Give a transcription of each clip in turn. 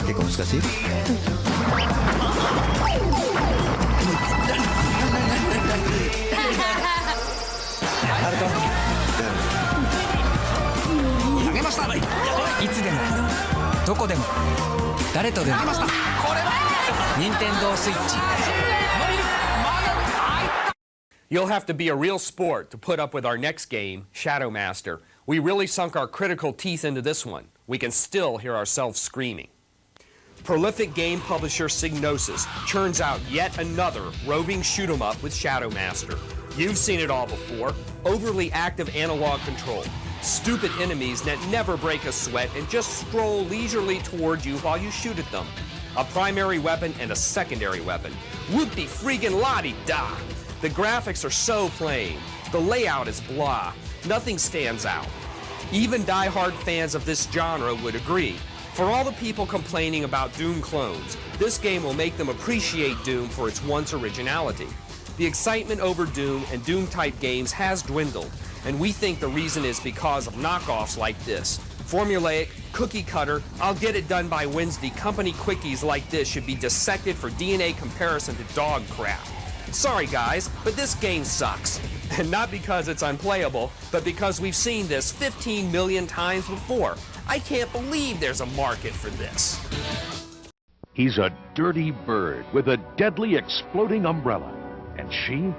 結構難しい。ハルト投げました。いつでもどこでも誰とでも任天堂スイッチ。 You'll have to be a real sport to put up with our next game, Shadow Master. We really sunk our critical teeth into this one. We can still hear ourselves screaming. Prolific game publisher Psygnosis churns out yet another roving shoot-'em-up with Shadow Master. You've seen it all before. Overly active analog control. Stupid enemies that never break a sweat and just stroll leisurely toward you while you shoot at them. A primary weapon and a secondary weapon. Whoopty freaking lottie-da! The graphics are so plain. The layout is blah. Nothing stands out. Even die-hard fans of this genre would agree. For all the people complaining about Doom clones, this game will make them appreciate Doom for its once originality. The excitement over Doom and Doom-type games has dwindled, and we think the reason is because of knockoffs like this. Formulaic, cookie-cutter, I'll get it done by Wednesday company quickies like this should be dissected for DNA comparison to dog crap. Sorry guys, but this game sucks. And not because it's unplayable, but because we've seen this 15 million times before. I can't believe there's a market for this. He's a dirty bird with a deadly exploding umbrella. And she?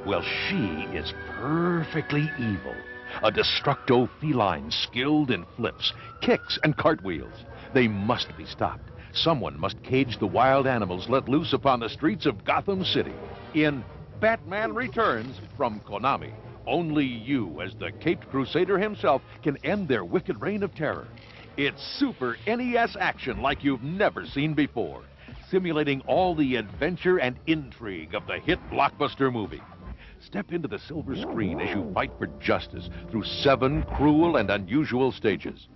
Well, she is perfectly evil. A destructo feline skilled in flips, kicks, and cartwheels. They must be stopped. Someone must cage the wild animals let loose upon the streets of Gotham City. In Batman Returns from Konami, only you, as the Caped Crusader himself, can end their wicked reign of terror. It's Super NES action like you've never seen before, simulating all the adventure and intrigue of the hit blockbuster movie. Step into the silver screen as you fight for justice through 7 cruel and unusual stages.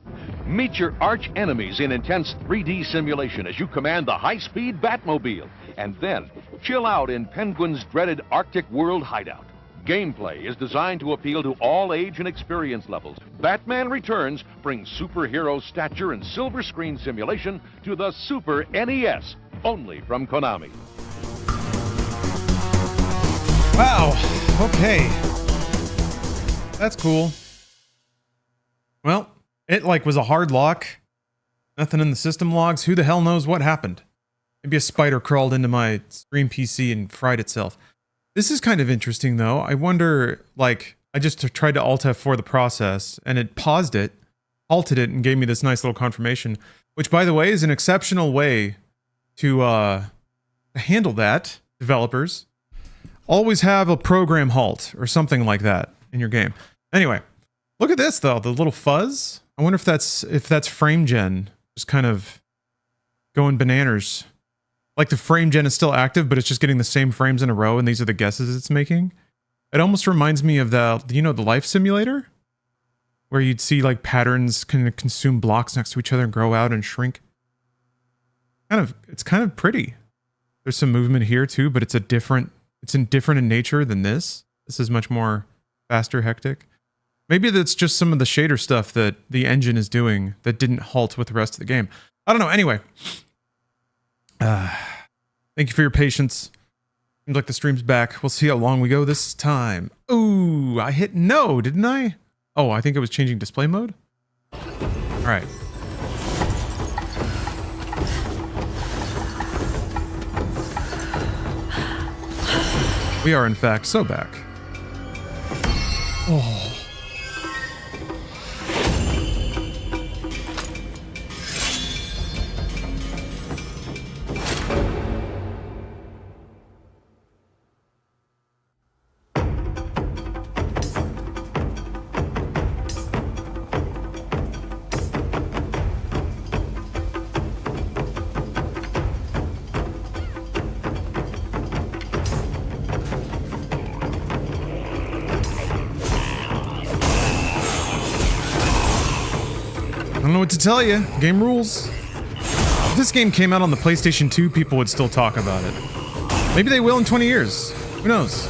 Meet your arch enemies in intense 3D simulation as you command the high-speed Batmobile. And then, chill out in Penguin's dreaded Arctic World hideout. Gameplay is designed to appeal to all age and experience levels. Batman Returns brings superhero stature and silver screen simulation to the Super NES, only from Konami. Wow, okay. That's cool. Well, it was a hard lock. Nothing in the system logs. Who the hell knows what happened? Maybe a spider crawled into my stream PC and fried itself. This is kind of interesting though. I wonder, I just tried to Alt F4 the process and it paused it, halted it, and gave me this nice little confirmation, which by the way is an exceptional way to handle that, developers. Always have a program halt or something like that in your game. Anyway, look at this though, the little fuzz. I wonder if that's frame gen, just kind of going bananas. Like the frame gen is still active, but it's just getting the same frames in a row, and these are the guesses it's making. It almost reminds me of the life simulator, where you'd see patterns kind of consume blocks next to each other and grow out and shrink. It's kind of pretty. There's some movement here too, but it's different in nature than this. This is much more faster, hectic. Maybe that's just some of the shader stuff that the engine is doing that didn't halt with the rest of the game. I don't know. Anyway, thank you for your patience. Seems like the stream's back. We'll see how long we go this time. Ooh, I hit no, didn't I? Oh, I think it was changing display mode. All right. We are, in fact, so back. Oh. I don't know what to tell you. Game rules. If this game came out on the PlayStation 2, people would still talk about it. Maybe they will in 20 years. Who knows?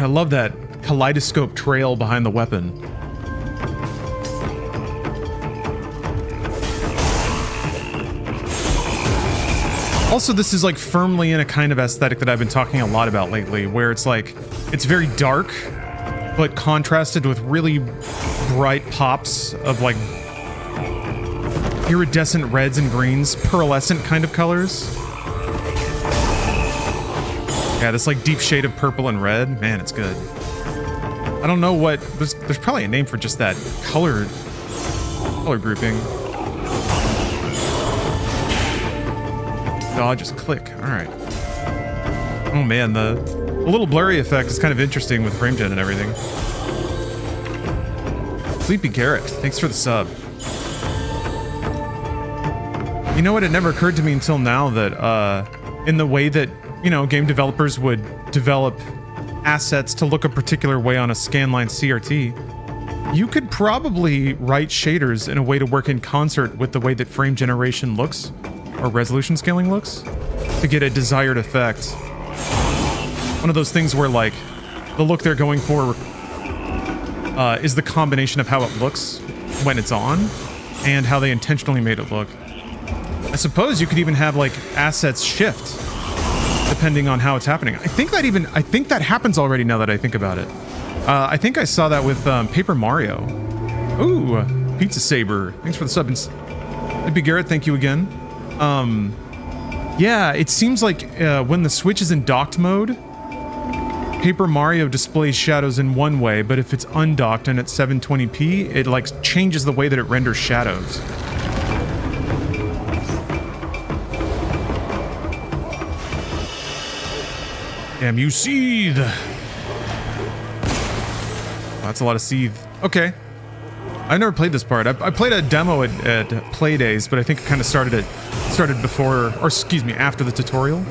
I love that kaleidoscope trail behind the weapon. Also, this is like firmly in a kind of aesthetic that I've been talking a lot about lately, where it's like, it's very dark, but contrasted with really bright pops of like iridescent reds and greens, pearlescent kind of colors. Yeah, this like deep shade of purple and red. Man, it's good. I don't know what, there's probably a name for just that color grouping. Dodge, just click. All right. Oh man, the little blurry effect is kind of interesting with frame gen and everything. Sleepy Garrett, thanks for the sub. You know what? It never occurred to me until now that in the way that, you know, game developers would develop assets to look a particular way on a scanline CRT, you could probably write shaders in a way to work in concert with the way that frame generation looks, or resolution scaling looks, to get a desired effect. One of those things where, like, the look they're going for is the combination of how it looks when it's on, and how they intentionally made it look. I suppose you could even have, like, assets shift, depending on how it's happening. I think that happens already now that I think about it. I think I saw that with Paper Mario. Ooh, Pizza Saber. Thanks for the sub. Sleepy Garrett, thank you again. Yeah, it seems like when the Switch is in docked mode, Paper Mario displays shadows in one way, but if it's undocked and at 720p, it like changes the way that it renders shadows. Damn, you seethe! Oh, that's a lot of seethe. Okay. I never played this part. I played a demo at Playdays, but I think it kind of started before, or excuse me, after the tutorial.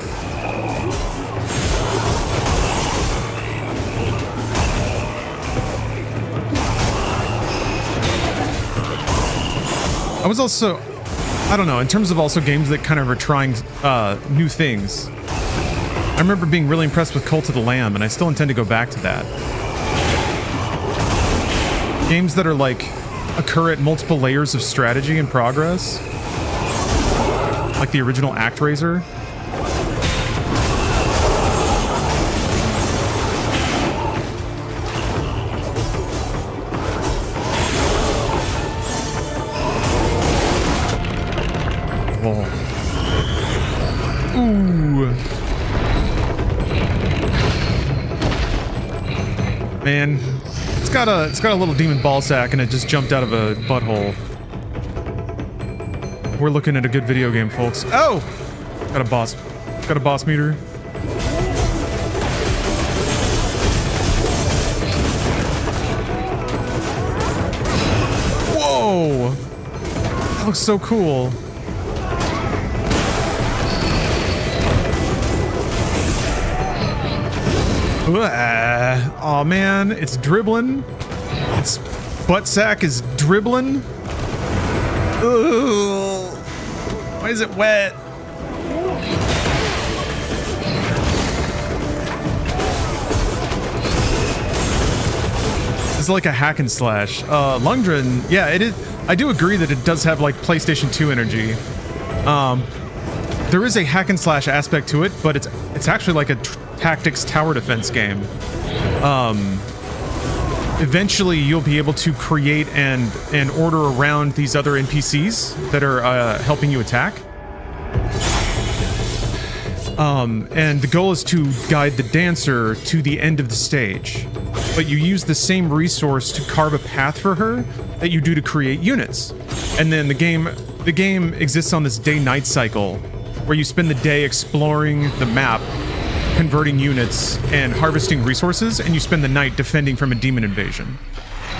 I was also, I don't know, in terms of also games that kind of are trying new things. I remember being really impressed with Cult of the Lamb, and I still intend to go back to that. Games that are like occur at multiple layers of strategy and progress, like the original ActRaiser. Whoa. Ooh. Man. It's got a little demon ball sack and it just jumped out of a butthole. We're looking at a good video game, folks. Oh! Got a boss meter. Whoa! That looks so cool. Oh man, it's dribbling. Its butt sack is dribbling. Ugh. Why is it wet? It's like a hack and slash. Lundgren, yeah, it is. I do agree that it does have like PlayStation 2 energy. There is a hack and slash aspect to it, but it's actually like a tactics tower defense game. Eventually you'll be able to create and order around these other NPCs that are helping you attack. And the goal is to guide the dancer to the end of the stage. But you use the same resource to carve a path for her that you do to create units. And then the game exists on this day-night cycle where you spend the day exploring the map, converting units and harvesting resources, and you spend the night defending from a demon invasion.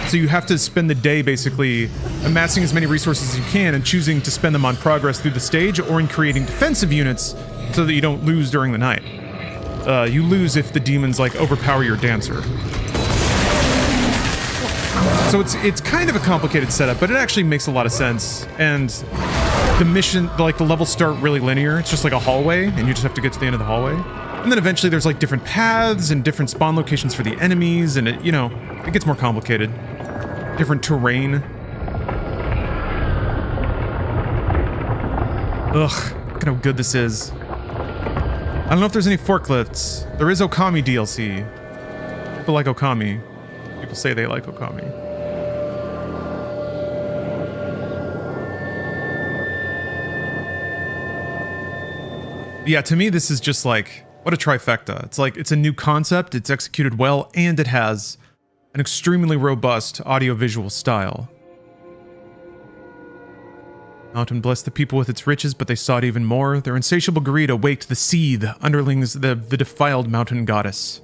So you have to spend the day basically amassing as many resources as you can and choosing to spend them on progress through the stage or in creating defensive units so that you don't lose during the night. You lose if the demons like overpower your dancer. So it's kind of a complicated setup, but it actually makes a lot of sense. And the mission, like the levels start really linear. It's just like a hallway, and you just have to get to the end of the hallway. And then eventually there's like different paths and different spawn locations for the enemies, and it, you know, it gets more complicated. Different terrain. Ugh, look at how good this is. I don't know if there's any forklifts. There is Okami DLC. People like Okami. People say they like Okami. Yeah, to me, this is just like, what a trifecta. It's like, it's a new concept, it's executed well, and it has an extremely robust audiovisual style. Mountain blessed the people with its riches, but they sought even more. Their insatiable greed awaked the seed, underlings the defiled mountain goddess.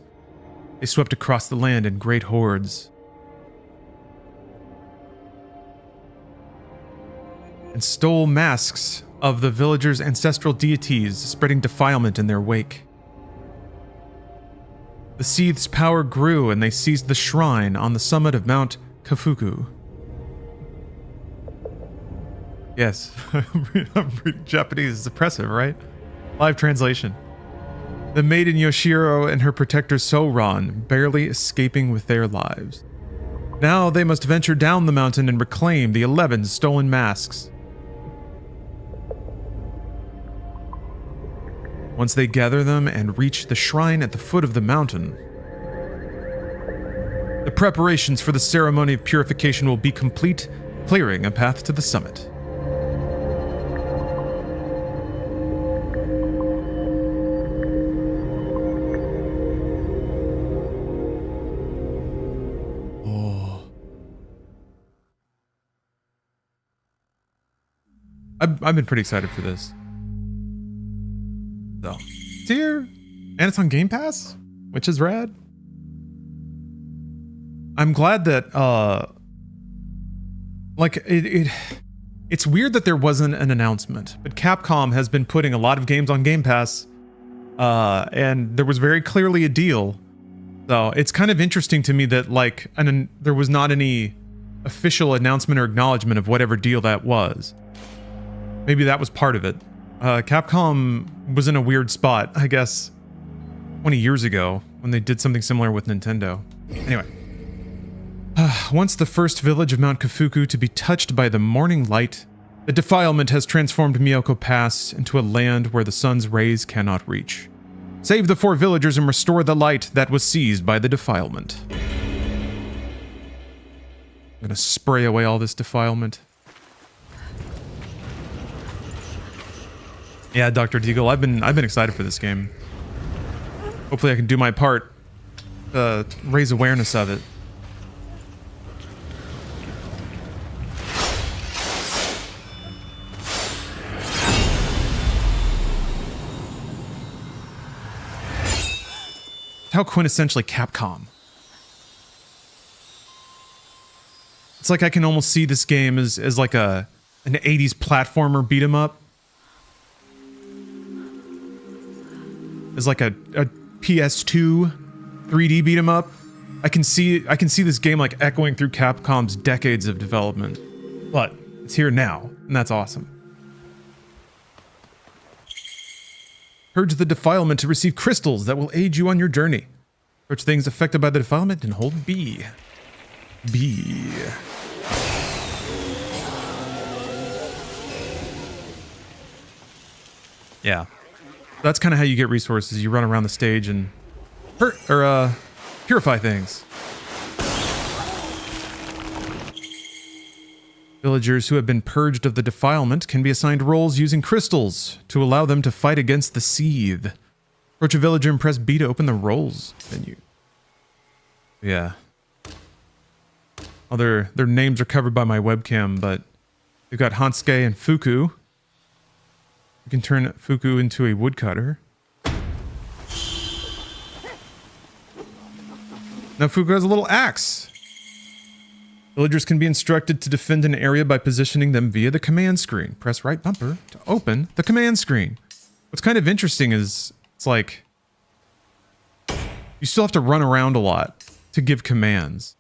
They swept across the land in great hordes. And stole masks of the villagers' ancestral deities, spreading defilement in their wake. The seed's power grew, and they seized the shrine on the summit of Mount Kafuku. Yes, I'm reading Japanese. It's oppressive, right? Live translation. The maiden Yoshiro and her protector Soran barely escaping with their lives. Now they must venture down the mountain and reclaim the 11 stolen masks. Once they gather them and reach the shrine at the foot of the mountain, the preparations for the ceremony of purification will be complete, clearing a path to the summit. I've been pretty excited for this. So, it's here, and it's on Game Pass, which is rad. I'm glad that, it's weird that there wasn't an announcement, but Capcom has been putting a lot of games on Game Pass, and there was very clearly a deal. So, it's kind of interesting to me that, like, there was not any official announcement or acknowledgement of whatever deal that was. Maybe that was part of it. Capcom was in a weird spot, I guess, 20 years ago when they did something similar with Nintendo. Anyway. Once the first village of Mount Kafuku to be touched by the morning light, the defilement has transformed Miyoko Pass into a land where the sun's rays cannot reach. Save the 4 villagers and restore the light that was seized by the defilement. I'm gonna spray away all this defilement. Yeah, Dr. Deagle, I've been excited for this game. Hopefully I can do my part to raise awareness of it. How quintessentially Capcom. It's like I can almost see this game as like an 80s platformer beat 'em up. As like a PS2 3D beat 'em up. I can see this game like echoing through Capcom's decades of development. But it's here now, and that's awesome. Purge the defilement to receive crystals that will aid you on your journey. Search things affected by the defilement and hold B. B. Yeah. That's kind of how you get resources. You run around the stage and purify things. Villagers who have been purged of the defilement can be assigned roles using crystals to allow them to fight against the seethe. Approach a villager and press B to open the roles menu. Yeah. Oh, their names are covered by my webcam, but we've got Hansuke and Fuku. You can turn Fuku into a woodcutter. Now Fuku has a little axe. Villagers can be instructed to defend an area by positioning them via the command screen. Press right bumper to open the command screen. What's kind of interesting is, it's like, you still have to run around a lot to give commands.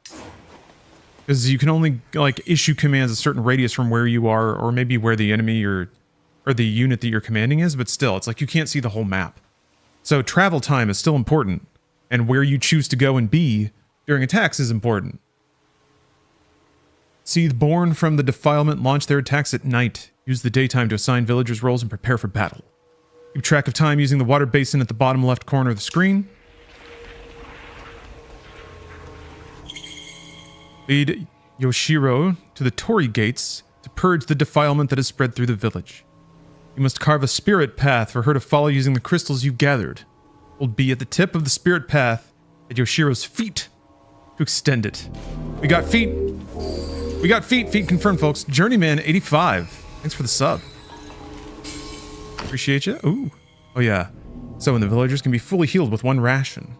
Because you can only, like, issue commands a certain radius from where you are, or maybe where the enemy or the unit that you're commanding is, but still, it's like you can't see the whole map. So travel time is still important, and where you choose to go and be during attacks is important. Seed born from the defilement launch their attacks at night. Use the daytime to assign villagers roles and prepare for battle. Keep track of time using the water basin at the bottom left corner of the screen. Lead Yoshiro to the Torii gates to purge the defilement that has spread through the village. You must carve a spirit path for her to follow using the crystals you've gathered. Hold B at the tip of the spirit path at Yoshiro's feet to extend it. We got feet. We got feet. Feet confirmed, folks. Journeyman85. Thanks for the sub. Appreciate you. Ooh. Oh, yeah. So when the villagers can be fully healed with one ration.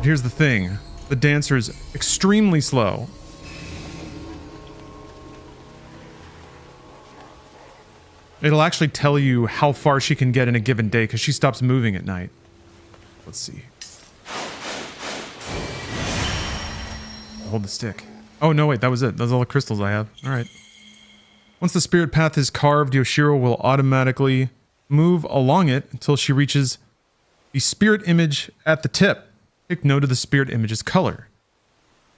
Here's the thing. The dancer is extremely slow. It'll actually tell you how far she can get in a given day because she stops moving at night. Let's see. Hold the stick. Oh, no, wait, that was it. Those are all the crystals I have. All right. Once the spirit path is carved, Yoshiro will automatically move along it until she reaches the spirit image at the tip. Take note of the spirit image's color.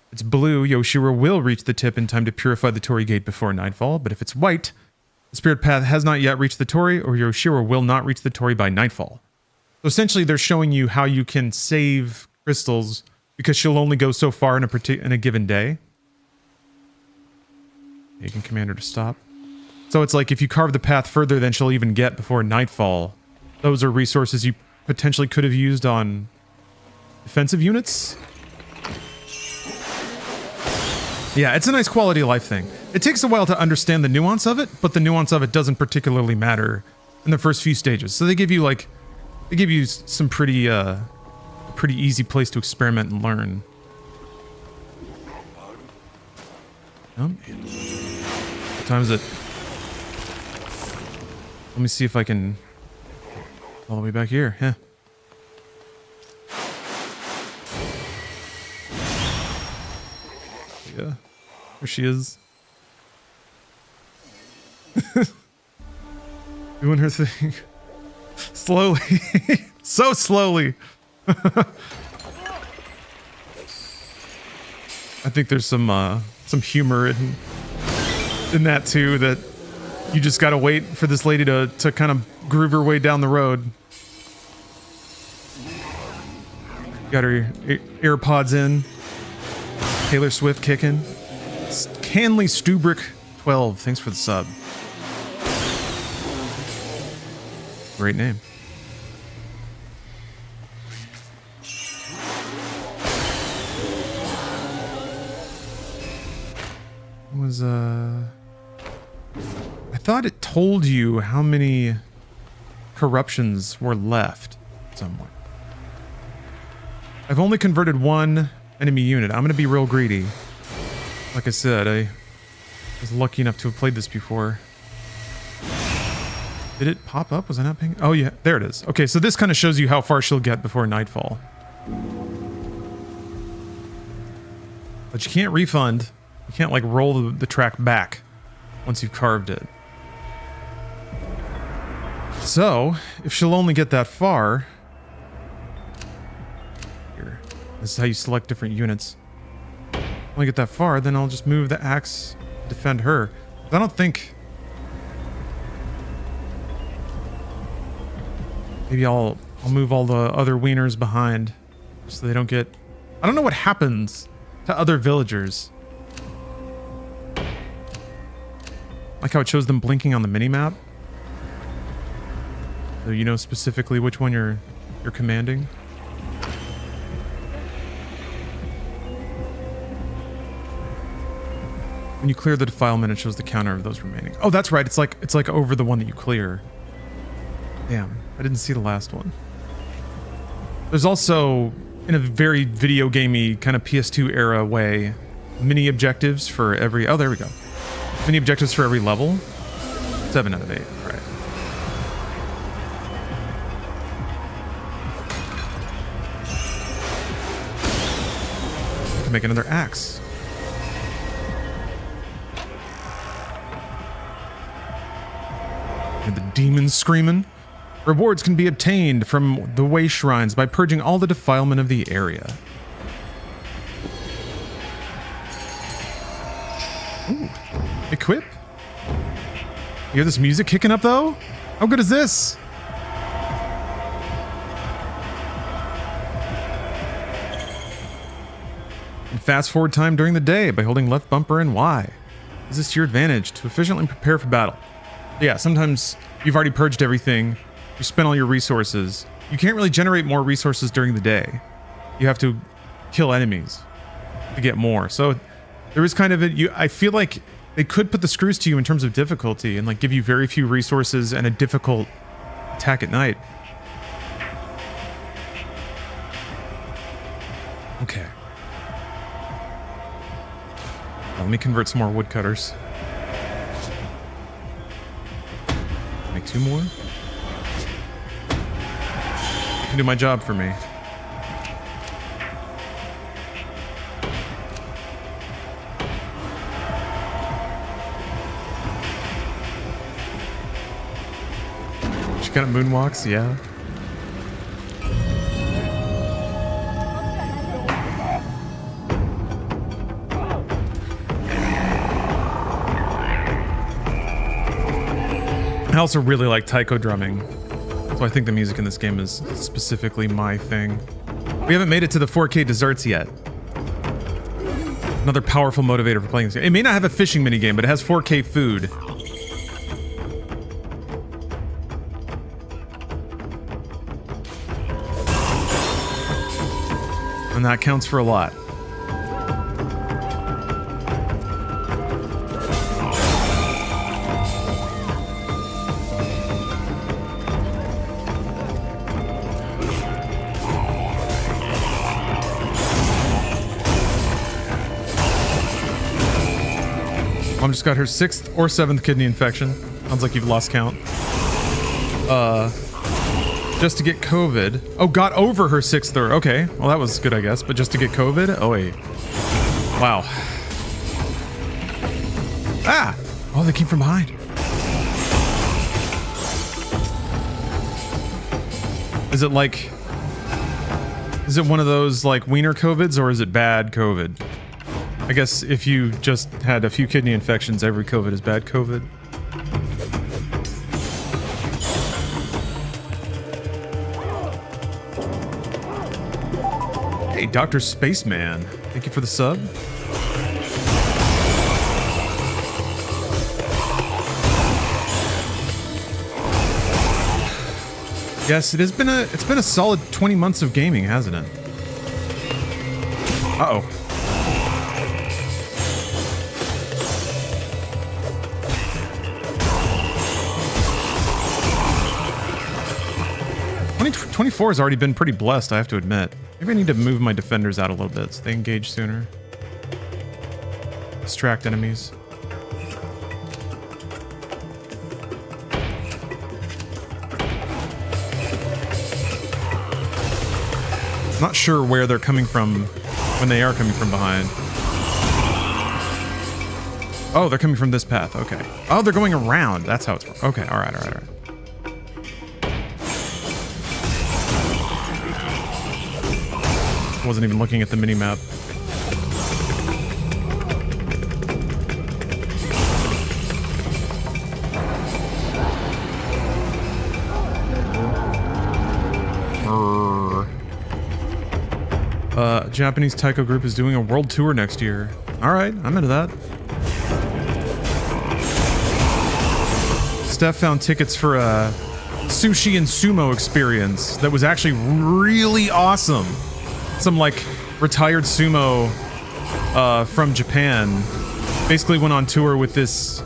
If it's blue, Yoshiro will reach the tip in time to purify the Torii gate before nightfall, but if it's white, the spirit path has not yet reached the Torii, or Yoshiro will not reach the Torii by nightfall. So essentially, they're showing you how you can save crystals because she'll only go so far in a given day. You can command her to stop. So it's like if you carve the path further than she'll even get before nightfall, those are resources you potentially could have used on defensive units. Yeah, it's a nice quality of life thing. It takes a while to understand the nuance of it, but the nuance of it doesn't particularly matter in the first few stages. So they give you some pretty easy place to experiment and learn. Oh, man. What time is it? Let me see if I can all the way back here. Yeah. Yeah, there she is. Doing her thing. Slowly. So slowly. I think there's some humor in that too, that you just gotta wait for this lady to kind of groove her way down the road. Got her AirPods in. Taylor Swift kicking. Canley Stubrick 12. Thanks for the sub. Great name. I thought it told you how many corruptions were left somewhere. I've only converted one enemy unit. I'm going to be real greedy. Like I said, I was lucky enough to have played this before. Did it pop up? Was I not paying? Oh yeah, there it is. Okay, so this kind of shows you how far she'll get before nightfall. But you can't refund. You can't like roll the track back once you've carved it. So, if she'll only get that far... Here. This is how you select different units. Only get that far, then I'll just move the axe to defend her. I don't think... Maybe I'll move all the other wieners behind so they don't get... I don't know what happens to other villagers. Like how it shows them blinking on the minimap. So you know specifically which one you're commanding. When you clear the defilement, it shows the counter of those remaining. Oh, that's right. It's like over the one that you clear. Damn, I didn't see the last one. There's also, in a very video gamey kind of PS2 era way, mini objectives for every... Oh, there we go. Mini objectives for every level. 7 out of 8. All right. to make another axe. And the demons screaming. Rewards can be obtained from the way shrines by purging all the defilement of the area. Ooh, equip. You hear this music kicking up though? How good is this? And fast forward time during the day by holding left bumper and Y. Is this to your advantage to efficiently prepare for battle? Yeah, sometimes you've already purged everything. You spent all your resources. You can't really generate more resources during the day. You have to kill enemies to get more. So there is kind of I feel like they could put the screws to you in terms of difficulty and like give you very few resources and a difficult attack at night. Okay. Let me convert some more woodcutters. Make 2 more. You can do my job for me. She kind of moonwalks, yeah. I also really like taiko drumming, so I think the music in this game is specifically my thing. We haven't made it to the 4K desserts yet. Another powerful motivator for playing this game. It may not have a fishing minigame, but it has 4K food. And that counts for a lot. Mom just got her 6th or 7th kidney infection. Sounds like you've lost count. Just to get COVID. Oh, got over her 6th or... Okay, well that was good, I guess. But just to get COVID? Oh, wait. Wow. Ah! Oh, they came from behind. Is it like... Is it one of those, like, wiener COVIDs, or is it bad COVID? I guess if you just had a few kidney infections, every COVID is bad COVID. Hey, Dr. Spaceman. Thank you for the sub. Yes, it's been a solid 20 months of gaming, hasn't it? Uh-oh. '24 has already been pretty blessed, I have to admit. Maybe I need to move my defenders out a little bit so they engage sooner. Distract enemies. Not sure where they're coming from when they are coming from behind. Oh, they're coming from this path. Okay. Oh, they're going around. That's how it's... Okay, all right. Wasn't even looking at the mini-map. Japanese taiko group is doing a world tour next year. All right, I'm into that. Steph found tickets for a sushi and sumo experience that was actually really awesome. Some like retired sumo from Japan basically went on tour with this.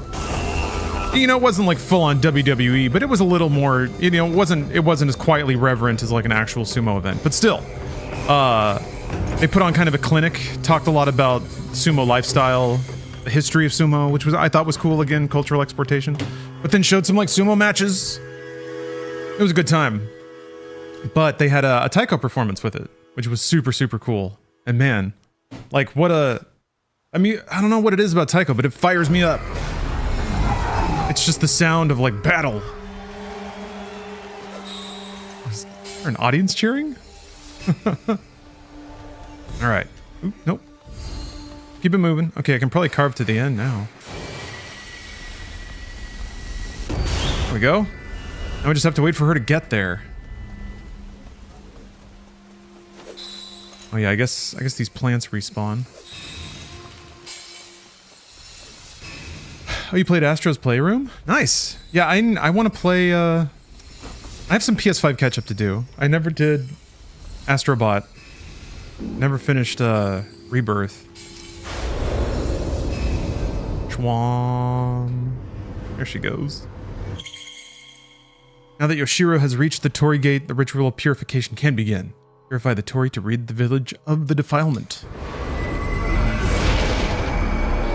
You know, it wasn't like full on WWE, but it was a little more. You know, it wasn't as quietly reverent as like an actual sumo event, but still. They put on kind of a clinic, talked a lot about sumo lifestyle, the history of sumo, which I thought was cool, again, cultural exportation. But then showed some like sumo matches. It was a good time. But they had a taiko performance with it, which was super, super cool. And man, Like, what a... I mean, I don't know what it is about Taiko, but it fires me up. It's just the sound of, like, battle. Is there an audience cheering? Alright. Nope. Keep it moving. Okay, I can probably carve to the end now. There we go. Now we just have to wait for her to get there. Oh yeah, I guess these plants respawn. Oh, you played Astro's Playroom? Nice. Yeah, I want to play, I have some PS5 catch-up to do. I never did Astrobot. Never finished, Rebirth. Chwam. There she goes. Now that Yoshiro has reached the Torii Gate, the ritual of purification can begin. Purify the Torii to rid the village of the defilement.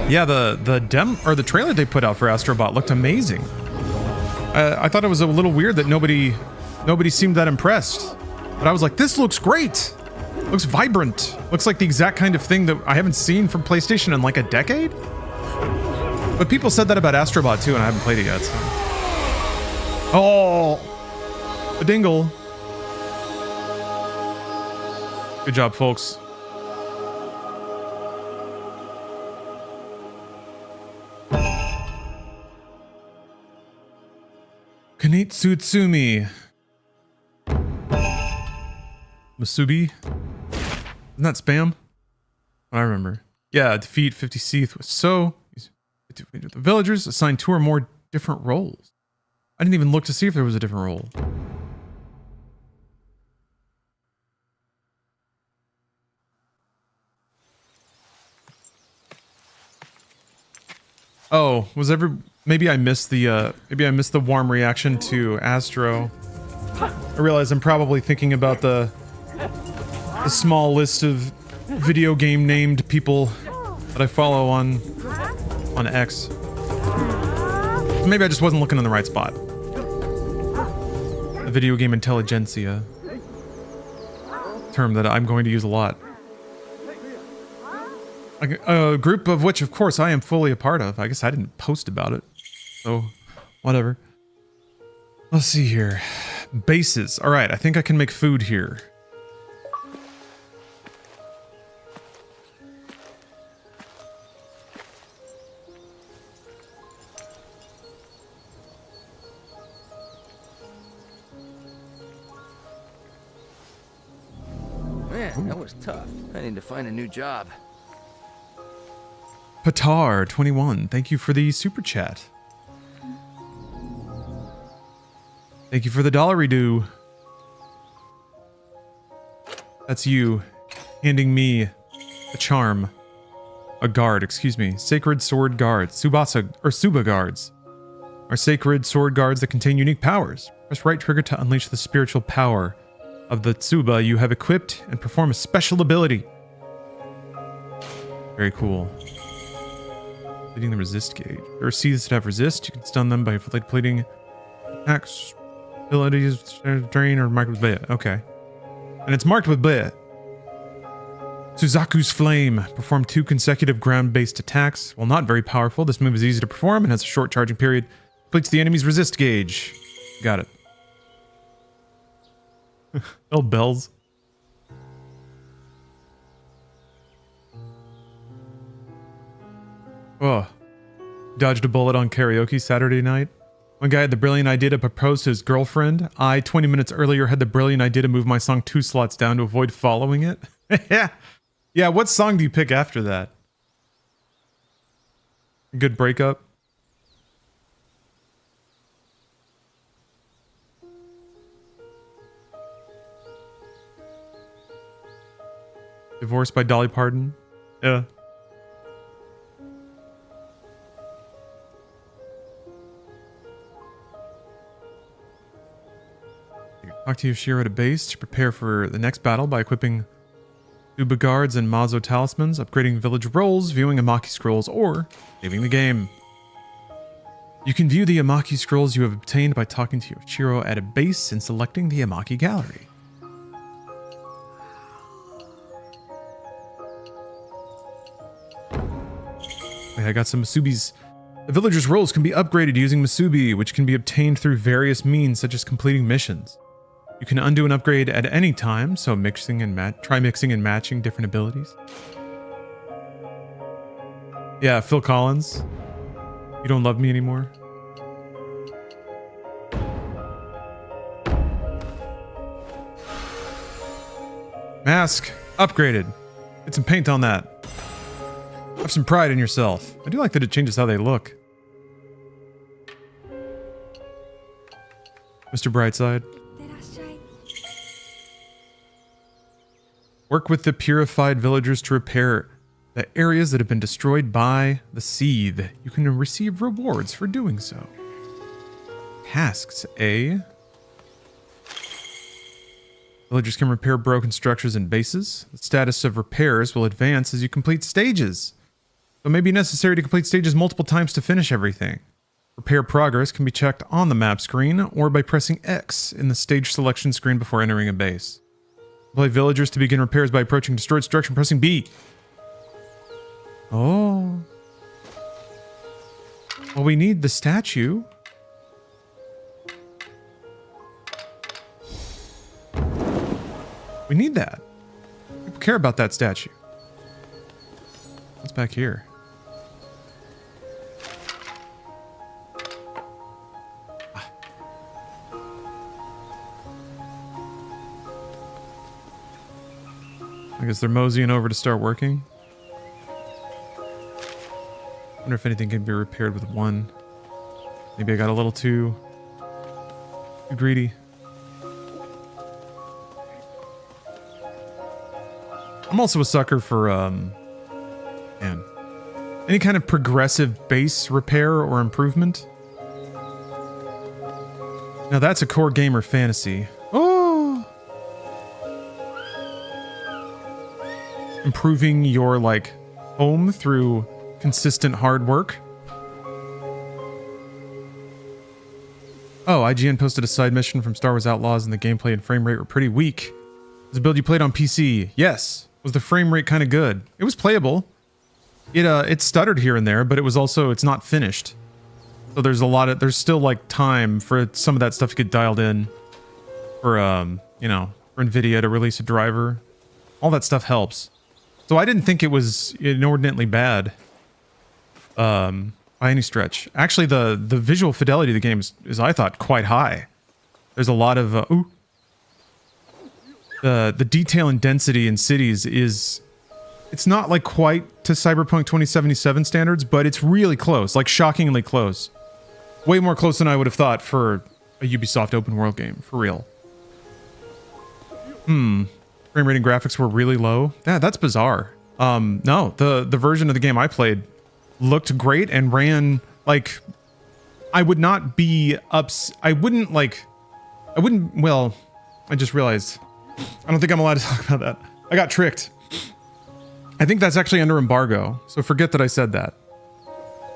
Yeah, the trailer they put out for Astrobot looked amazing. I thought it was a little weird that nobody seemed that impressed. But I was like, this looks great. Looks vibrant. Looks like the exact kind of thing that I haven't seen from PlayStation in like a decade. But people said that about Astrobot too, and I haven't played it yet. So. Oh, a dingle. Good job, folks. Kanitsutsumi. Masubi? Isn't that spam? I remember. Yeah, defeat 50 Seath was so... The villagers assigned 2 or more different roles. I didn't even look to see if there was a different role. Oh, maybe I missed the warm reaction to Astro. I realize I'm probably thinking about the small list of video game named people that I follow on X. Maybe I just wasn't looking in the right spot. The video game intelligentsia. Term that I'm going to use a lot. A group of which, of course, I am fully a part of. I guess I didn't post about it. So, whatever. Let's see here. Bases. Alright, I think I can make food here. Man, that was tough. I need to find a new job. Patar21, thank you for the super chat. Thank you for the $1 That's you handing me a charm. A guard, excuse me. Sacred sword guards. Suba guards. Are sacred sword guards that contain unique powers. Press right trigger to unleash the spiritual power of the Tsuba you have equipped and perform a special ability. Very cool. Completing the resist gauge. There are seeds that have resist. You can stun them by completing attacks, abilities, drain, or marked with bleh. Okay. And it's marked with bleh. Suzaku's Flame. Perform 2 consecutive ground-based attacks. While not very powerful, this move is easy to perform and has a short charging period. Completes the enemy's resist gauge. Got it. Oh, bells. Oh. Dodged a bullet on karaoke Saturday night. One guy had the brilliant idea to propose to his girlfriend. I, 20 minutes earlier, had the brilliant idea to move my song 2 slots down to avoid following it. Yeah. Yeah, what song do you pick after that? A good breakup? Divorced by Dolly Parton? Yeah. Talk to Yoshiro at a base to prepare for the next battle by equipping Uba guards and Mazo talismans, upgrading village roles, viewing Amaki scrolls, or saving the game. You can view the Amaki scrolls you have obtained by talking to Yoshiro at a base and selecting the Amaki gallery. Okay, I got some Musubis. The villagers' roles can be upgraded using Musubi, which can be obtained through various means, such as completing missions. You can undo an upgrade at any time, so try mixing and matching different abilities. Yeah, Phil Collins. You don't love me anymore. Mask upgraded. Get some paint on that. Have some pride in yourself. I do like that it changes how they look. Mr. Brightside. Work with the purified villagers to repair the areas that have been destroyed by the seethe. You can receive rewards for doing so. Tasks A. Villagers can repair broken structures and bases. The status of repairs will advance as you complete stages. So it may be necessary to complete stages multiple times to finish everything. Repair progress can be checked on the map screen or by pressing X in the stage selection screen before entering a base. Play villagers to begin repairs by approaching destroyed structure and pressing B. Oh. Well, we need the statue. We need that. People care about that statue. What's back here? I guess they're moseying over to start working. Wonder if anything can be repaired with one. Maybe I got a little too greedy. I'm also a sucker for man, any kind of progressive base repair or improvement. Now that's a core gamer fantasy. Oh, improving your like home through consistent hard work. Oh, IGN posted a side mission from Star Wars Outlaws and the gameplay and frame rate were pretty weak. Was the build you played on PC? Yes. Was the frame rate kind of good? It was playable. It stuttered here and there, but it's not finished. So there's still like time for some of that stuff to get dialed in for for Nvidia to release a driver. All that stuff helps. So I didn't think it was inordinately bad. By any stretch. Actually, the visual fidelity of the game is I thought quite high. There's a lot of the detail and density in cities it's not like quite to Cyberpunk 2077 standards, but it's really close, like shockingly close. Way more close than I would have thought for a Ubisoft open world game, for real. Frame rate and graphics were really low. Yeah, that's bizarre. No, the version of the game I played looked great and ran like I would not be well, I just realized I don't think I'm allowed to talk about that. I got tricked. I think that's actually under embargo, so forget that I said that.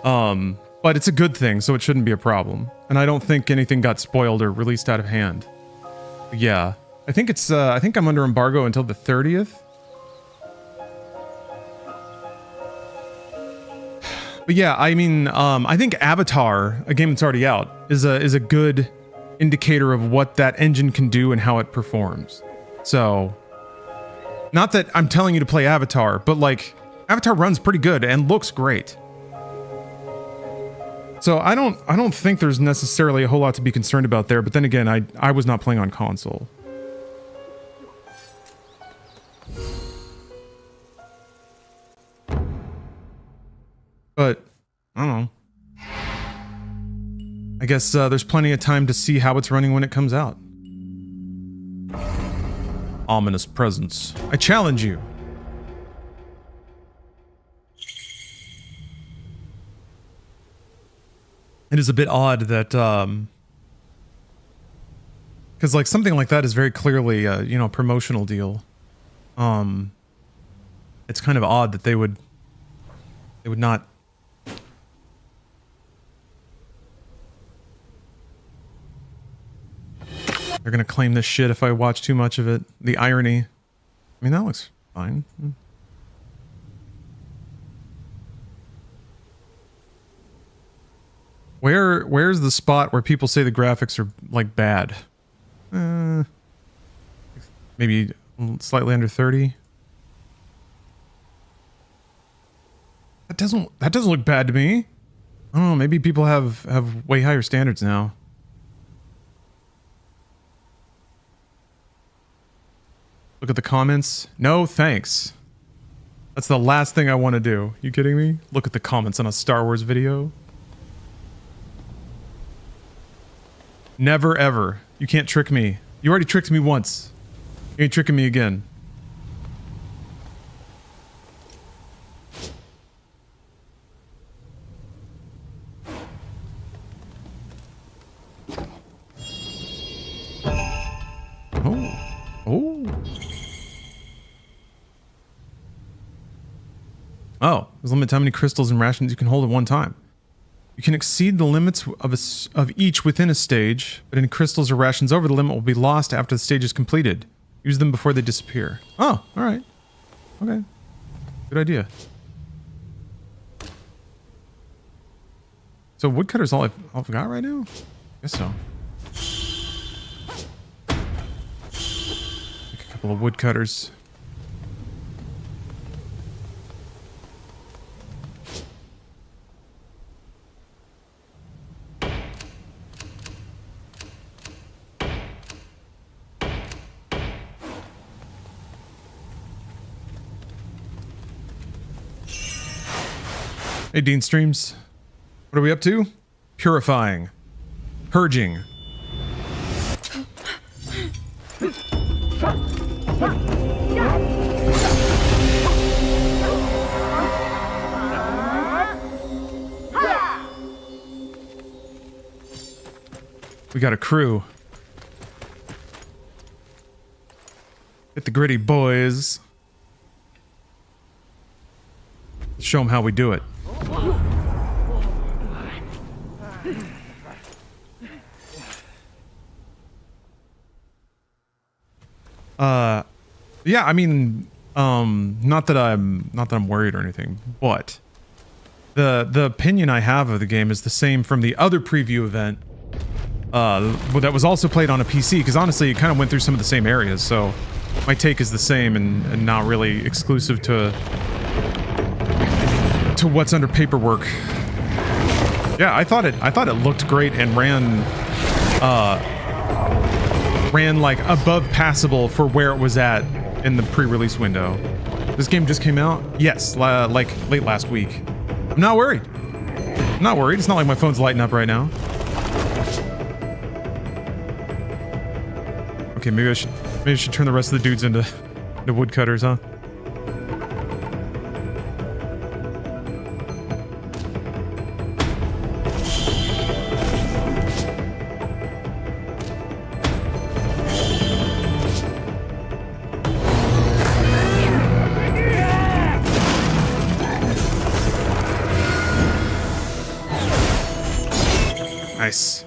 But it's a good thing, so it shouldn't be a problem. And I don't think anything got spoiled or released out of hand. But yeah, I think I'm under embargo until the 30th. But yeah, I mean, I think Avatar, a game that's already out, is a good indicator of what that engine can do and how it performs. So, not that I'm telling you to play Avatar, but like, Avatar runs pretty good and looks great. So I don't think there's necessarily a whole lot to be concerned about there, but then again, I was not playing on console. But, I don't know. I guess there's plenty of time to see how it's running when it comes out. Ominous presence. I challenge you. It is a bit odd that, because like something like that is very clearly a promotional deal. It's kind of odd that they would not. They're gonna claim this shit if I watch too much of it. The irony. I mean, that looks fine. Where's the spot where people say the graphics are like bad? Maybe slightly under 30. That doesn't look bad to me. I don't know, maybe people have way higher standards now. Look at the comments. No, thanks. That's the last thing I want to do. You kidding me? Look at the comments on a Star Wars video. Never ever. You can't trick me. You already tricked me once. You ain't tricking me again. Oh, there's a limit to how many crystals and rations you can hold at one time. You can exceed the limits of each within a stage, but any crystals or rations over the limit will be lost after the stage is completed. Use them before they disappear. Oh, alright. Okay. Good idea. So woodcutter's all I've got right now? Guess so. Make a couple of woodcutters. Hey, Dean Streams. What are we up to? Purifying. Purging. We got a crew. Hit the gritty, boys. Show them how we do it. Yeah, I mean, not that I'm worried or anything, but the opinion I have of the game is the same from the other preview event, that was also played on a PC, because honestly, it kind of went through some of the same areas, so my take is the same and not really exclusive to what's under paperwork. Yeah, I thought it looked great and ran like above passable for where it was at in the pre-release window. This game just came out? Yes, like late last week. I'm not worried. I'm not worried. It's not like my phone's lighting up right now. Okay, maybe I should turn the rest of the dudes into woodcutters, huh? Nice.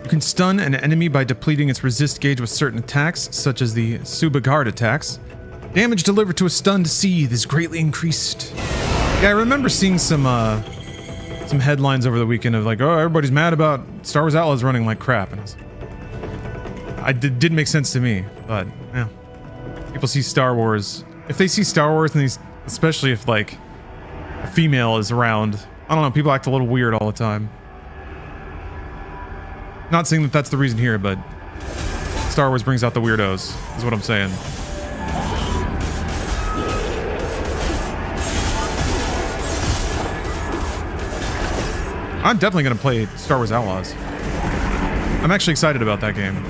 You can stun an enemy by depleting its resist gauge with certain attacks, such as the Subagard attacks. Damage delivered to a stunned seed is greatly increased. Yeah, I remember seeing some headlines over the weekend of like, oh, everybody's mad about Star Wars Outlaws running like crap. And it didn't make sense to me, but yeah. People see Star Wars. If they see Star Wars, and especially if like a female is around, I don't know, people act a little weird all the time. Not saying that that's the reason here, but Star Wars brings out the weirdos, is what I'm saying. I'm definitely going to play Star Wars Outlaws. I'm actually excited about that game.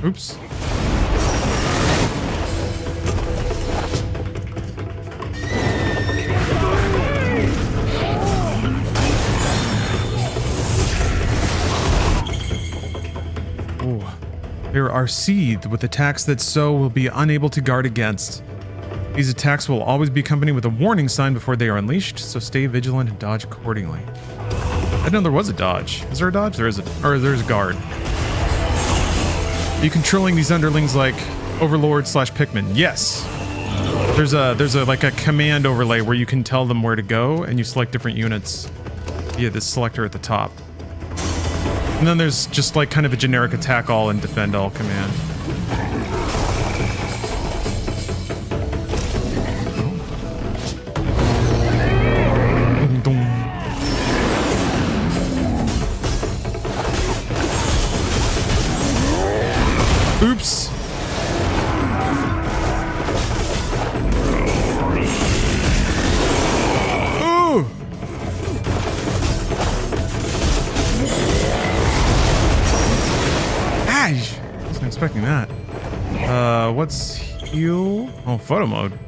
Oops. Ooh. There are seethed with attacks that So will be unable to guard against. These attacks will always be accompanied with a warning sign before they are unleashed, so stay vigilant and dodge accordingly. I didn't know there was a dodge. Is there a dodge? There's a guard. Are you controlling these underlings like Overlord / Pikmin? Yes. There's a like a command overlay where you can tell them where to go, and you select different units via this selector at the top. And then there's just like kind of a generic attack all and defend all command. Oops. Ooh. Ash. Wasn't expecting that. What's heal? Oh, photo mode.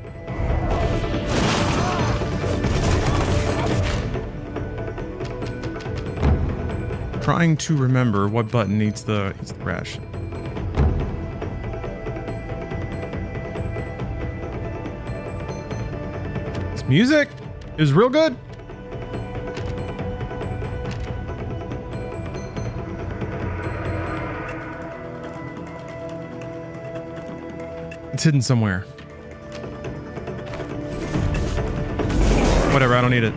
Trying to remember what button eats the ration. This music is real good. It's hidden somewhere. Whatever, I don't need it.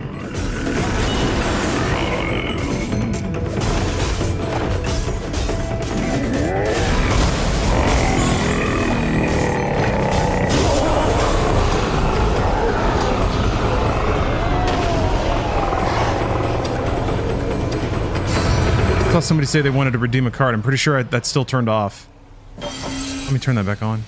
I saw somebody say they wanted to redeem a card. I'm pretty sure that's still turned off. Let me turn that back on.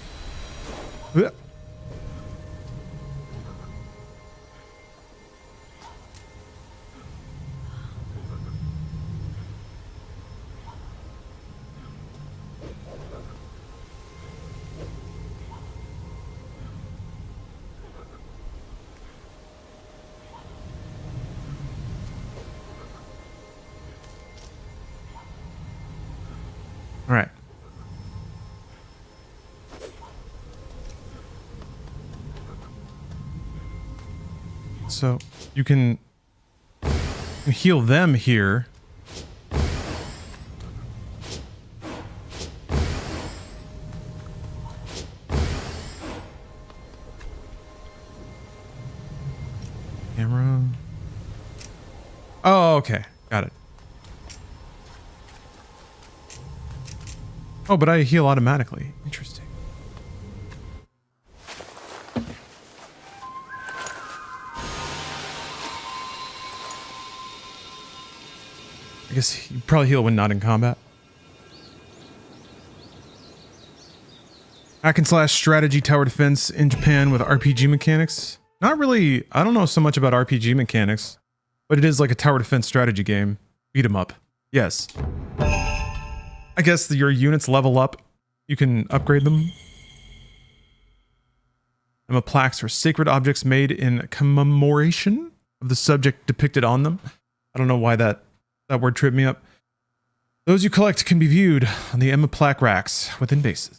All right. So you can heal them here. Camera. Oh, okay. Got it. Oh, but I heal automatically. Interesting. I guess you probably heal when not in combat. Hack and slash strategy tower defense in Japan with RPG mechanics. Not really, I don't know so much about RPG mechanics, but it is like a tower defense strategy game. Beat 'em up. Yes. I guess your units level up. You can upgrade them. And plaques are sacred objects made in commemoration of the subject depicted on them. I don't know why that word tripped me up. Those you collect can be viewed on the Emma plaque racks within bases.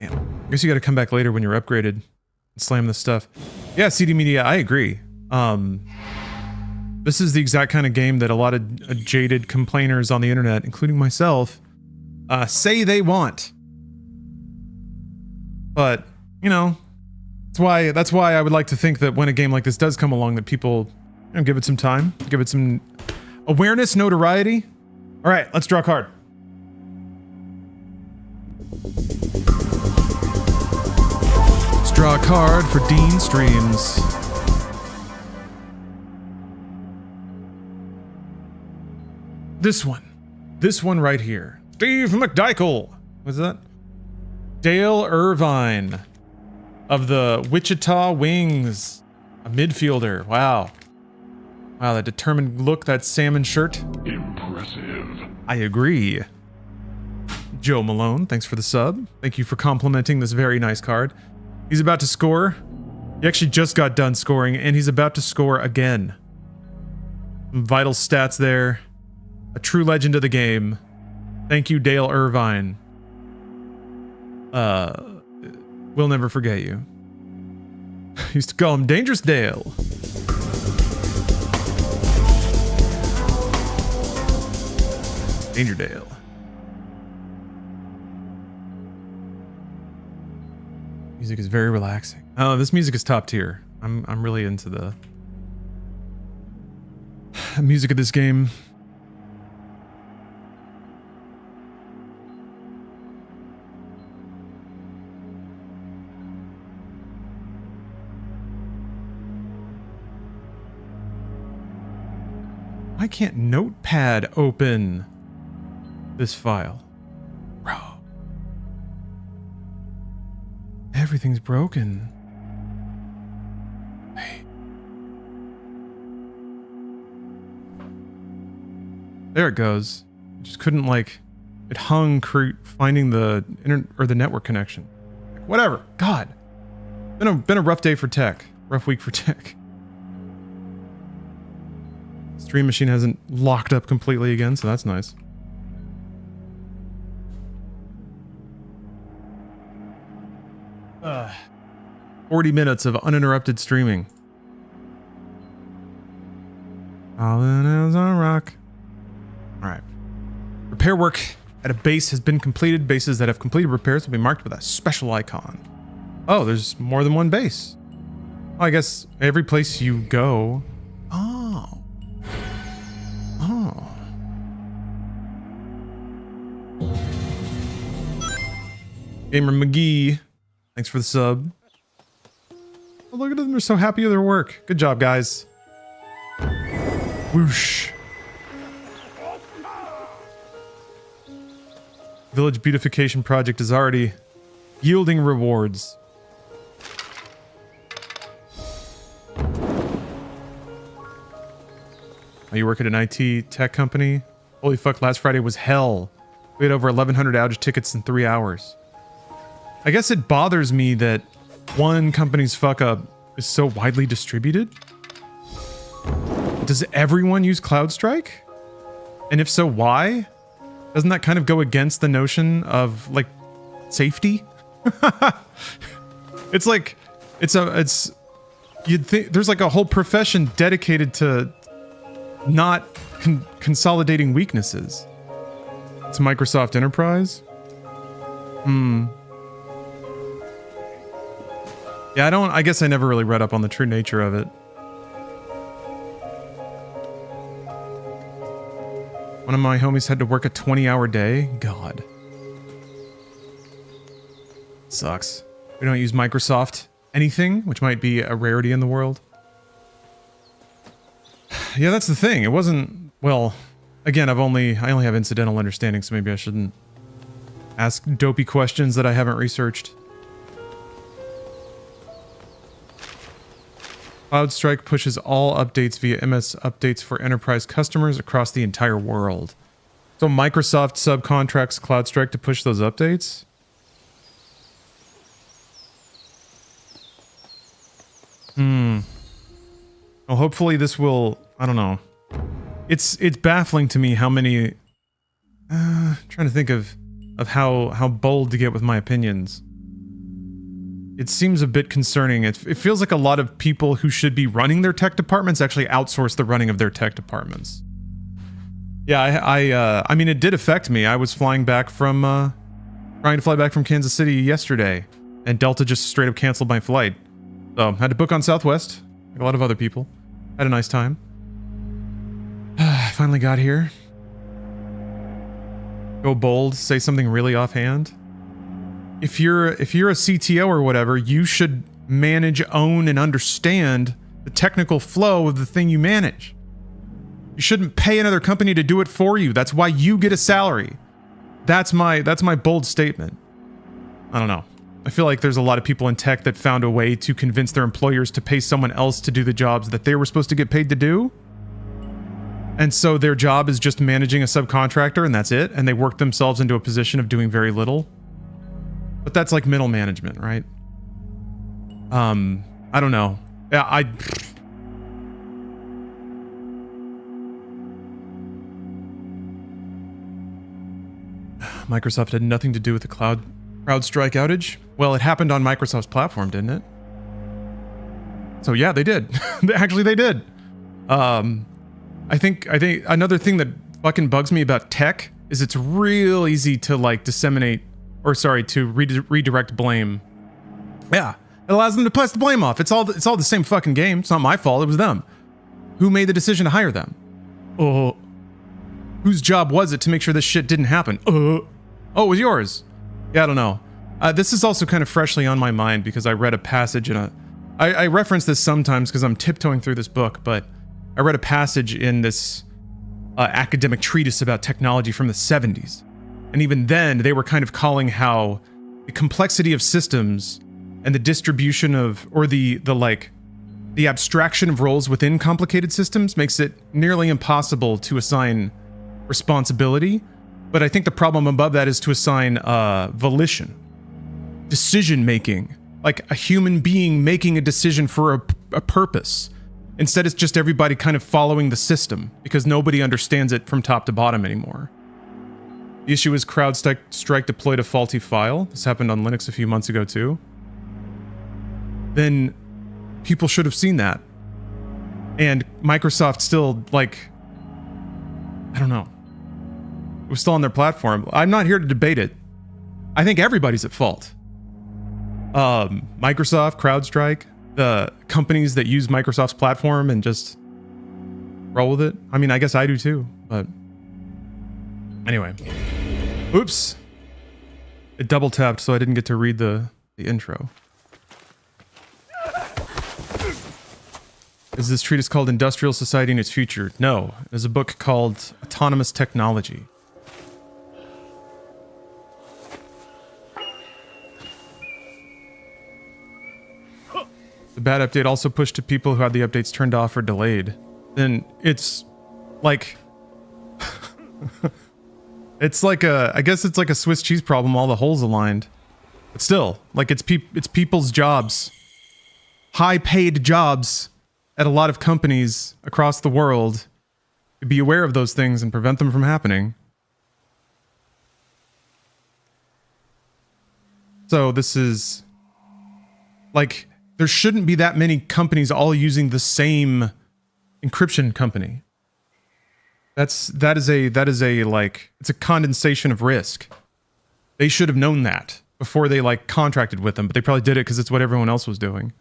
Damn. I guess you gotta come back later when you're upgraded and slam this stuff. Yeah, CD Media, I agree. This is the exact kind of game that a lot of jaded complainers on the internet, including myself, say they want. But, you know, that's why I would like to think that when a game like this does come along, that people, you know, give it some time, give it some awareness, notoriety. All right, let's draw a card. Let's draw a card for Dean Streams. This one right here. Steve McDykel. What's that? Dale Irvine of the Wichita Wings, a midfielder. Wow. Wow, that determined look, that salmon shirt. Impressive. I agree. Joe Malone, thanks for the sub. Thank you for complimenting this very nice card. He's about to score. He actually just got done scoring, and he's about to score again. Some vital stats there. A true legend of the game. Thank you, Dale Irvine. We'll never forget you. Used to call him Dangerous Dale. Danger Dale. Music is very relaxing. Oh, this music is top tier. I'm really into the music of this game. Why can't Notepad open this file? Bro. Everything's broken. Hey. There it goes. It just couldn't, like, it hung finding the the network connection. Whatever. God. Been a rough day for tech. Rough week for tech. Stream machine hasn't locked up completely again, so that's nice. Uh, 40 minutes of uninterrupted streaming. All hands on rock. Alright. Repair work at a base has been completed. Bases that have completed repairs will be marked with a special icon. Oh, there's more than one base. Well, I guess every place you go... Oh. Oh. Gamer McGee, thanks for the sub. Oh, look at them, they're so happy with their work. Good job, guys. Whoosh. Village beautification project is already yielding rewards. You work at an IT tech company? Holy fuck, last Friday was hell. We had over 1,100 outage tickets in 3 hours. I guess it bothers me that one company's fuck up is so widely distributed. Does everyone use CloudStrike? And if so, why? Doesn't that kind of go against the notion of, like, safety? It's like, you'd think there's like a whole profession dedicated to not consolidating weaknesses. It's Microsoft Enterprise. Yeah, I guess I never really read up on the true nature of it. One of my homies had to work a 20-hour day. God. Sucks. We don't use Microsoft anything, which might be a rarity in the world. Yeah, that's the thing. It wasn't, well, again, I only have incidental understanding, so maybe I shouldn't ask dopey questions that I haven't researched. CloudStrike pushes all updates via MS Updates for enterprise customers across the entire world. So Microsoft subcontracts CloudStrike to push those updates? Well, hopefully this will, I don't know. It's baffling to me how many... trying to think of how bold to get with my opinions. It seems a bit concerning. It feels like a lot of people who should be running their tech departments actually outsource the running of their tech departments. Yeah, I mean, it did affect me. I was flying back from, trying to fly back from Kansas City yesterday, and Delta just straight up canceled my flight. So, had to book on Southwest, like a lot of other people. Had a nice time. I finally got here. Go bold, say something really offhand. If you're a CTO or whatever, you should manage, own, and understand the technical flow of the thing you manage. You shouldn't pay another company to do it for you. That's why you get a salary. That's my bold statement. I don't know. I feel like there's a lot of people in tech that found a way to convince their employers to pay someone else to do the jobs that they were supposed to get paid to do. And so their job is just managing a subcontractor and that's it. And they work themselves into a position of doing very little. But that's like middle management, right? I don't know. Yeah, Microsoft had nothing to do with the cloud CrowdStrike outage? Well, it happened on Microsoft's platform, didn't it? So yeah, they did. Actually, they did. I think another thing that fucking bugs me about tech is it's real easy to like disseminate, or sorry, to redirect blame. Yeah, it allows them to pass the blame off. It's all the same fucking game. It's not my fault. It was them. Who made the decision to hire them? Oh, whose job was it to make sure this shit didn't happen? Oh, it was yours. Yeah, I don't know. This is also kind of freshly on my mind because I read a passage in I reference this sometimes because I'm tiptoeing through this book, but I read a passage in this academic treatise about technology from the 70s. And even then, they were kind of calling how the complexity of systems and the distribution of, or the abstraction of roles within complicated systems makes it nearly impossible to assign responsibility. But I think the problem above that is to assign volition, decision-making, like a human being making a decision for a purpose. Instead, it's just everybody kind of following the system because nobody understands it from top to bottom anymore. The issue is CrowdStrike deployed a faulty file. This happened on Linux a few months ago too. Then people should have seen that. And Microsoft still, like, I don't know. It was still on their platform. I'm not here to debate it. I think everybody's at fault. Microsoft, CrowdStrike, the companies that use Microsoft's platform and just roll with it. I mean, I guess I do too, but anyway. Oops. It double tapped, so I didn't get to read the intro. Is this treatise called Industrial Society and Its Future? No. There's a book called Autonomous Technology. The bad update also pushed to people who had the updates turned off or delayed. Then it's like... it's like I guess it's like a Swiss cheese problem, all the holes aligned. But still, like it's people's jobs. High-paid jobs at a lot of companies across the world to be aware of those things and prevent them from happening. So this is... like... there shouldn't be that many companies all using the same encryption company. That is a like, it's a condensation of risk. They should have known that before they like contracted with them, but they probably did it because it's what everyone else was doing.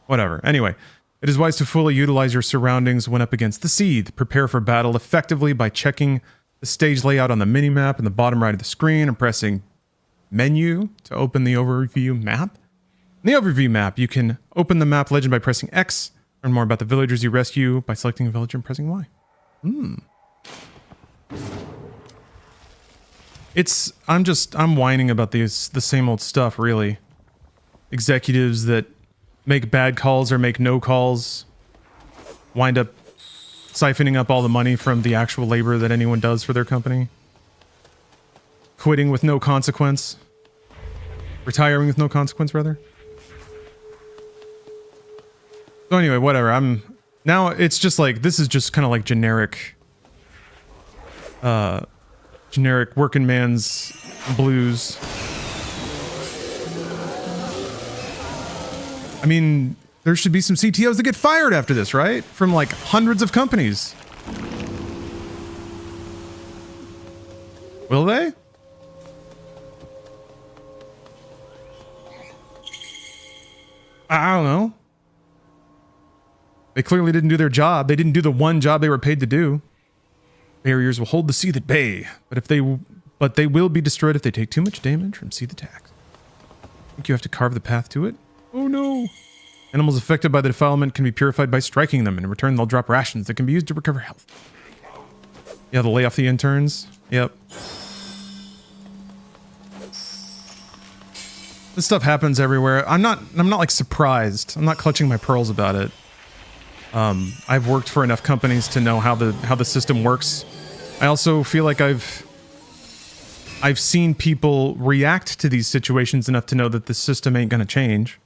Whatever. Anyway, it is wise to fully utilize your surroundings when up against the seed. Prepare for battle effectively by checking the stage layout on the mini-map in the bottom right of the screen and pressing menu to open the overview map. In the overview map, you can open the map legend by pressing X, learn more about the villagers you rescue by selecting a villager and pressing Y. I'm whining about the same old stuff, really. Executives that make bad calls or make no calls wind up siphoning up all the money from the actual labor that anyone does for their company. Quitting with no consequence. Retiring with no consequence, rather. So anyway, whatever. Now it's just like, this is just kind of like generic working man's blues. I mean, there should be some CTOs that get fired after this, right? From like hundreds of companies. Will they? I don't know. They clearly didn't do their job. They didn't do the one job they were paid to do. Barriers will hold the seed at bay, but they will be destroyed if they take too much damage from seed attacks. I think you have to carve the path to it. Oh no. Animals affected by the defilement can be purified by striking them, and in return they'll drop rations that can be used to recover health. Yeah, they'll lay off the interns. Yep. This stuff happens everywhere. I'm not like surprised. I'm not clutching my pearls about it. I've worked for enough companies to know how the system works. I also feel like I've seen people react to these situations enough to know that the system ain't gonna change.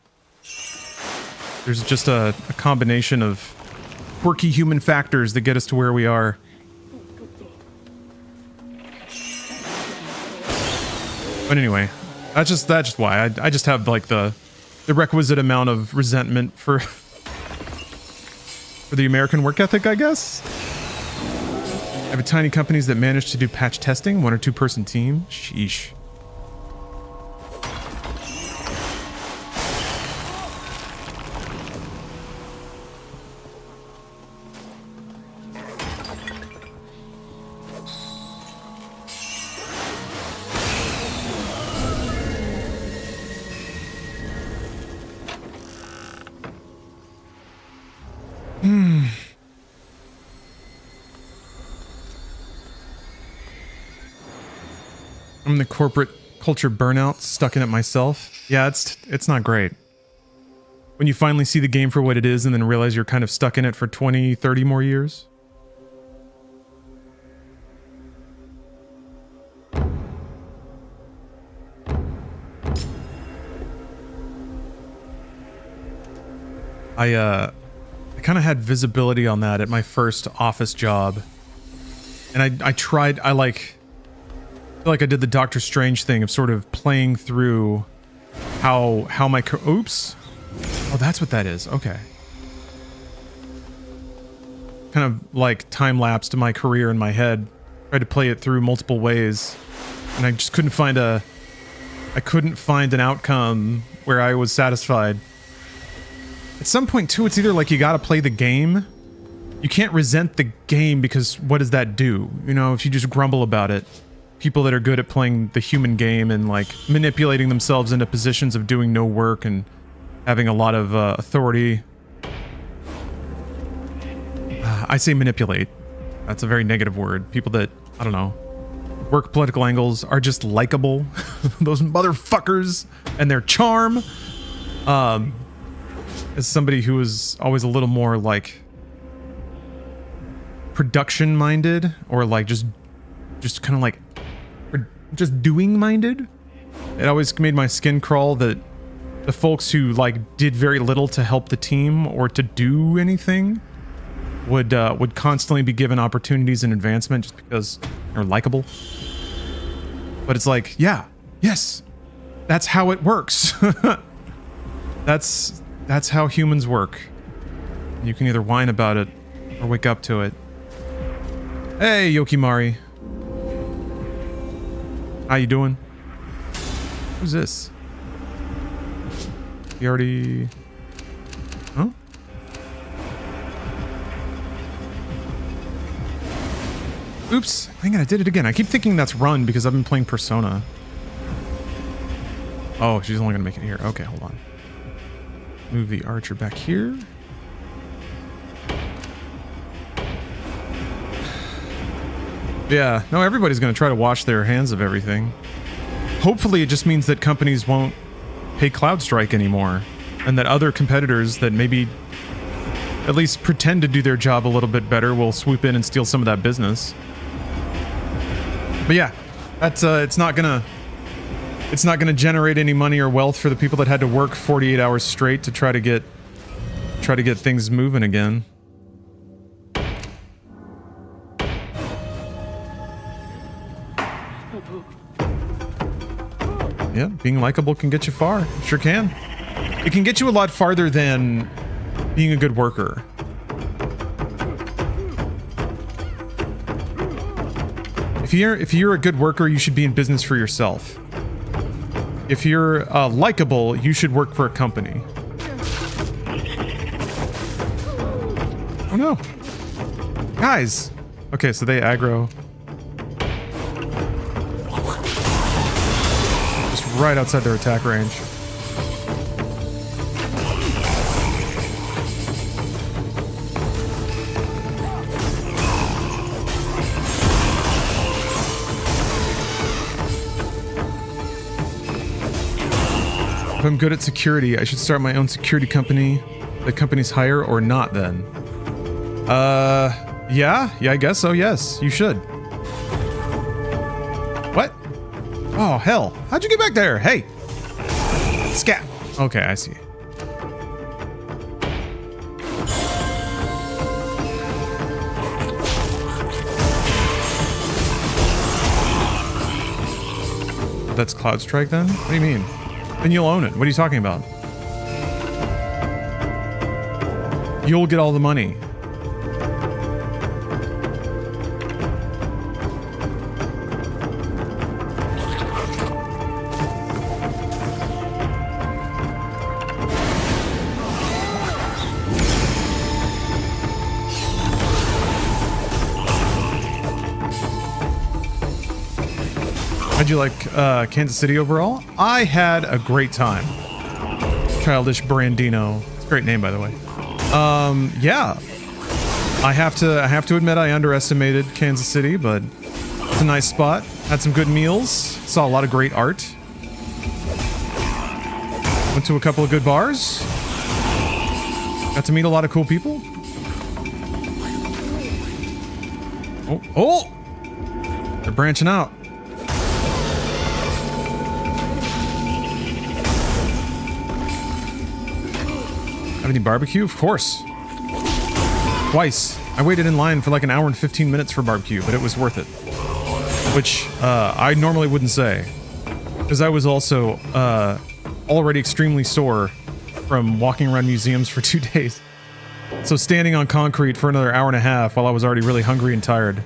There's just a combination of quirky human factors that get us to where we are. But anyway, That's just why. I just have like the requisite amount of resentment for the American work ethic, I guess. I have a tiny companies that manage to do patch testing, 1 or 2 person team. Sheesh. I'm in the corporate culture burnout, stuck in it myself. Yeah, it's not great. When you finally see the game for what it is and then realize you're kind of stuck in it for 20, 30 more years. I kind of had visibility on that at my first office job. And I tried, I feel like I did the Doctor Strange thing of sort of playing through how my oops. Oh, that's what that is. Okay. Kind of like time-lapsed my career in my head. Tried to play it through multiple ways. And I just couldn't find an outcome where I was satisfied. At some point too, it's either like you gotta play the game. You can't resent the game because what does that do? You know, if you just grumble about it. People that are good at playing the human game and like manipulating themselves into positions of doing no work and having a lot of authority. I say manipulate. That's a very negative word. People that, I don't know, work political angles are just likable. Those motherfuckers and their charm. As somebody who is always a little more like production minded or like just kind of like just doing minded, it always made my skin crawl that the folks who like did very little to help the team or to do anything would constantly be given opportunities and advancement just because they're likable. But it's like, yeah, yes, that's how it works. That's how humans work. You can either whine about it or wake up to it. Hey, Yokimari. How you doing? Who's this? You already... Huh? Oops. Hang on, I did it again. I keep thinking that's run because I've been playing Persona. Oh, she's only gonna make it here. Okay, hold on. Move the archer back here. Yeah, no, everybody's going to try to wash their hands of everything. Hopefully it just means that companies won't pay CloudStrike anymore, and that other competitors that maybe at least pretend to do their job a little bit better will swoop in and steal some of that business. But yeah, that's it's not gonna generate any money or wealth for the people that had to work 48 hours straight to try to get things moving again. Yeah, being likable can get you far. Sure can. It can get you a lot farther than being a good worker. If you're a good worker, you should be in business for yourself. If you're likable, you should work for a company. Oh no. Guys. Okay, so they aggro. Right outside their attack range. If I'm good at security, I should start my own security company. The companies hire or not then? Yeah, I guess so, yes. You should. What? Oh, hell. How'd you get back there? Hey! Scat! Okay, I see. That's Cloud Strike then? What do you mean? Then you'll own it. What are you talking about? You'll get all the money. How'd you like Kansas City overall? I had a great time. Childish Brandino. It's a great name, by the way. Yeah. I have to admit I underestimated Kansas City, but it's a nice spot. Had some good meals. Saw a lot of great art. Went to a couple of good bars. Got to meet a lot of cool people. Oh! They're branching out. Have any barbecue? Of course. Twice. I waited in line for like an hour and 15 minutes for barbecue, but it was worth it. Which I normally wouldn't say. Because I was also already extremely sore from walking around museums for 2 days. So standing on concrete for another hour and a half while I was already really hungry and tired.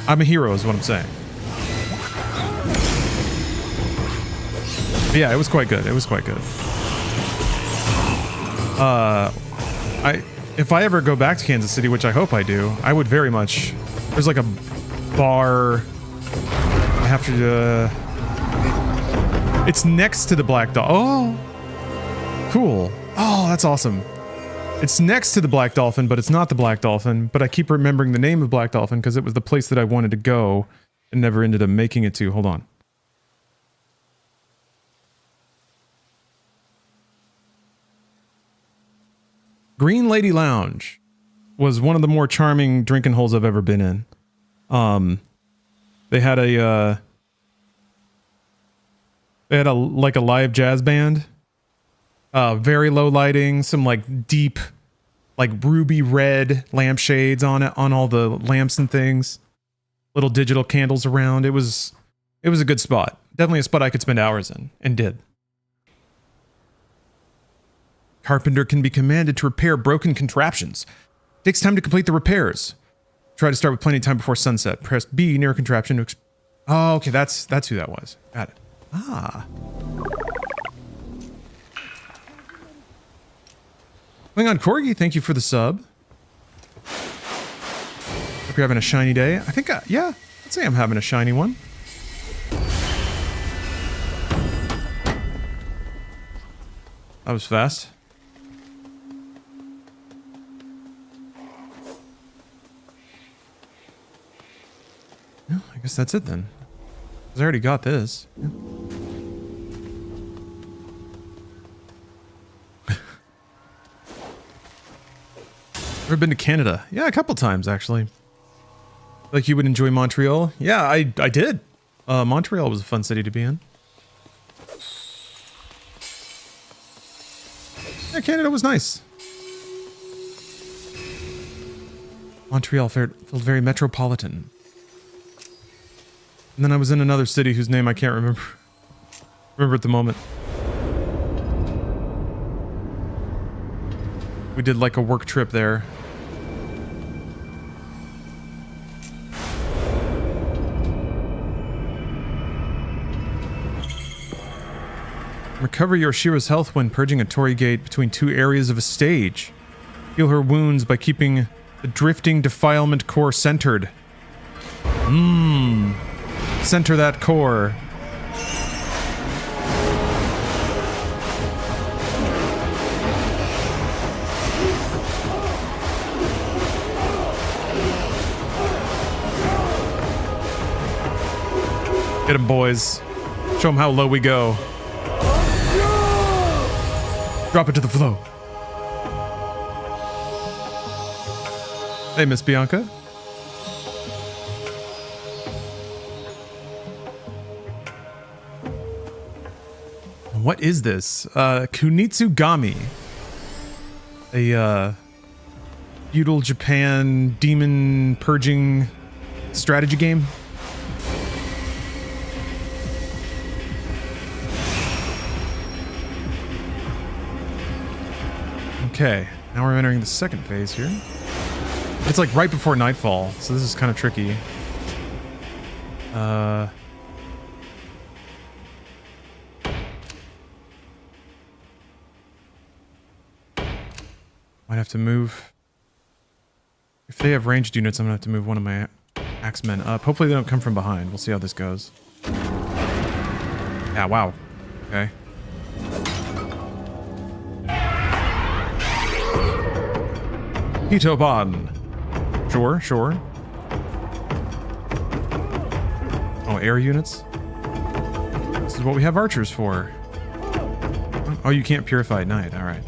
I'm a hero is what I'm saying. But yeah, it was quite good. It was quite good. If I ever go back to Kansas City, which I hope I do, I would very much. There's like a bar. I have to. It's next to the Black Dolphin. Oh, cool. Oh, that's awesome. It's next to the Black Dolphin, but it's not the Black Dolphin. But I keep remembering the name of Black Dolphin because it was the place that I wanted to go and never ended up making it to. Hold on. Green Lady Lounge was one of the more charming drinking holes I've ever been in. They had a like a live jazz band. Very low lighting, some like deep, like ruby red lampshades on it, on all the lamps and things. Little digital candles around. It was a good spot. Definitely a spot I could spend hours in, and did. Carpenter can be commanded to repair broken contraptions. Takes time to complete the repairs. Try to start with plenty of time before sunset. Press B near a contraption to oh, okay, that's who that was. Got it. Ah. Klingon Corgi, thank you for the sub. Hope you're having a shiny day. I think, yeah, I'd say I'm having a shiny one. That was fast. Yeah, I guess that's it then. 'Cause I already got this. Yeah. Ever been to Canada? Yeah, a couple times actually. Like you would enjoy Montreal? Yeah, I did. Montreal was a fun city to be in. Yeah, Canada was nice. Montreal felt very metropolitan. And then I was in another city whose name I can't remember at the moment. We did like a work trip there. Recover Yoshira's health when purging a Torii gate between two areas of a stage. Heal her wounds by keeping the drifting defilement core centered. Center that core. Get him, boys. Show them how low we go. Drop it to the floor. Hey, Miss Bianca. What is this? Kunitsugami. A feudal Japan demon purging strategy game. Okay, now we're entering the second phase here. It's like right before nightfall, so this is kind of tricky. Might have to move. If they have ranged units, I'm gonna have to move one of my axemen up. Hopefully they don't come from behind. We'll see how this goes. Yeah, wow. Okay. Hitoban. Sure, sure. Oh, air units? This is what we have archers for. Oh, you can't purify at night. All right.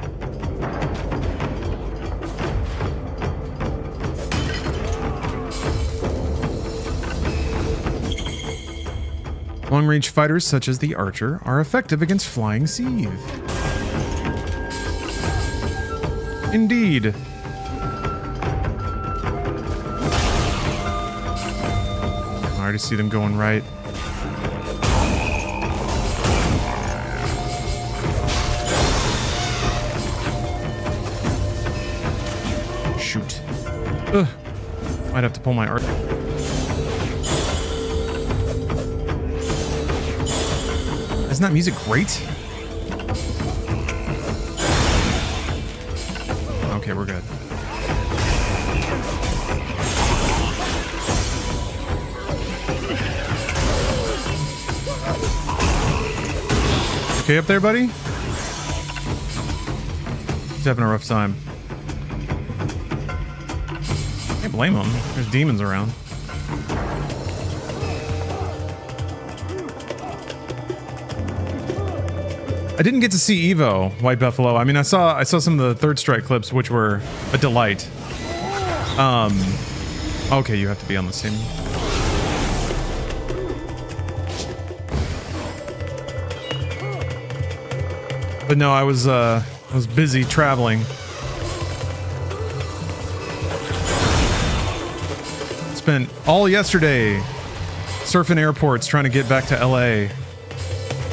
Long-range fighters such as the archer are effective against flying seethe. Indeed. I already see them going right. Shoot. Ugh. Might have to pull my archer. Isn't that music great? Okay, we're good. Okay up there, buddy? He's having a rough time. Can't blame him. There's demons around. I didn't get to see Evo, White Buffalo. I mean, I saw some of the Third Strike clips, which were a delight. Okay, you have to be on the same. But no, I was busy traveling. Spent all yesterday surfing airports trying to get back to LA.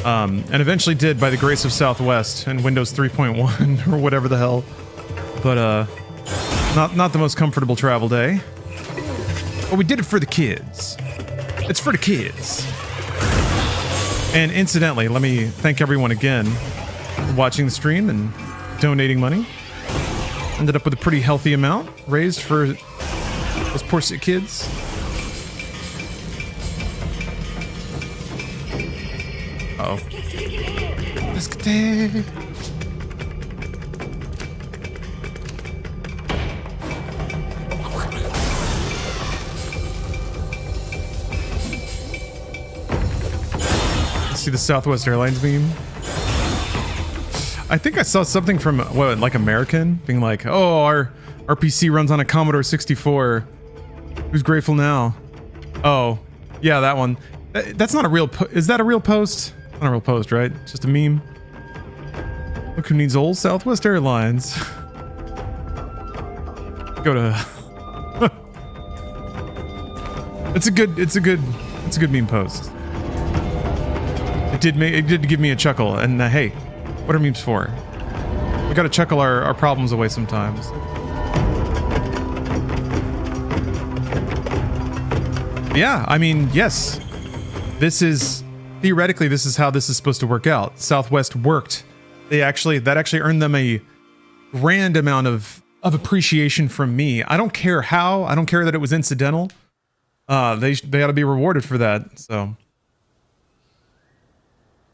And eventually did by the grace of Southwest and Windows 3.1 or whatever the hell. But not the most comfortable travel day. But we did it for the kids. It's for the kids. And incidentally, let me thank everyone again for watching the stream and donating money. Ended up with a pretty healthy amount raised for those poor sick kids. Uh-oh. Let's get there. Let's see the Southwest Airlines meme. I think I saw something from, what, like American? Being like, oh, our PC runs on a Commodore 64. Who's grateful now? Oh, yeah, that one. That's not a real is that a real post? Not a real post, right? It's just a meme. Look who needs old Southwest Airlines. Go to. It's a good meme post. It did give me a chuckle, and hey, what are memes for? We gotta chuckle our problems away sometimes. Yeah, I mean, yes. Theoretically, this is how this is supposed to work out. Southwest worked. That actually earned them a grand amount of appreciation from me. I don't care how. I don't care that it was incidental. They ought to be rewarded for that. So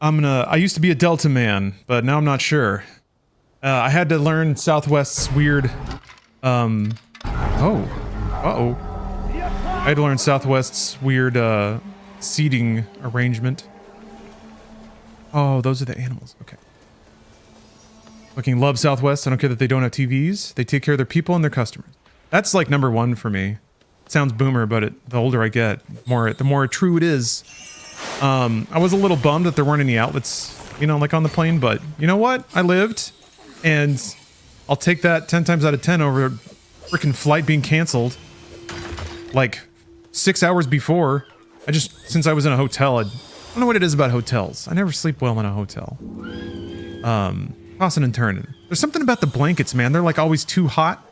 I used to be a Delta man, but now I'm not sure. I had to learn Southwest's weird. I had to learn Southwest's weird seating arrangement. Oh, those are the animals. Okay. Fucking love Southwest. I don't care that they don't have TVs. They take care of their people and their customers. That's like number one for me. It sounds boomer, but the older I get, the more true it is. I was a little bummed that there weren't any outlets, like on the plane, but you know what? I lived, and I'll take that 10 times out of 10 over a freaking flight being canceled. Like 6 hours before. Since I was in a hotel, I don't know what it is about hotels. I never sleep well in a hotel. Tossing and turning. There's something about the blankets, man. They're like always too hot.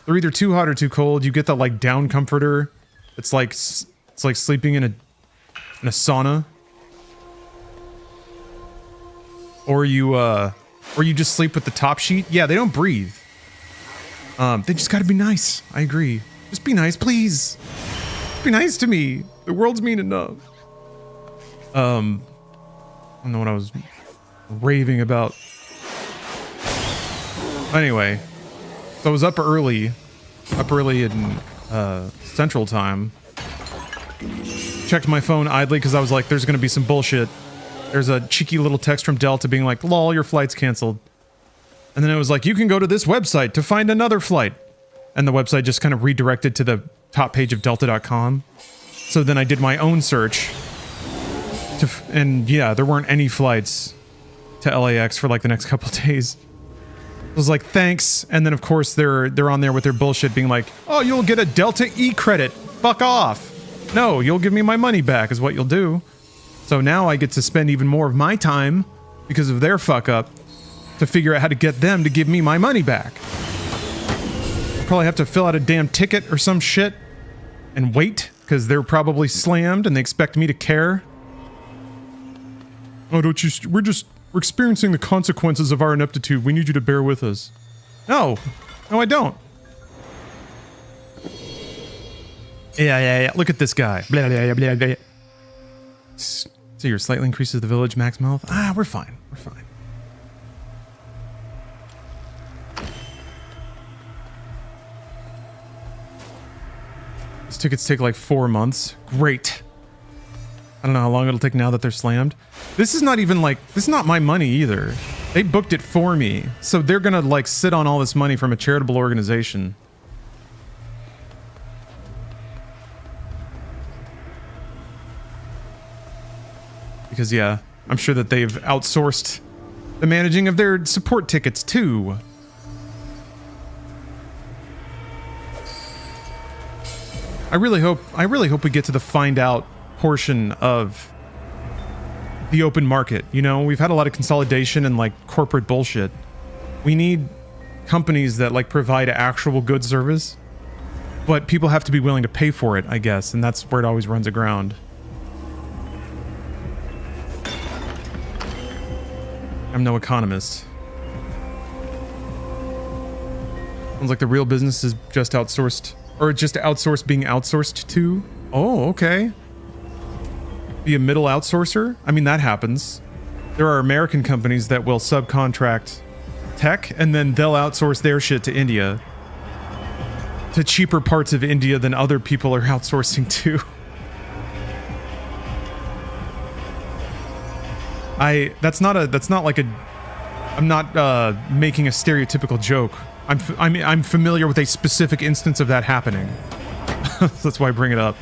They're either too hot or too cold. You get the like down comforter. It's like sleeping in a sauna. Or you just sleep with the top sheet. Yeah, they don't breathe. They just gotta be nice. I agree. Just be nice, please. Just be nice to me. The world's mean enough. I don't know what I was raving about. Anyway, so I was up early in Central Time. Checked my phone idly because I was like, there's gonna be some bullshit. There's a cheeky little text from Delta being like, lol, your flight's canceled. And then it was like, you can go to this website to find another flight. And the website just kind of redirected to the top page of delta.com. So then I did my own search. And yeah, there weren't any flights to LAX for like the next couple days. I was like, thanks. And then of course they're on there with their bullshit being like, oh, you'll get a Delta E credit. Fuck off. No, you'll give me my money back is what you'll do. So now I get to spend even more of my time because of their fuck up to figure out how to get them to give me my money back. I'll probably have to fill out a damn ticket or some shit and wait because they're probably slammed and they expect me to care. Oh, don't you? We're experiencing the consequences of our ineptitude. We need you to bear with us. No, I don't. Yeah. Look at this guy. Blah, blah, blah, blah. So you're slightly increases the village max health. Ah, we're fine. We're fine. These tickets take like 4 months. Great. I don't know how long it'll take now that they're slammed. This is not even like, this is not my money either. They booked it for me. So they're gonna like sit on all this money from a charitable organization. Because yeah, I'm sure that they've outsourced the managing of their support tickets too. I really hope we get to the find out portion of the open market. You know, we've had a lot of consolidation and like corporate bullshit. We need companies that like provide actual good service, but people have to be willing to pay for it, I guess, and that's where it always runs aground. I'm no economist. Sounds like the real business is just outsourced, or just outsourced being outsourced to. Oh, okay. Be a middle outsourcer? I mean, that happens. There are American companies that will subcontract tech, and then they'll outsource their shit to India. To cheaper parts of India than other people are outsourcing to. That's not like a, I'm not making a stereotypical joke. I'm familiar with a specific instance of that happening. That's why I bring it up.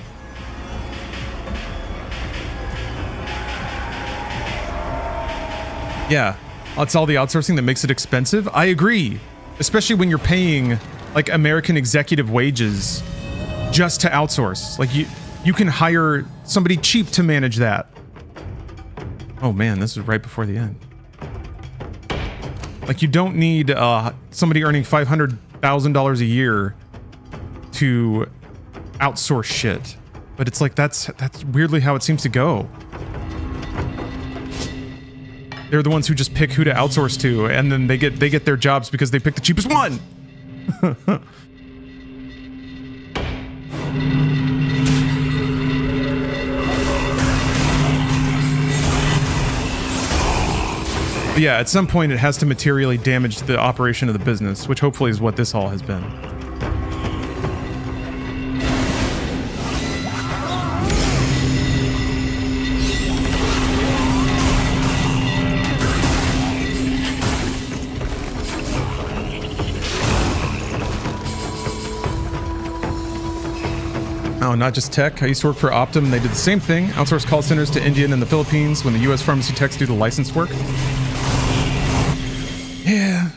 Yeah, it's all the outsourcing that makes it expensive. I agree, especially when you're paying like American executive wages just to outsource. Like you can hire somebody cheap to manage that. Oh man, this is right before the end. Like you don't need somebody earning $500,000 a year to outsource shit. But it's like that's weirdly how it seems to go. They're the ones who just pick who to outsource to, and then they get their jobs because they pick the cheapest one. But yeah, at some point it has to materially damage the operation of the business, which hopefully is what this haul has been. Oh, not just tech. I used to work for Optum. They did the same thing. Outsourced call centers to India and the Philippines when the U.S. pharmacy techs do the license work. Yeah.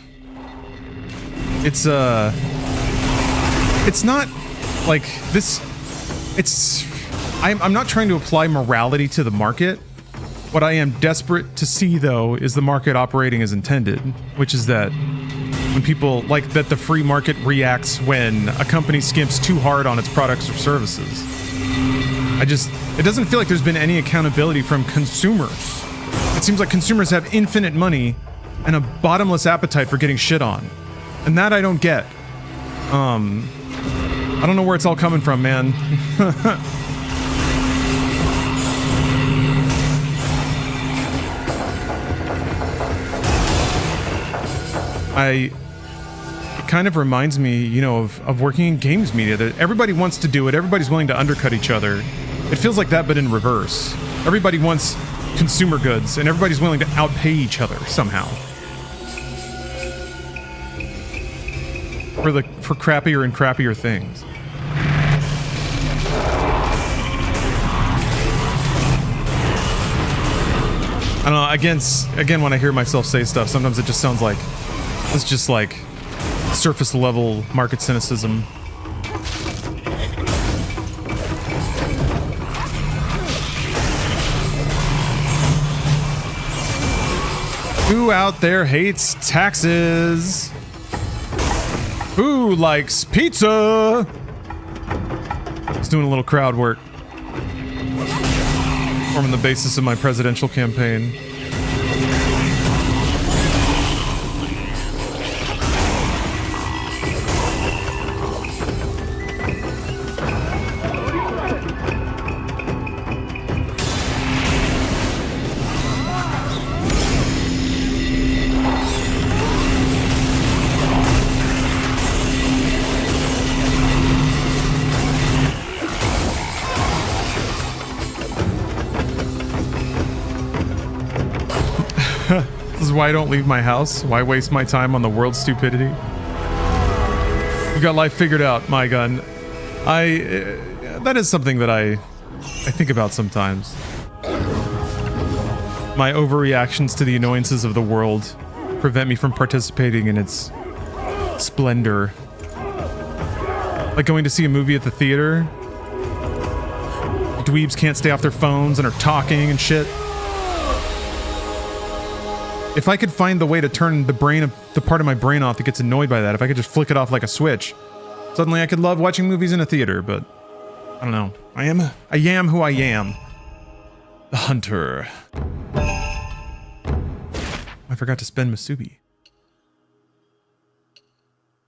It's not like this. I'm not trying to apply morality to the market. What I am desperate to see, though, is the market operating as intended, which is that when people like that the free market reacts when a company skimps too hard on its products or services. It doesn't feel like there's been any accountability from consumers. It seems like consumers have infinite money and a bottomless appetite for getting shit on. And that I don't get. I don't know where it's all coming from, man. It kind of reminds me, you know, of working in games media. That everybody wants to do it. Everybody's willing to undercut each other. It feels like that, but in reverse. Everybody wants consumer goods, and everybody's willing to outpay each other somehow. For crappier and crappier things. I don't know, again, when I hear myself say stuff, sometimes it just sounds like it's just like surface level market cynicism. Who out there hates taxes? Who likes pizza? Just doing a little crowd work. Forming the basis of my presidential campaign. This is why I don't leave my house. Why waste my time on the world's stupidity? You got life figured out, my gun. That is something that I think about sometimes. My overreactions to the annoyances of the world prevent me from participating in its splendor. Like going to see a movie at the theater. Dweebs can't stay off their phones and are talking and shit. If I could find the way to turn the part of my brain off that gets annoyed by that, if I could just flick it off like a switch, suddenly I could love watching movies in a theater, but I don't know. I am who I am. The hunter. I forgot to spend Masubi.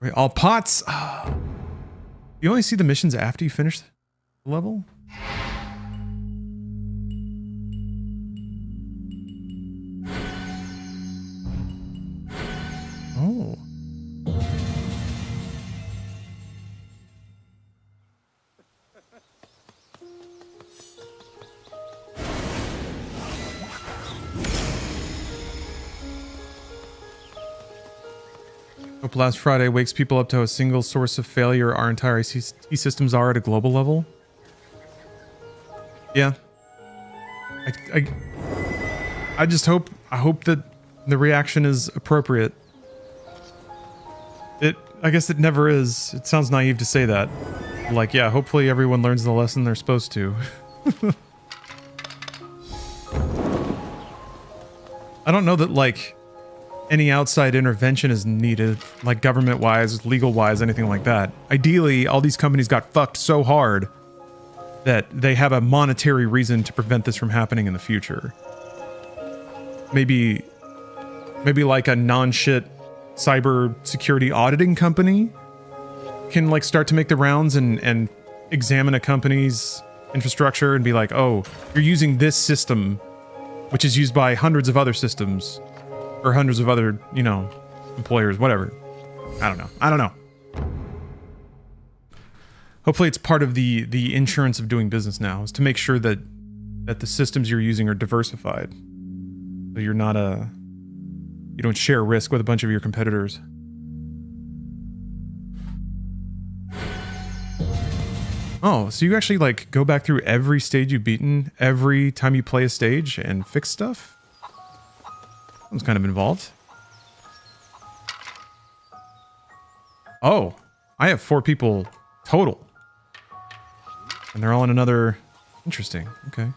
Right, all pots. You only see the missions after you finish the level? Oh. Hope last Friday wakes people up to how a single source of failure our entire IT systems are at a global level. Yeah. I just hope that the reaction is appropriate. I guess it never is. It sounds naive to say that. Like, yeah, hopefully everyone learns the lesson they're supposed to. I don't know that, like, any outside intervention is needed, like government-wise, legal-wise, anything like that. Ideally, all these companies got fucked so hard that they have a monetary reason to prevent this from happening in the future. Maybe like a non-shit cyber security auditing company can like start to make the rounds and examine a company's infrastructure and be like, oh, you're using this system, which is used by hundreds of other systems or hundreds of other, you know, employers, whatever. I don't know. Hopefully it's part of the insurance of doing business now, is to make sure that the systems you're using are diversified. So you're not you don't share risk with a bunch of your competitors. Oh, so you actually like go back through every stage you've beaten every time you play a stage and fix stuff? That was kind of involved. Oh, I have 4 people total. And they're all in another... Interesting. Okay.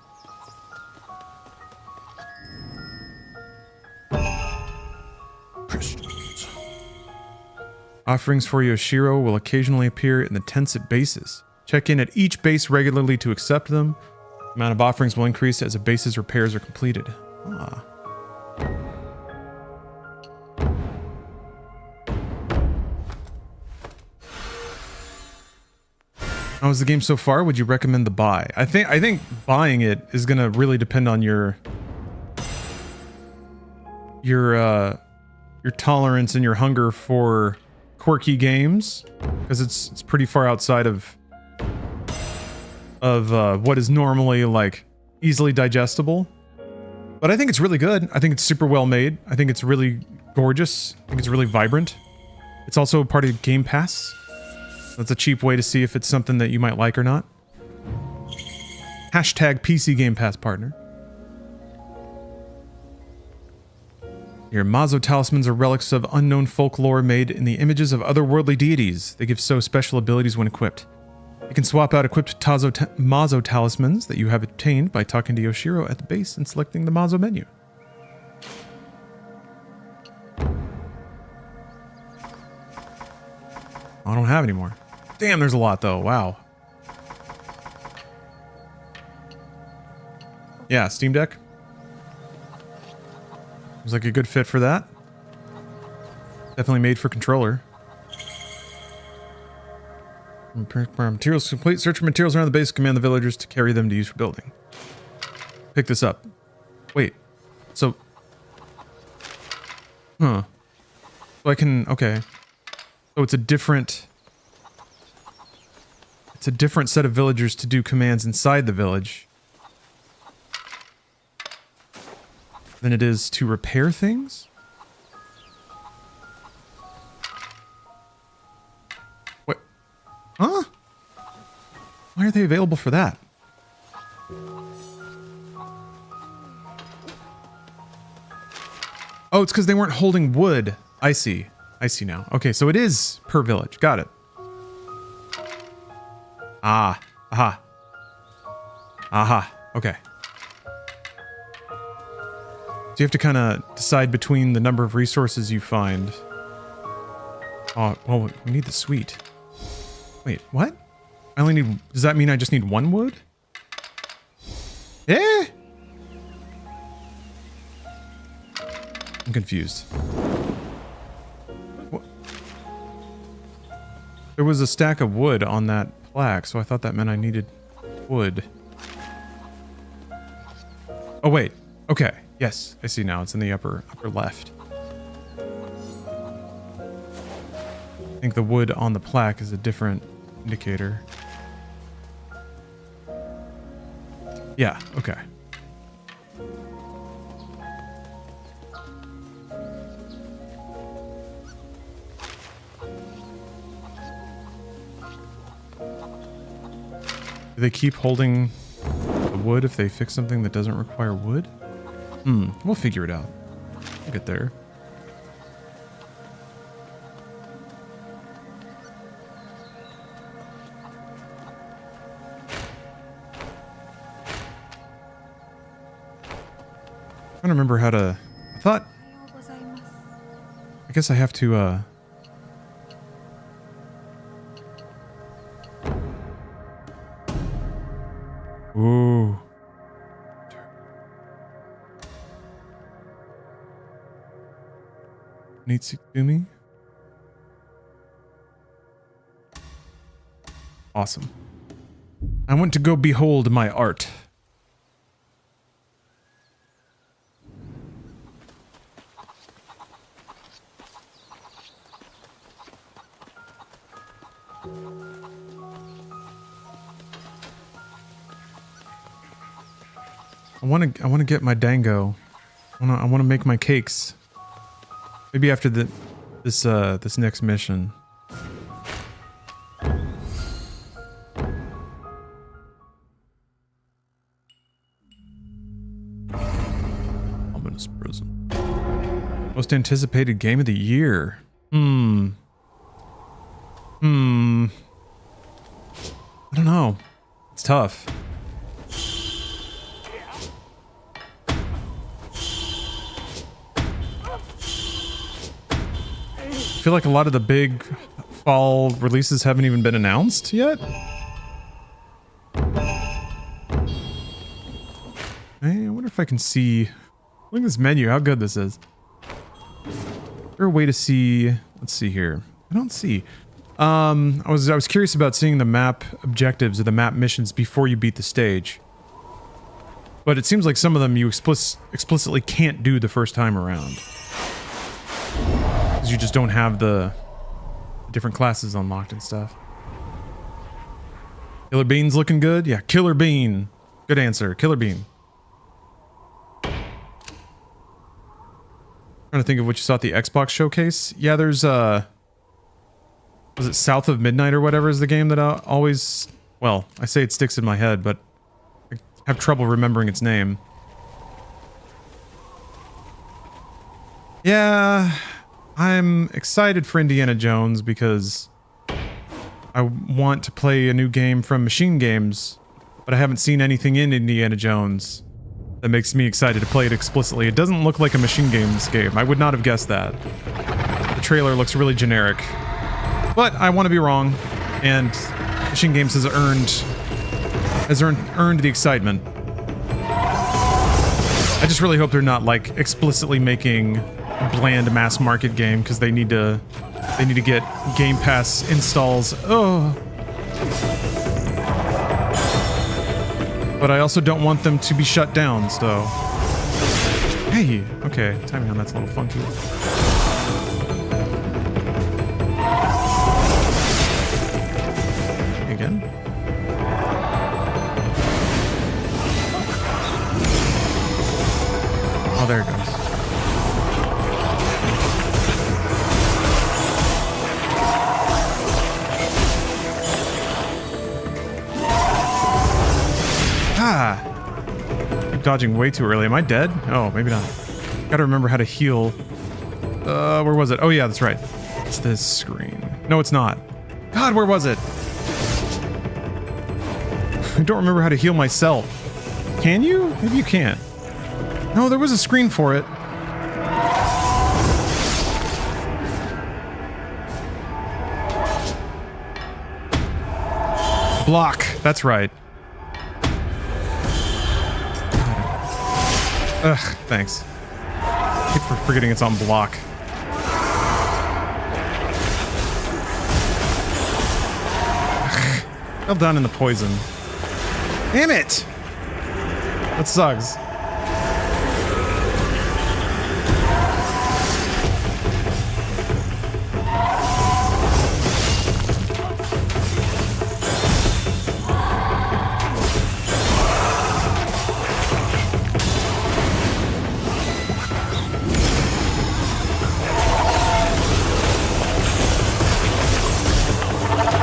questions. Offerings for Yoshiro will occasionally appear in the tents at bases. Check in at each base regularly to accept them. The amount of offerings will increase as a base's repairs are completed. Ah. How was the game so far? Would you recommend the buy? I think buying it is gonna really depend on your tolerance and your hunger for quirky games, because it's pretty far outside of what is normally like easily digestible. But I think it's really good. I think it's super well made. I think it's really gorgeous. I think it's really vibrant. It's also part of Game Pass. That's a cheap way to see if it's something that you might like or not. Hashtag PC Game Pass partner. Your Mazo talismans are relics of unknown folklore made in the images of otherworldly deities. They give so special abilities when equipped. You can swap out equipped Mazo talismans that you have obtained by talking to Yoshiro at the base and selecting the Mazo menu. I don't have any more. Damn, there's a lot though. Wow. Yeah, Steam Deck. Seems like a good fit for that. Definitely made for controller. Materials complete. Search for materials around the base. Command the villagers to carry them to use for building. Pick this up. Wait. So... Huh. So I can... Okay. So it's a different... It's a different set of villagers to do commands inside the village than it is to repair things? What? Huh? Why are they available for that? Oh, it's because they weren't holding wood. I see. I see now. Okay, so it is per village. Got it. Ah. Aha. Aha. Okay. So you have to kind of decide between the number of resources you find. Oh, well, we need the sweet. Wait, what? I only need... Does that mean I just need one wood? Eh? I'm confused. What? There was a stack of wood on that plaque, so I thought that meant I needed wood. Oh, wait. Okay. Yes, I see now. It's in the upper left. I think the wood on the plaque is a different indicator. Yeah, okay. Do they keep holding the wood if they fix something that doesn't require wood? We'll figure it out. We'll get there. I don't remember how to... I thought... I guess I have to, Ooh. Nitsukumi? Awesome. I want to go behold my art. I want to get my dango. I want to make my cakes. Maybe after this next mission. Ominous prison. Most anticipated game of the year. I don't know. It's tough. feel like a lot of the big fall releases haven't even been announced yet. Hey, I wonder if I can see... Look at this menu, how good this is. Is there a way to see... Let's see here. I don't see. I was curious about seeing the map objectives or the map missions before you beat the stage. But it seems like some of them you explicitly can't do the first time around. Because you just don't have the different classes unlocked and stuff. Killer Bean's looking good? Yeah, Killer Bean. Good answer. Killer Bean. Trying to think of what you saw at the Xbox showcase. Yeah, there's was it South of Midnight or whatever is the game that I always... Well, I say it sticks in my head, but I have trouble remembering its name. Yeah, I'm excited for Indiana Jones because I want to play a new game from Machine Games, but I haven't seen anything in Indiana Jones that makes me excited to play it explicitly. It doesn't look like a Machine Games game. I would not have guessed that. The trailer looks really generic. But I want to be wrong, and Machine Games has earned the excitement. I just really hope they're not like explicitly making a bland mass market game because they need to get Game Pass installs. Oh. But I also don't want them to be shut down, so. Hey, okay, timing on that's a little funky. Again. Oh, there it goes. Ah! Keep dodging way too early. Am I dead? Oh, maybe not. Gotta remember how to heal. Where was it? Oh yeah, that's right. It's this screen. No, it's not. God, where was it? I don't remember how to heal myself. Can you? Maybe you can't. No, there was a screen for it. Block. That's right. Ugh, thanks. I keep forgetting it's on block. Fell down in the poison. Damn it! That sucks.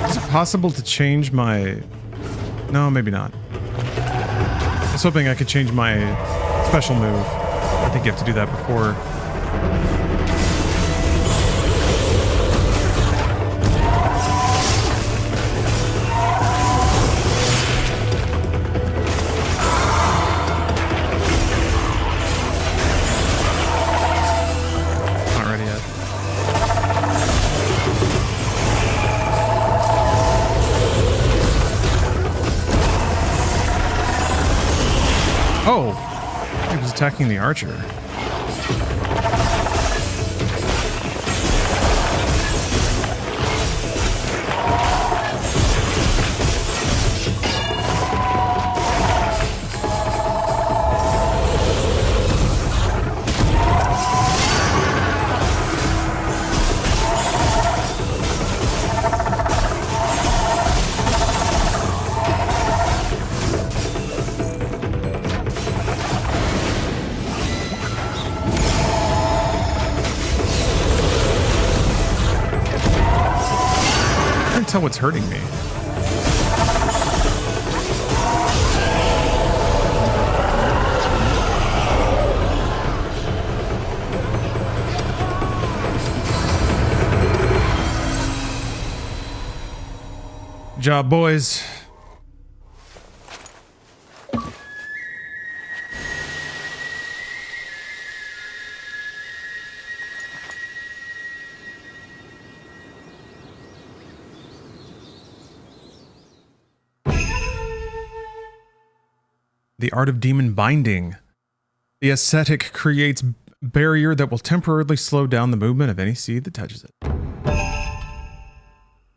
Is it possible to change my... No, maybe not. I was hoping I could change my special move. I think you have to do that before. Not ready yet. Oh! He was attacking the archer. I can't tell what's hurting me. Good job, boys. The art of demon binding. The ascetic creates barrier that will temporarily slow down the movement of any seed that touches it.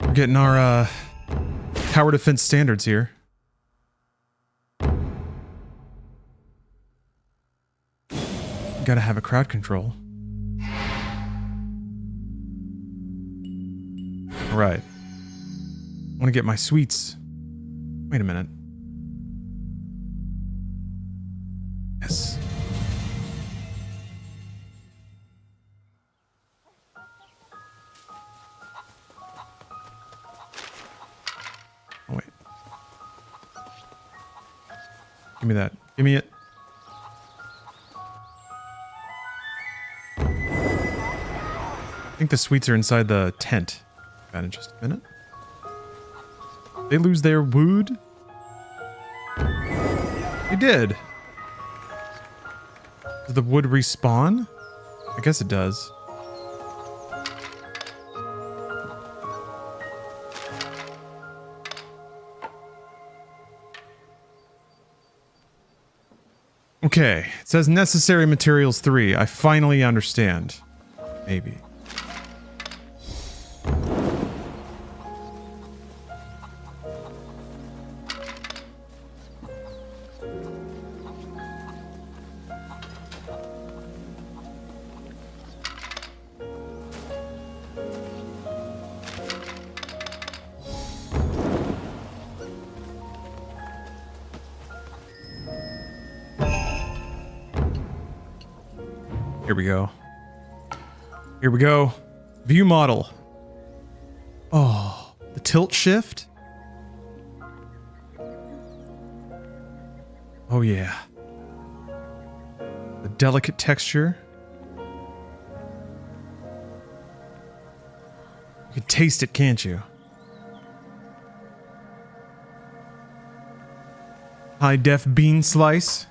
We're getting our tower defense standards here. Gotta have a crowd control. Alright. I want to get my sweets. Wait a minute. Yes. Oh, wait. Give me that. Give me it. I think the sweets are inside the tent. In just a minute. They lose their wood? They did. Does the wood respawn? I guess it does. Okay, it says necessary materials 3. I finally understand. Maybe. Here we go. Here we go. View model. Oh, the tilt shift. Oh yeah. The delicate texture. You can taste it, can't you? High def bean slice.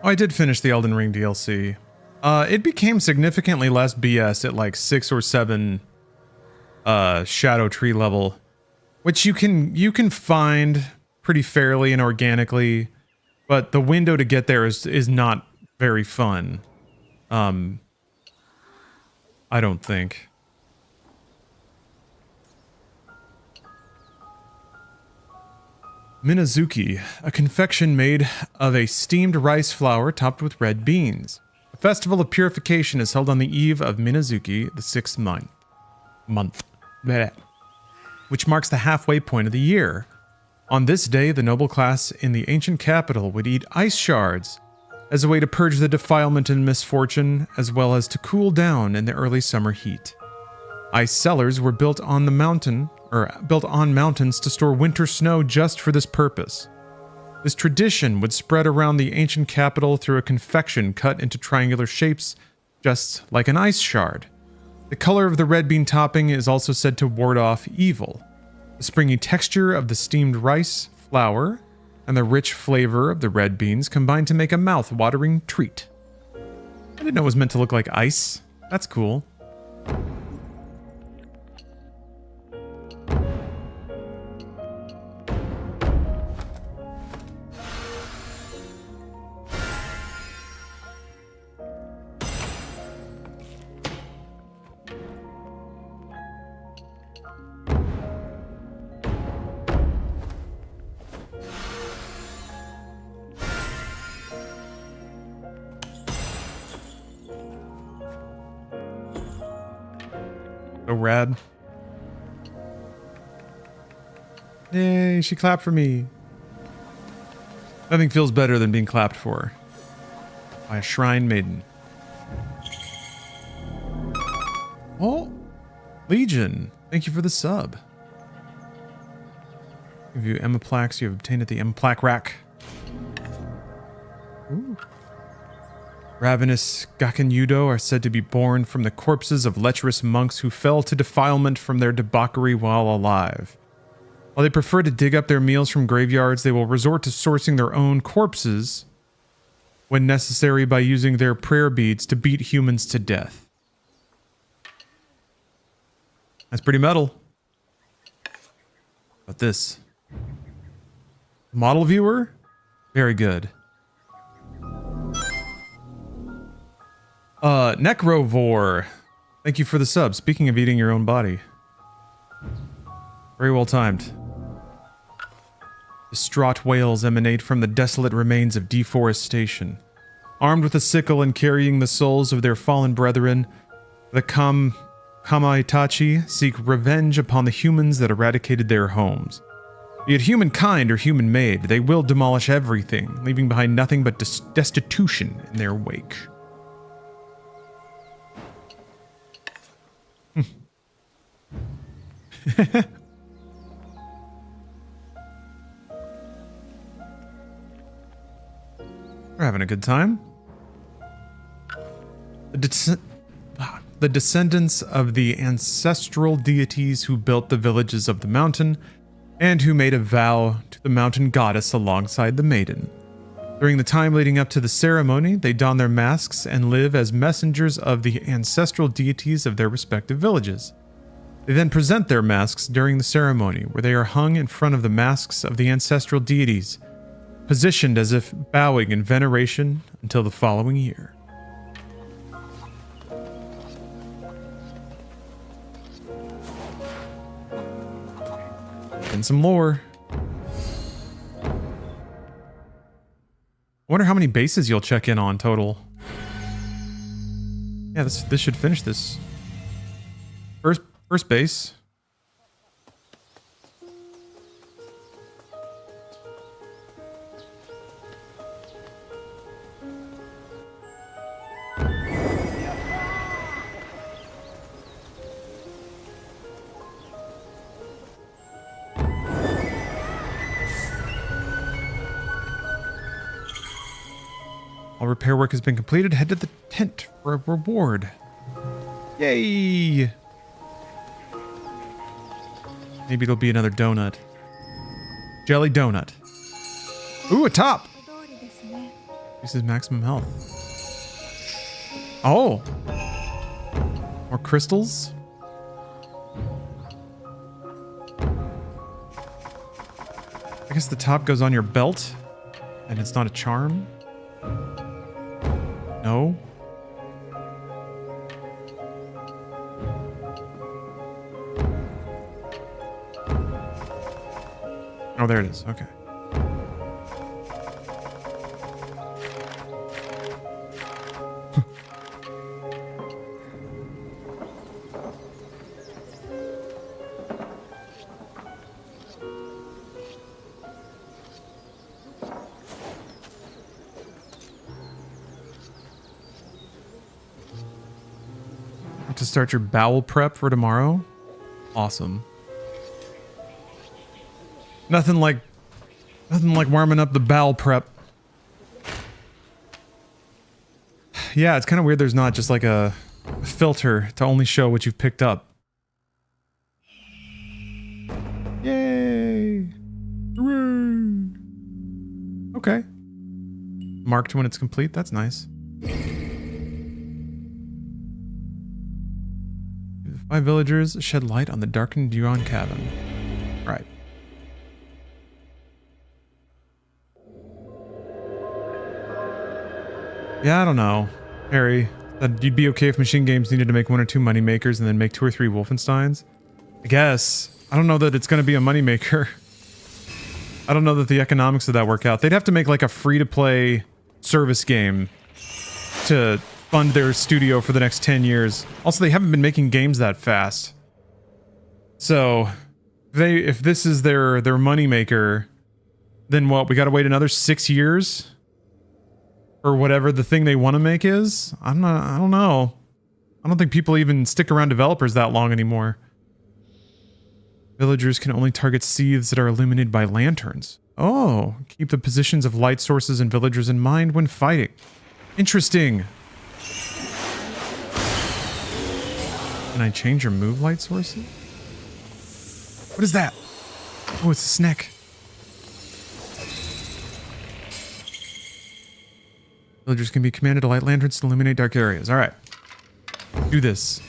I did finish the Elden Ring DLC. It became significantly less BS at like 6 or 7 Shadow Tree level, which you can find pretty fairly and organically, but the window to get there is not very fun. I don't think. Minazuki, a confection made of a steamed rice flour topped with red beans. A festival of purification is held on the eve of Minazuki, the 6th month, which marks the halfway point of the year. On this day, the noble class in the ancient capital would eat ice shards as a way to purge the defilement and misfortune, as well as to cool down in the early summer heat. Ice cellars were built on mountains to store winter snow just for this purpose. This tradition would spread around the ancient capital through a confection cut into triangular shapes, just like an ice shard. The color of the red bean topping is also said to ward off evil. The springy texture of the steamed rice, flour, and the rich flavor of the red beans combine to make a mouth-watering treat. I didn't know it was meant to look like ice. That's cool. So rad. Yay, she clapped for me. Nothing feels better than being clapped for by a shrine maiden. Oh, Legion, thank you for the sub. Give you Emma plaques you have obtained at the Emma plaque rack. Ooh. Ravenous Gakunyudo are said to be born from the corpses of lecherous monks who fell to defilement from their debauchery while alive. While they prefer to dig up their meals from graveyards, they will resort to sourcing their own corpses when necessary by using their prayer beads to beat humans to death. That's pretty metal. But this model viewer, very good. Necrovore, thank you for the sub. Speaking of eating your own body, very well timed. Distraught wails emanate from the desolate remains of deforestation. Armed with a sickle and carrying the souls of their fallen brethren, the Kamaitachi seek revenge upon the humans that eradicated their homes. Be it humankind or human-made, they will demolish everything, leaving behind nothing but destitution in their wake. We're having a good time. The descendants of the ancestral deities who built the villages of the mountain and who made a vow to the mountain goddess alongside the maiden. During the time leading up to the ceremony, they don their masks and live as messengers of the ancestral deities of their respective villages. They then present their masks during the ceremony, where they are hung in front of the masks of the ancestral deities, positioned as if bowing in veneration until the following year. And some lore. I wonder how many bases you'll check in on total. Yeah, this should finish this. First base. All repair work has been completed. Head to the tent for a reward. Yay! Maybe it'll be another donut. Jelly donut. Ooh, a top! This is maximum health. Oh! More crystals? I guess the top goes on your belt, and it's not a charm? No? Oh, there it is. Okay. To start your bowel prep for tomorrow? Awesome. Nothing like warming up the bowel prep. Yeah, it's kind of weird there's not just like a filter to only show what you've picked up. Yay! Hooray! Okay. Marked when it's complete, that's nice. 5 villagers shed light on the darkened Yuan cabin. Right. Yeah, I don't know. Harry, that you'd be okay if Machine Games needed to make 1 or 2 moneymakers and then make 2 or 3 Wolfensteins? I guess. I don't know that it's going to be a moneymaker. I don't know that the economics of that work out. They'd have to make like a free-to-play service game to fund their studio for the next 10 years. Also, they haven't been making games that fast. So, if this is their moneymaker, then what, we gotta wait another 6 years? Or whatever the thing they want to make is? I don't know. I don't think people even stick around developers that long anymore. Villagers can only target seeths that are illuminated by lanterns. Oh, keep the positions of light sources and villagers in mind when fighting. Interesting. Can I change your move light sources? What is that? Oh, it's a snack. Villagers can be commanded to light lanterns to illuminate dark areas. All right. Do this.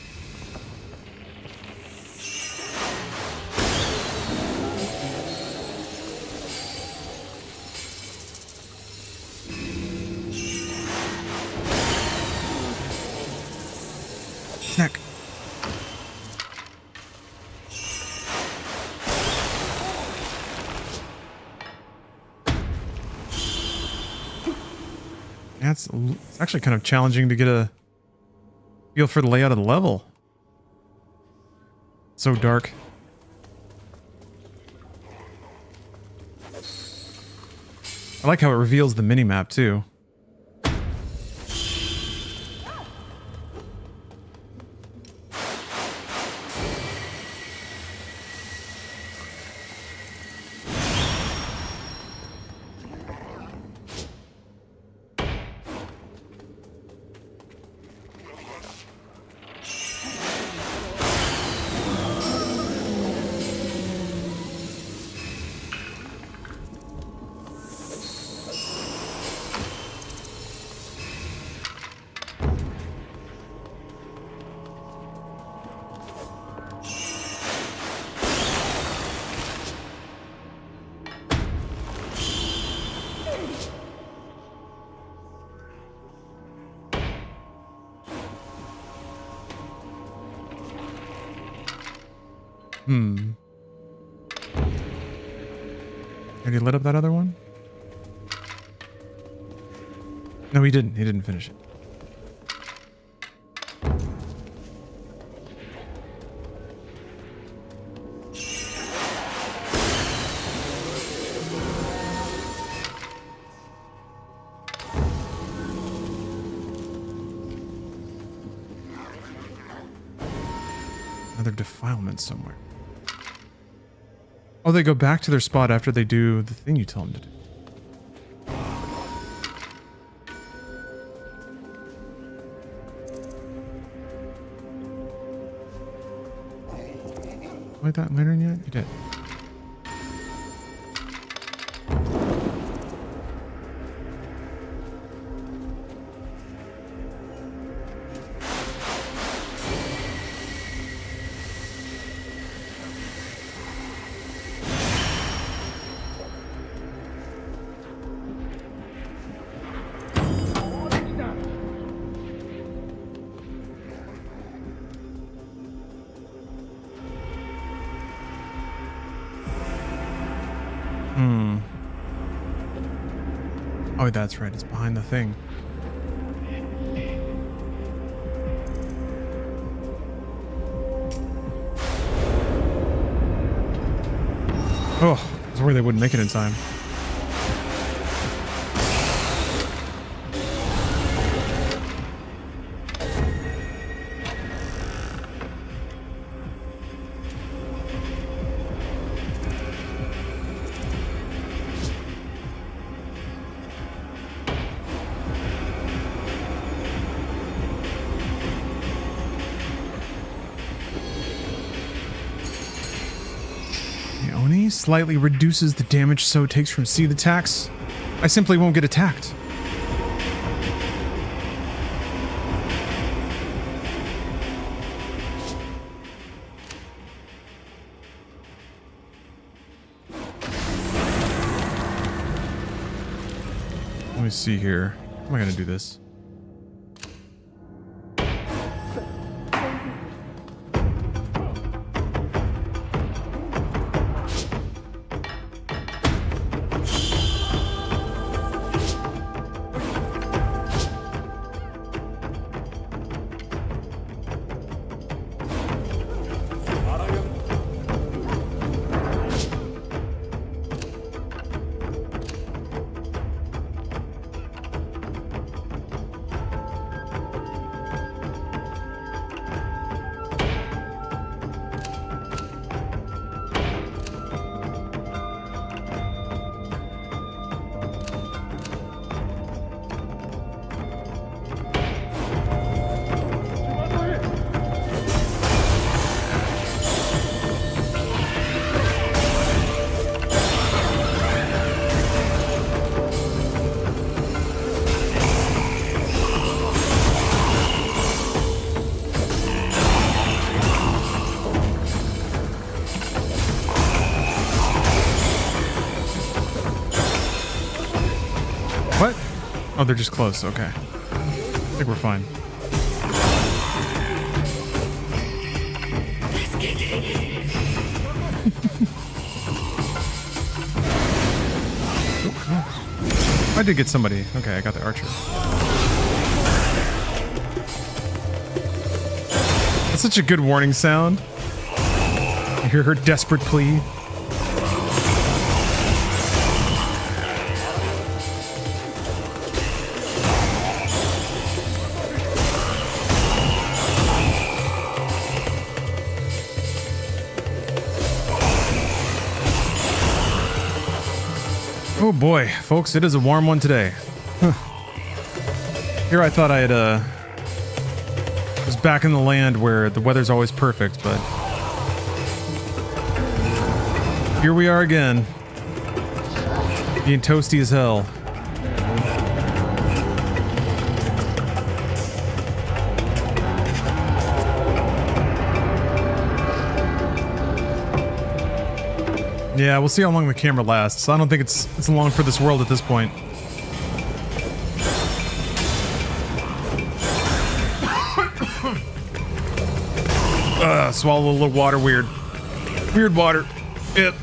Snack. Yeah, it's actually kind of challenging to get a feel for the layout of the level. So dark. I like how it reveals the mini-map too. Have you lit up that other one? No, he didn't. He didn't finish it. Another defilement somewhere. Oh, they go back to their spot after they do the thing you tell them to do. Light that lantern yet? You did. Oh, that's right. It's behind the thing. Oh, I was worried they wouldn't make it in time. Slightly reduces the damage so it takes from seed attacks. I simply won't get attacked. Let me see here. How am I going to do this? Oh, they're just close. Okay. I think we're fine. I did get somebody. Okay, I got the archer. That's such a good warning sound. You hear her desperate plea. Oh boy, folks, it is a warm one today. Huh. Here I thought I had was back in the land where the weather's always perfect, but here we are again, being toasty as hell. Yeah, we'll see how long the camera lasts. I don't think it's long for this world at this point. Swallow a little water. Weird water. It.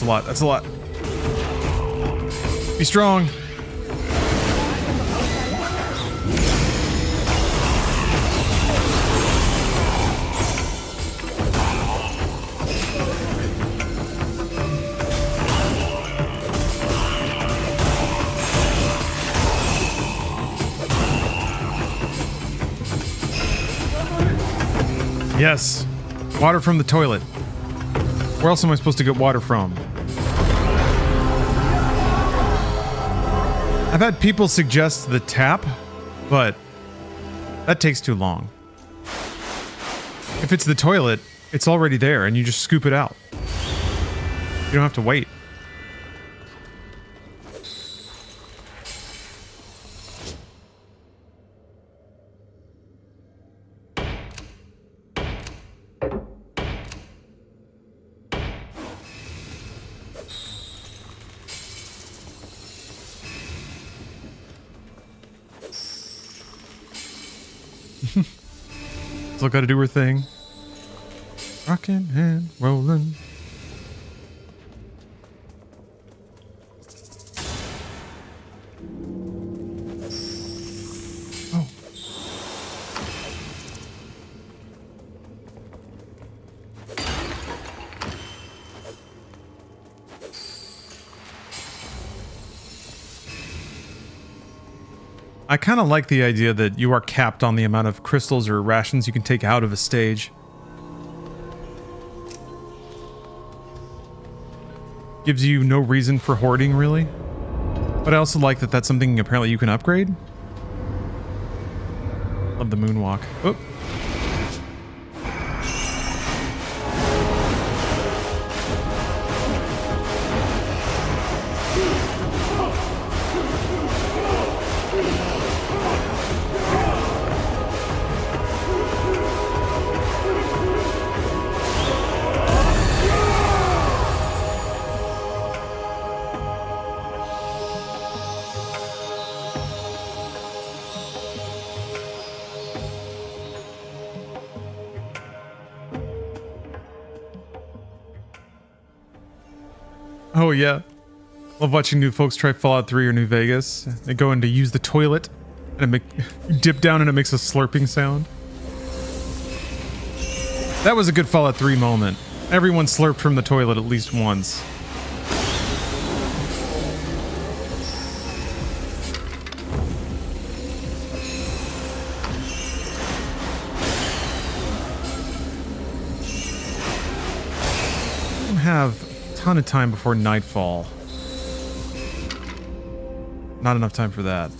That's a lot. Be strong. Yes. Water from the toilet. Where else am I supposed to get water from? I've had people suggest the tap, but that takes too long. If it's the toilet, it's already there and you just scoop it out. You don't have to wait. Still gotta do her thing. Rockin' and rollin'. Oh. I kind of like the idea that you are capped on the amount of crystals or rations you can take out of a stage. Gives you no reason for hoarding, really. But I also like that that's something apparently you can upgrade. Love the moonwalk. Oh. Oh yeah. Love watching new folks try Fallout 3 or New Vegas. They go in to use the toilet and you dip down and it makes a slurping sound. That was a good Fallout 3 moment. Everyone slurped from the toilet at least once. have a ton of time before nightfall. Not enough time for that.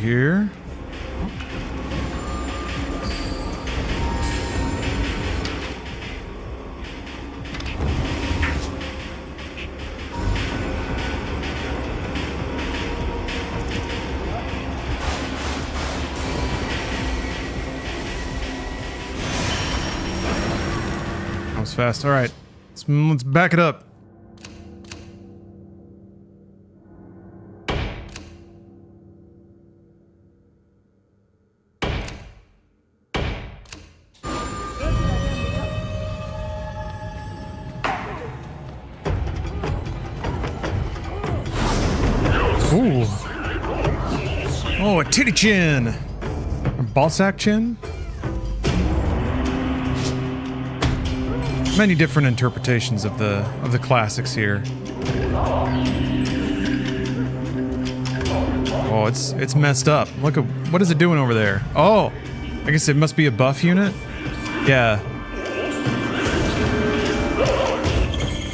Here. That was fast. All right, let's back it up. Ooh. Oh, a titty chin. A ball sack chin? Many different interpretations of the classics here. Oh, it's messed up. Look at what is it doing over there? Oh, I guess it must be a buff unit. Yeah.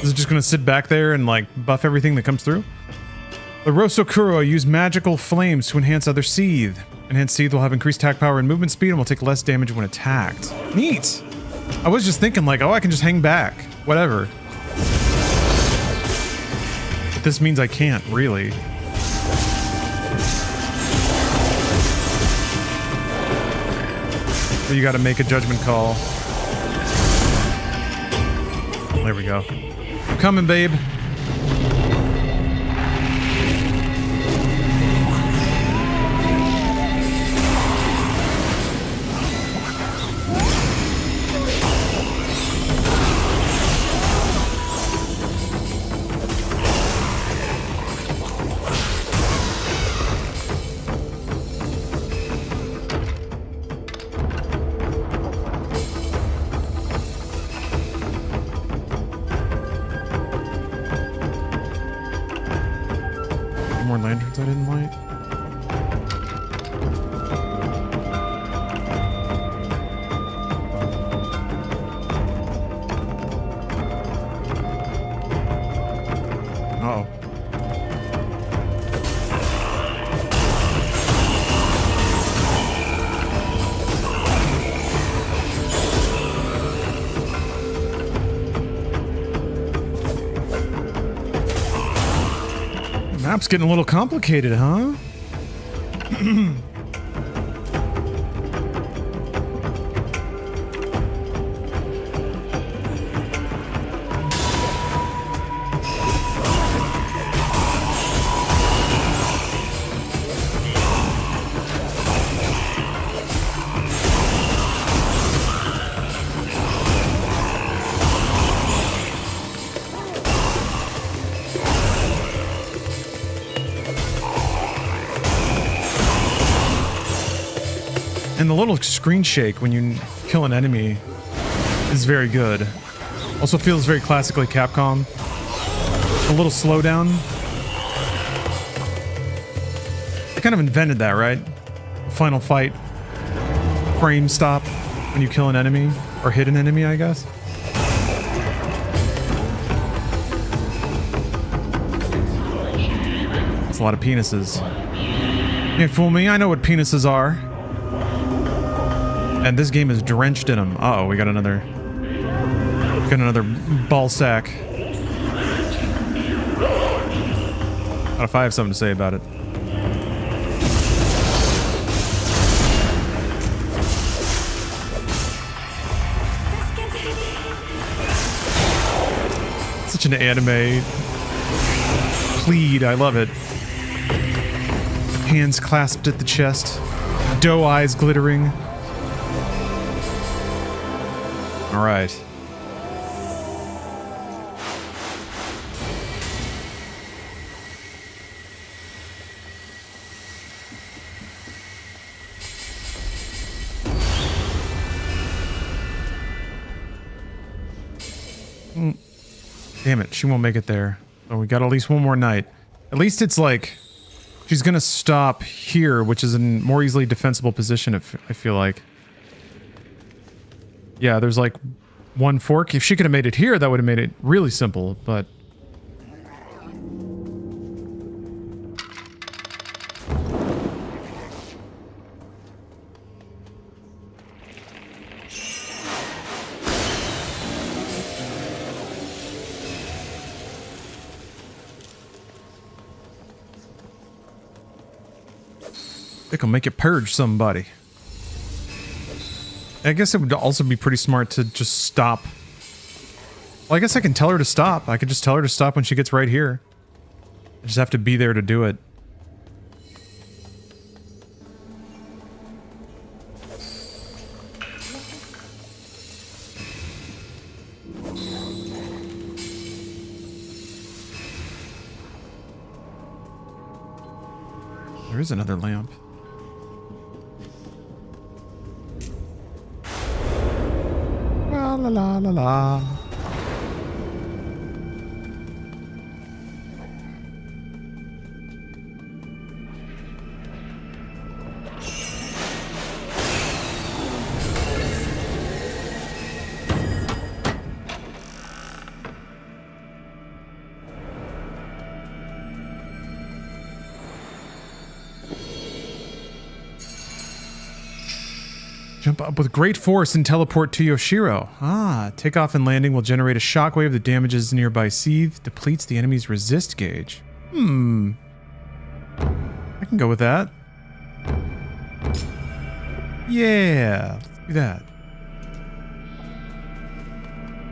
Is it just gonna sit back there and like buff everything that comes through? The Rosokuro use magical flames to enhance other Seethe. Enhanced Seethe will have increased attack power and movement speed and will take less damage when attacked. Neat! I was just thinking like, oh, I can just hang back. Whatever. But this means I can't, really. So you gotta make a judgment call. There we go. I'm coming, babe. More lanterns I didn't light. Uh-oh. Map's getting a little complicated, huh? And the little screen shake when you kill an enemy is very good. Also feels very classically Capcom. A little slowdown. They kind of invented that, right? Final fight. Frame stop when you kill an enemy. Or hit an enemy, I guess. That's a lot of penises. You can't fool me, I know what penises are. And this game is drenched in them. Uh-oh, we got another ball sack. What if I have something to say about it? Such an anime plead, I love it. Hands clasped at the chest, doe eyes glittering. All right. Damn it, she won't make it there. So we got at least one more night. At least it's like she's gonna stop here, which is a more easily defensible position, I feel like. Yeah, there's like one fork. If she could have made it here, that would have made it really simple, but... I think I'll make it purge somebody. I guess it would also be pretty smart to just stop. Well, I guess I can tell her to stop. I could just tell her to stop when she gets right here. I just have to be there to do it. There is another lamp. La la la la la. Jump up with great force and teleport to Yoshiro. Ah, takeoff and landing will generate a shockwave that damages the nearby seed, depletes the enemy's resist gauge. I can go with that. Yeah, let's do that.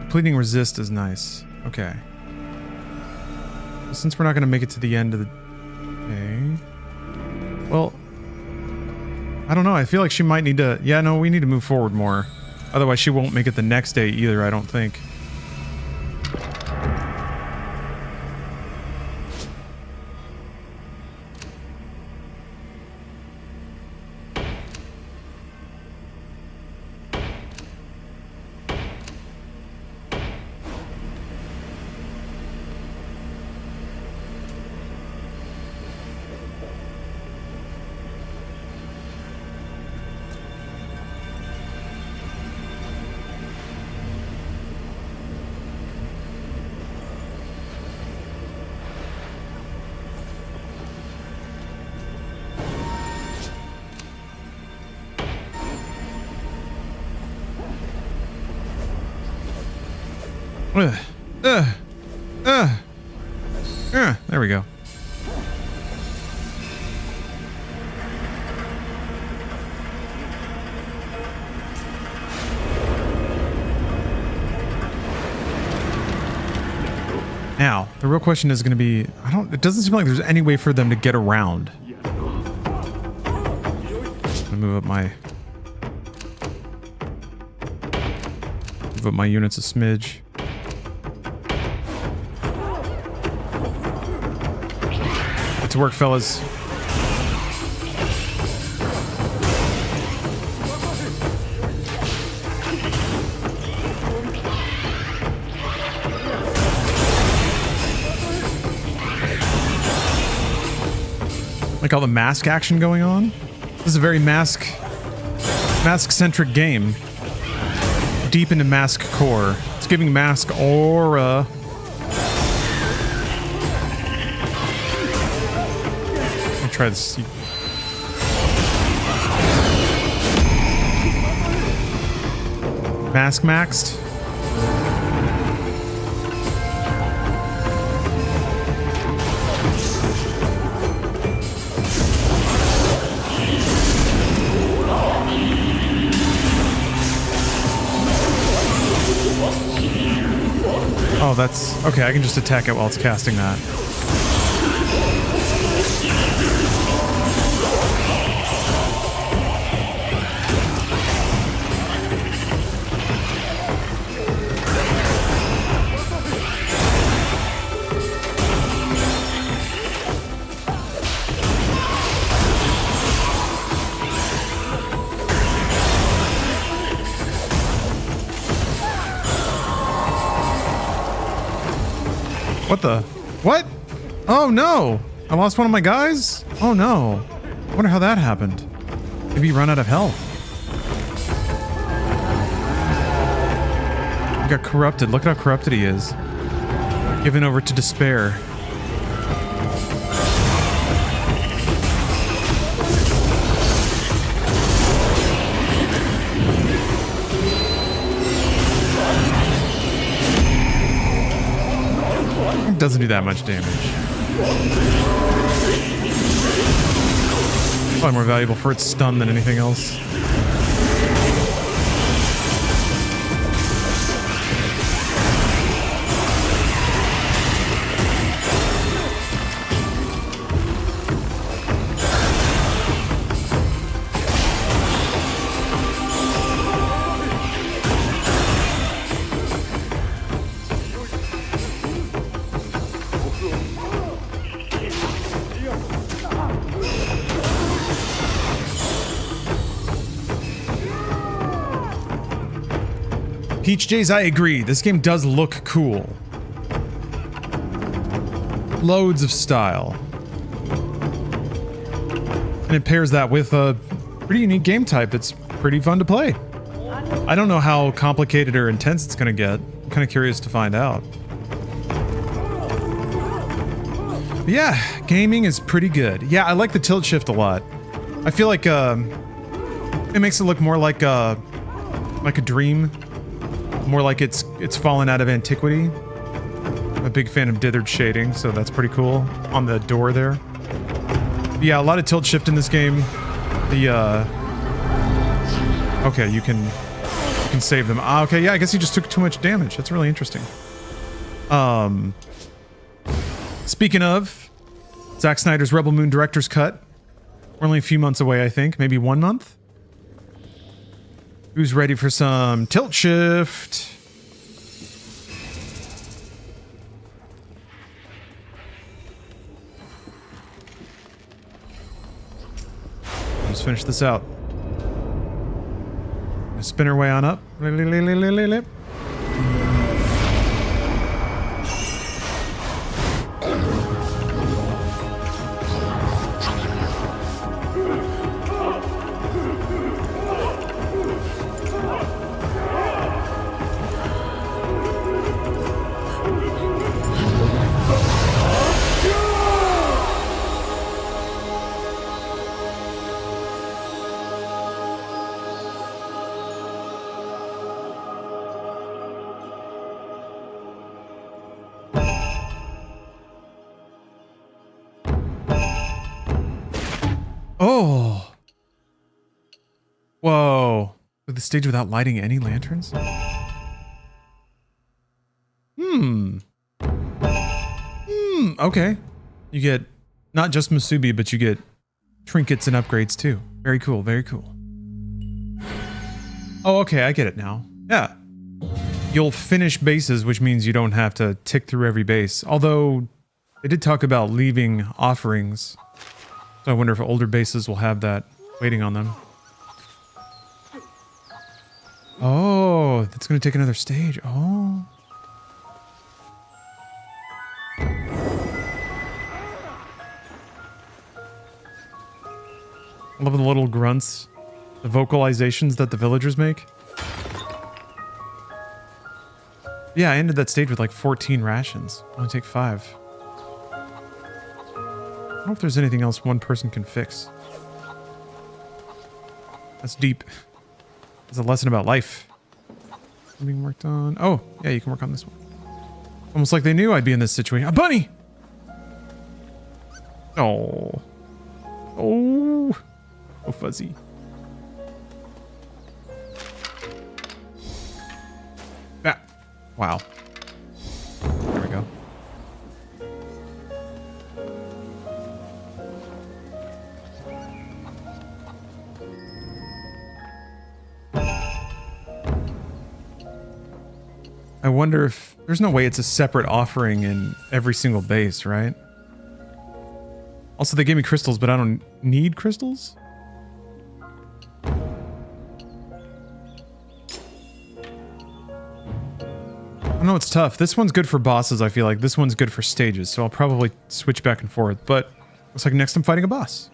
Depleting resist is nice. Okay. Well, since we're not going to make it to the end of the day... Well... I don't know, I feel like she might need to... Yeah, no, we need to move forward more. Otherwise she won't make it the next day either, I don't think. There we go. Now, the real question is going to be, it doesn't seem like there's any way for them to get around. I'm gonna move up my units a smidge. Get to work, fellas. Like all the mask action going on. This is a very mask-centric game. Deep into mask core. It's giving mask aura. I'll try this. Mask maxed. Oh, that's... Okay, I can just attack it while it's casting that. What the? What? Oh no! I lost one of my guys? Oh no. I wonder how that happened. Maybe he run out of health. He got corrupted. Look at how corrupted he is. Given over to despair. It doesn't do that much damage. Probably more valuable for its stun than anything else. Peach Jays, I agree. This game does look cool. Loads of style. And it pairs that with a pretty unique game type that's pretty fun to play. I don't know how complicated or intense it's going to get. I'm kind of curious to find out. But yeah, gaming is pretty good. Yeah, I like the tilt shift a lot. I feel like it makes it look more like a dream. More like it's fallen out of antiquity. I'm a big fan of dithered shading, so that's pretty cool on the door there. But yeah, a lot of tilt shift in this game. Okay, you can save them. Okay, yeah, I guess he just took too much damage. That's really interesting. Speaking of Zack Snyder's Rebel Moon Director's Cut, we're only a few months away, I think, maybe 1 month. Who's ready for some tilt shift? Let's finish this out. Spin our way on up. Oh. Whoa. The stage without lighting any lanterns? Okay. You get not just Musubi, but you get trinkets and upgrades too. Very cool, very cool. Oh, okay, I get it now. Yeah. You'll finish bases, which means you don't have to tick through every base. Although, they did talk about leaving offerings. So I wonder if older bases will have that waiting on them. Oh, that's going to take another stage. Oh. I love the little grunts, the vocalizations that the villagers make. Yeah, I ended that stage with like 14 rations. I only take 5. I don't know if there's anything else one person can fix. That's deep. It's a lesson about life. Being worked on. Oh, yeah, you can work on this one. Almost like they knew I'd be in this situation. A bunny! Oh. Oh. Oh, fuzzy. Ah. Wow. There we go. I wonder if there's no way it's a separate offering in every single base, right? Also, they gave me crystals, but I don't need crystals? I I know it's tough. This one's good for bosses, I feel like. This one's good for stages, so I'll probably switch back and forth. But looks like next I'm fighting a boss.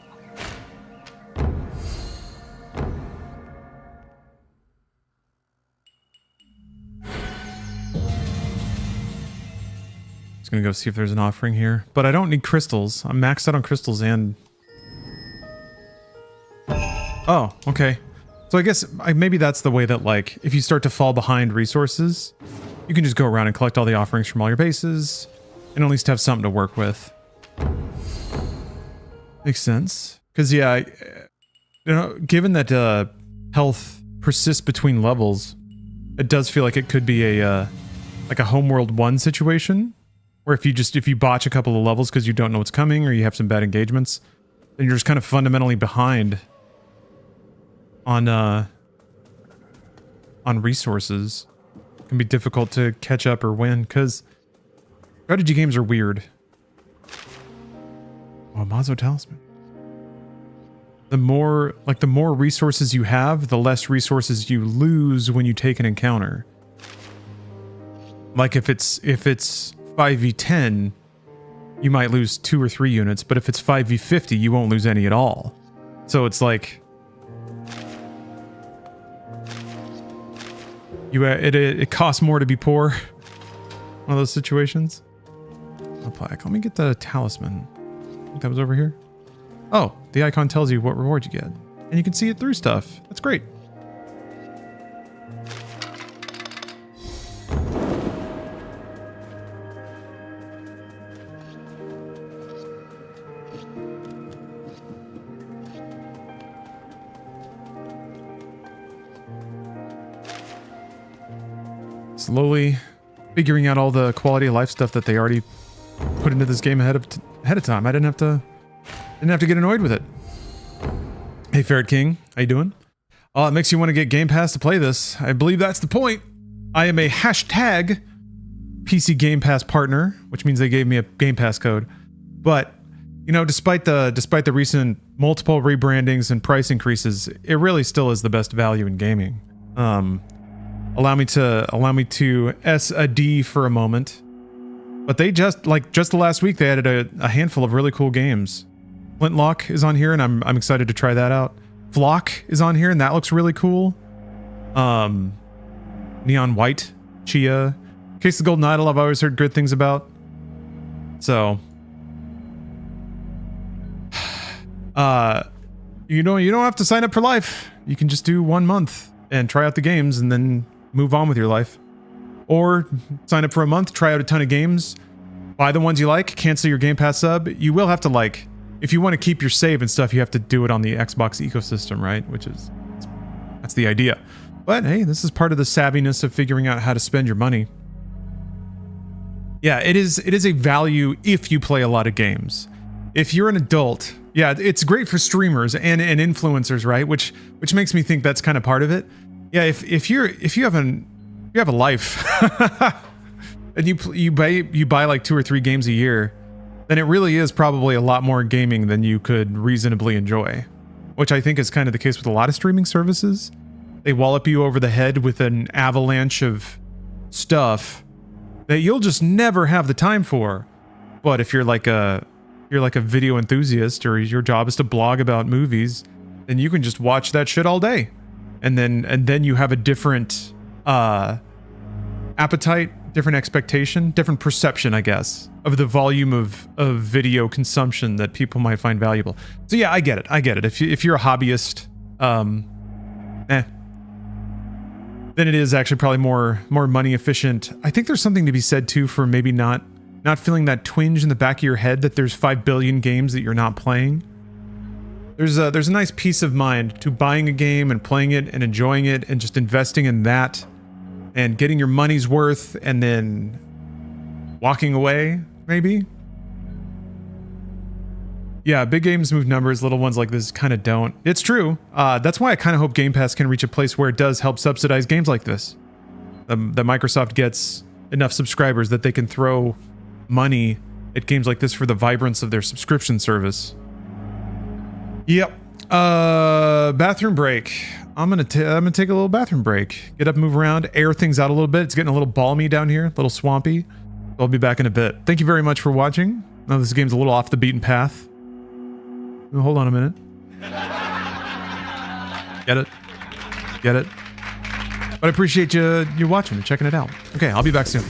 Just gonna go see if there's an offering here. But I don't need crystals. I'm maxed out on crystals and... Oh, okay. So I guess maybe that's the way that, like, if you start to fall behind resources, you can just go around and collect all the offerings from all your bases and at least have something to work with. Makes sense. Because, yeah, you know, given that health persists between levels, it does feel like it could be a like a Homeworld 1 situation, where if you botch a couple of levels because you don't know what's coming or you have some bad engagements, then you're just kind of fundamentally behind on resources. It can be difficult to catch up or win because strategy games are weird. Oh, Mazo Talisman. The more resources you have, the less resources you lose when you take an encounter. Like if it's 5v10, you might lose 2 or 3 units, but if it's 5v50, you won't lose any at all. So it's like it costs more to be poor. One of those situations. Let me get the talisman. I think that was over here. Oh, the icon tells you what reward you get. And you can see it through stuff. That's great. Slowly figuring out all the quality of life stuff that they already put into this game ahead of time. I didn't have to get annoyed with it. Hey, Ferret King, how you doing? Oh, it makes you want to get Game Pass to play this. I believe that's the point. I am a hashtag PC Game Pass partner, which means they gave me a Game Pass code. But you know, despite the recent multiple rebrandings and price increases, it really still is the best value in gaming. Allow me to S a D for a moment. But they just the last week they added a handful of really cool games. Flintlock is on here and I'm excited to try that out. Flock is on here and that looks really cool. Neon White, Chia, Case of the Golden Idol I've always heard good things about. So you don't have to sign up for life. You can just do 1 month and try out the games and then move on with your life. Or sign up for a month, try out a ton of games, buy the ones you like, cancel your Game Pass sub. You will have to, if you want to keep your save and stuff, you have to do it on the Xbox ecosystem, right? That's the idea. But hey, this is part of the savviness of figuring out how to spend your money. Yeah, it is a value if you play a lot of games. If you're an adult, yeah, it's great for streamers and influencers, right? Which makes me think that's kind of part of it. Yeah, if you have a life and you buy like 2 or 3 games a year, then it really is probably a lot more gaming than you could reasonably enjoy, which I think is kind of the case with a lot of streaming services. They wallop you over the head with an avalanche of stuff that you'll just never have the time for. But if you're like a video enthusiast or your job is to blog about movies, then you can just watch that shit all day. And then you have a different appetite, different expectation, different perception, I guess, of the volume of video consumption that people might find valuable. So yeah, I get it. If you're a hobbyist, then it is actually probably more money efficient. I think there's something to be said too for maybe not feeling that twinge in the back of your head that there's 5 billion games that you're not playing. There's a nice peace of mind to buying a game and playing it and enjoying it and just investing in that and getting your money's worth and then walking away, maybe. Yeah, big games move numbers, little ones like this kind of don't. It's true. That's why I kind of hope Game Pass can reach a place where it does help subsidize games like this. That Microsoft gets enough subscribers that they can throw money at games like this for the vibrance of their subscription service. Yep. bathroom break. I'm gonna take a little bathroom break. Get up, move around, air things out a little bit. It's getting a little balmy down here, a little swampy. I'll be back in a bit. Thank you very much for watching. Now this game's a little off the beaten path. Hold on a minute. Get it? Get it? But I appreciate you watching and checking it out. Okay, I'll be back soon.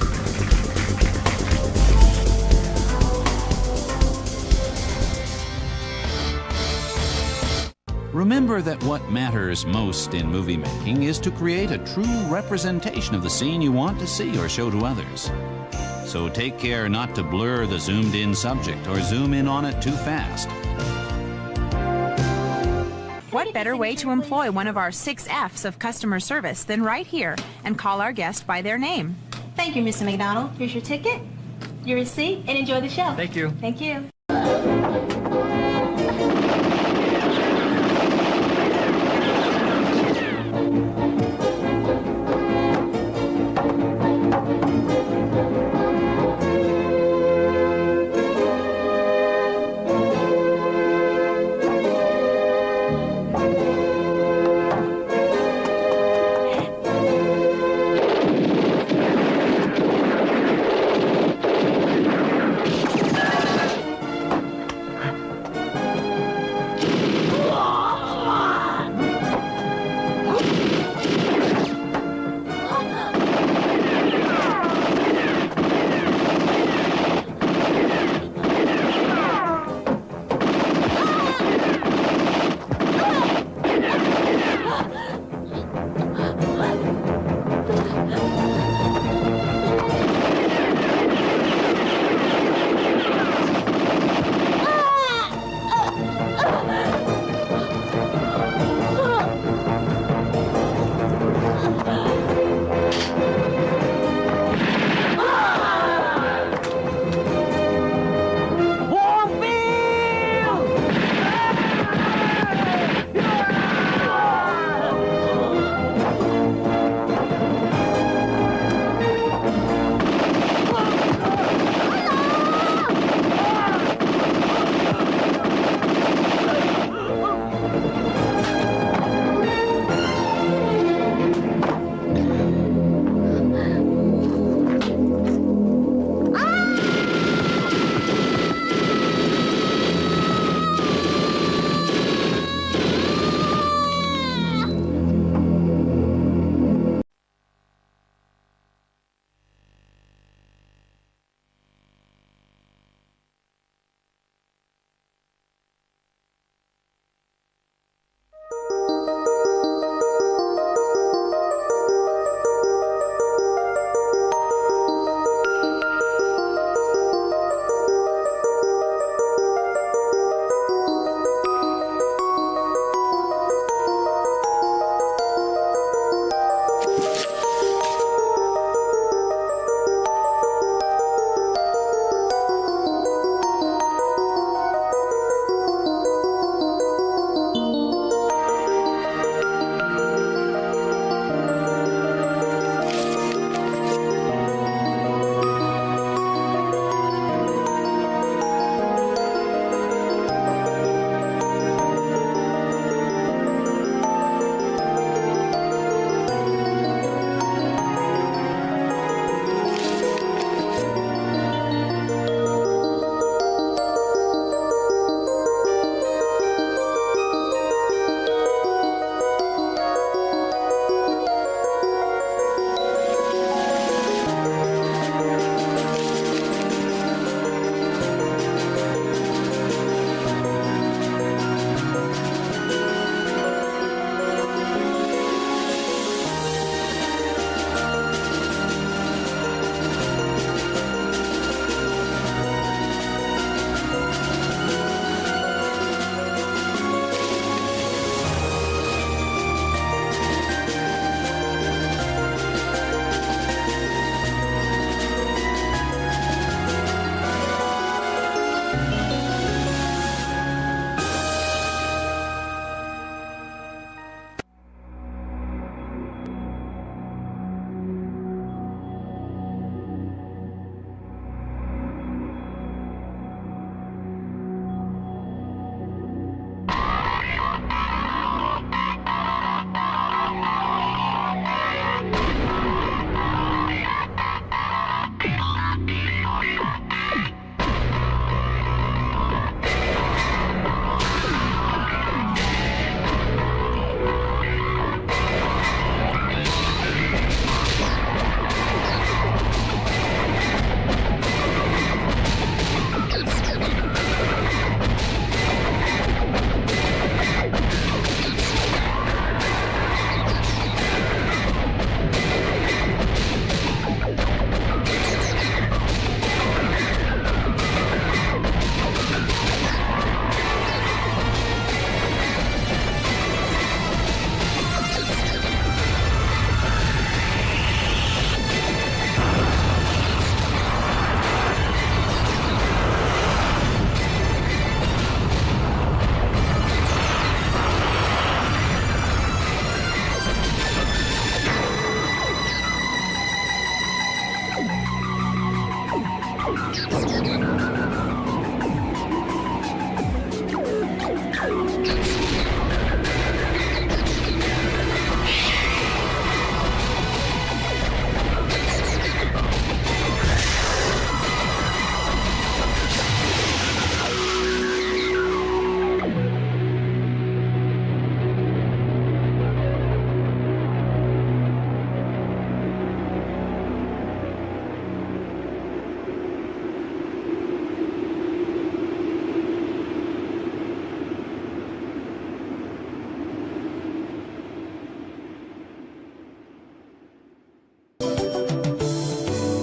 Remember that what matters most in movie making is to create a true representation of the scene you want to see or show to others. So take care not to blur the zoomed in subject or zoom in on it too fast. What better way to employ one of our 6 F's of customer service than right here and call our guest by their name? Thank you, Mr. McDonald. Here's your ticket, your receipt, and enjoy the show. Thank you. Thank you.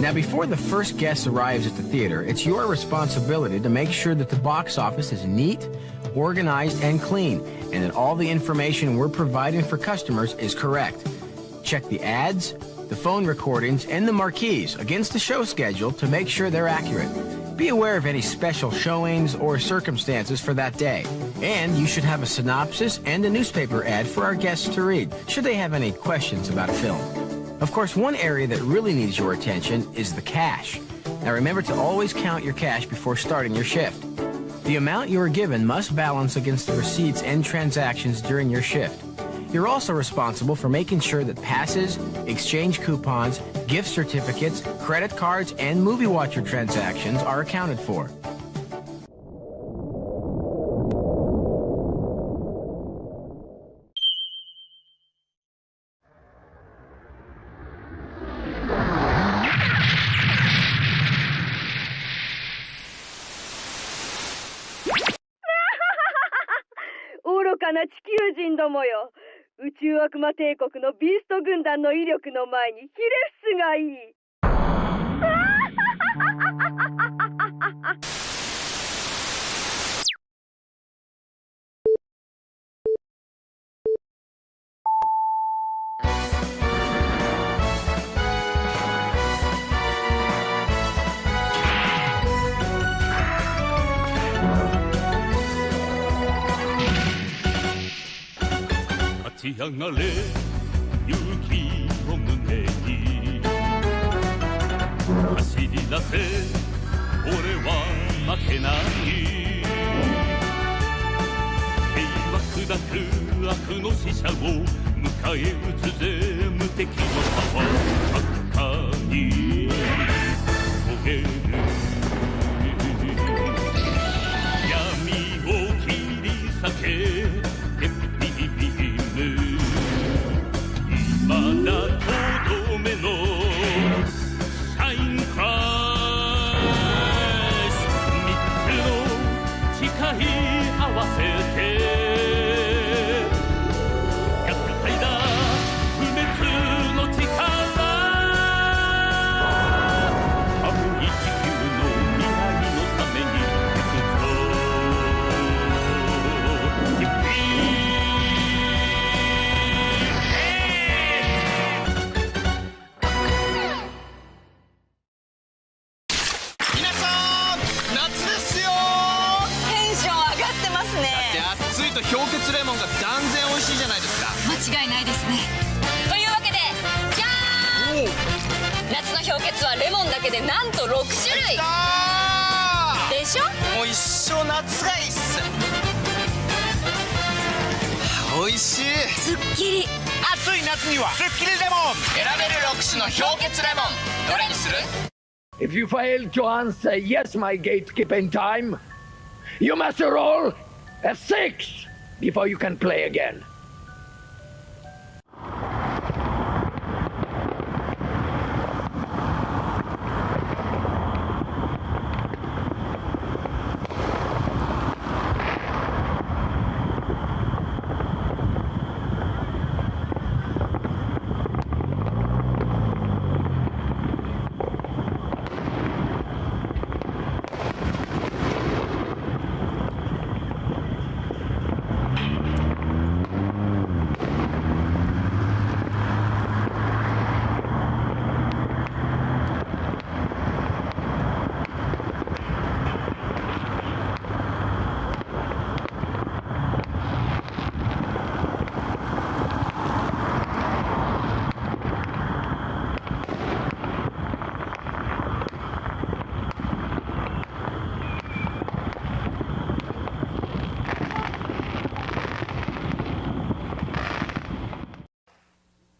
Now, before the first guest arrives at the theater, it's your responsibility to make sure that the box office is neat, organized, and clean, and that all the information we're providing for customers is correct. Check the ads, the phone recordings, and the marquees against the show schedule to make sure they're accurate. Be aware of any special showings or circumstances for that day. And you should have a synopsis and a newspaper ad for our guests to read, should they have any questions about a film. Of course, one area that really needs your attention is the cash. Now remember to always count your cash before starting your shift. The amount you are given must balance against the receipts and transactions during your shift. You're also responsible for making sure that passes, exchange coupons, gift certificates, credit cards, and movie watcher transactions are accounted for.愚かな地球人どもよ。宇宙悪魔帝国のビースト軍団の威力の前にひれ伏すがいい。立ち上がれ勇気を胸に走り出せ俺は負けない平和砕く悪の使者を迎え撃つぜ無敵のパワー高に焦げる闇を切り裂けまだとどめのシャインクライス三つの誓い合わせて逆体だ不滅の力寒い地球の未来のために行くぞ氷結レモンが断然美味しいじゃないですか。間違いないですね。というわけでじゃーん、夏の氷結はレモンだけでなんと6種類でしょ。もう一生夏がいいっす。美味しい。すっきり。暑い夏にはすっきりレモン。選べる6種の氷結レモン、どれにする？ If you fail to answer yes, my gatekeeping time, you must roll a 6 before you can play again.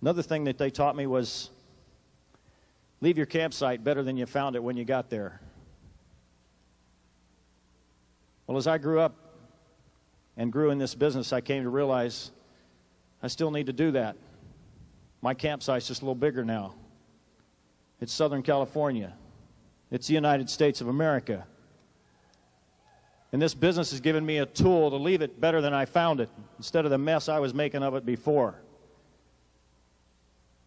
Another thing that they taught me was leave your campsite better than you found it when you got there. Well, as I grew up and grew in this business, I came to realize I still need to do that. My campsite's just a little bigger now. It's Southern California. It's the United States of America. And this business has given me a tool to leave it better than I found it, instead of the mess I was making of it before.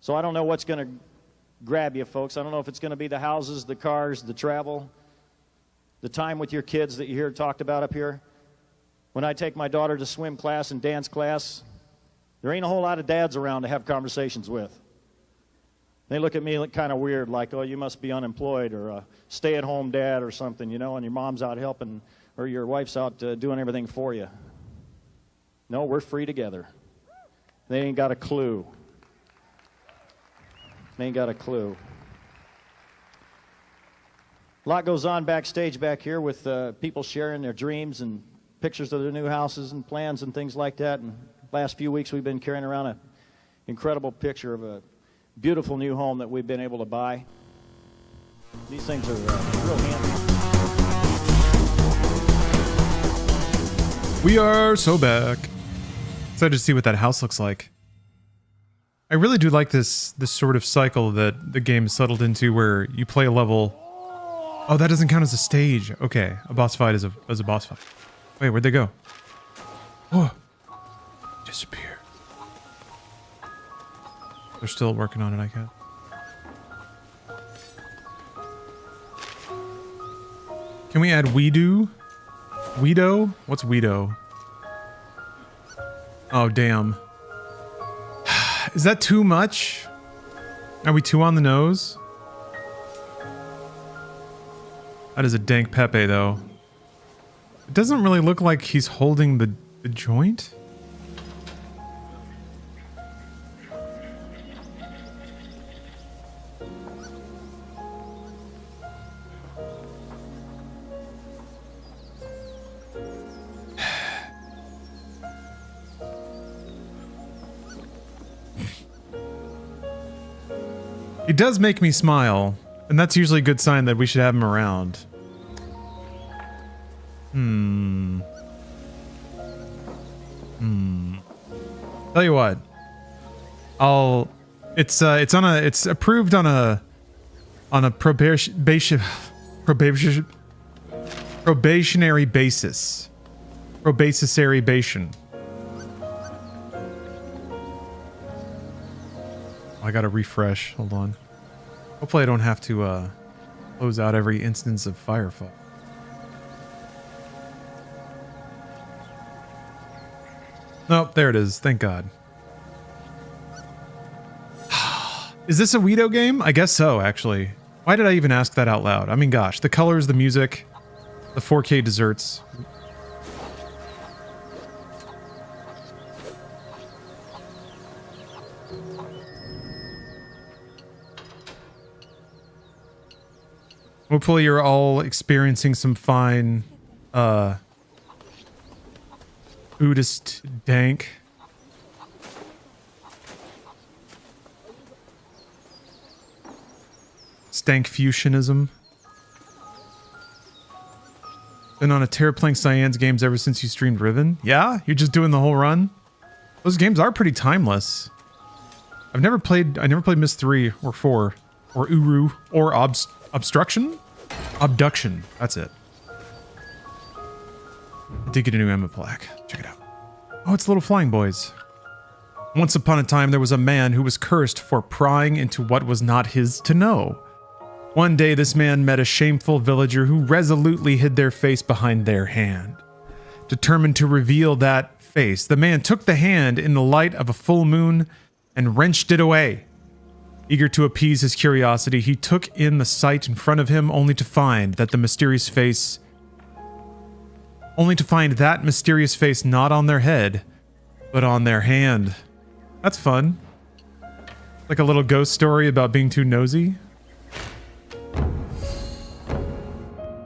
So I don't know what's going to grab you, folks. I don't know if it's going to be the houses, the cars, the travel, the time with your kids that you hear talked about up here. When I take my daughter to swim class and dance class, there ain't a whole lot of dads around to have conversations with. They look at me kind of weird, like, oh, you must be unemployed, or a stay-at-home dad or something, you know, and your mom's out helping, or your wife's out doing everything for you. No, we're free together. They ain't got a clue. They ain't got a clue. A lot goes on backstage back here with people sharing their dreams and pictures of their new houses and plans and things like that. And the last few weeks we've been carrying around an incredible picture of a beautiful new home that we've been able to buy. These things are real handy. We are so back. Excited to see what that house looks like. I really do like this sort of cycle that the game settled into, where you play a level. Oh, that doesn't count as a stage. Okay, a boss fight is a boss fight. Wait, where'd they go? Oh, disappear. They're still working on it, I guess. Can we add Weedo? Weedo? What's Weedo? Oh, damn. Is that too much? Are we too on the nose? That is a dank Pepe, though. It doesn't really look like he's holding the joint. He does make me smile, and that's usually a good sign that we should have him around. Tell you what, it's approved on a probationary basis. I gotta refresh. Hold on. Hopefully I don't have to close out every instance of Firefox. Nope, there it is. Thank God. Is this a Weedo game? I guess so, actually. Why did I even ask that out loud? I mean, gosh, the colors, the music, the 4K desserts. Hopefully you're all experiencing some fine, Buddhist dank. Stankfusionism. Been on a tear playing Cyan's games ever since you streamed Riven? Yeah? You're just doing the whole run? Those games are pretty timeless. I never played Myst 3 or 4 or Uru or Obstruction? Abduction. That's it. I did get a new Emma plaque. Check it out. Oh, it's Little Flying Boys. Once upon a time, there was a man who was cursed for prying into what was not his to know. One day, this man met a shameful villager who resolutely hid their face behind their hand. Determined to reveal that face, the man took the hand in the light of a full moon and wrenched it away. Eager to appease his curiosity, he took in the sight in front of him, only to find that mysterious face not on their head, but on their hand. That's fun. Like a little ghost story about being too nosy.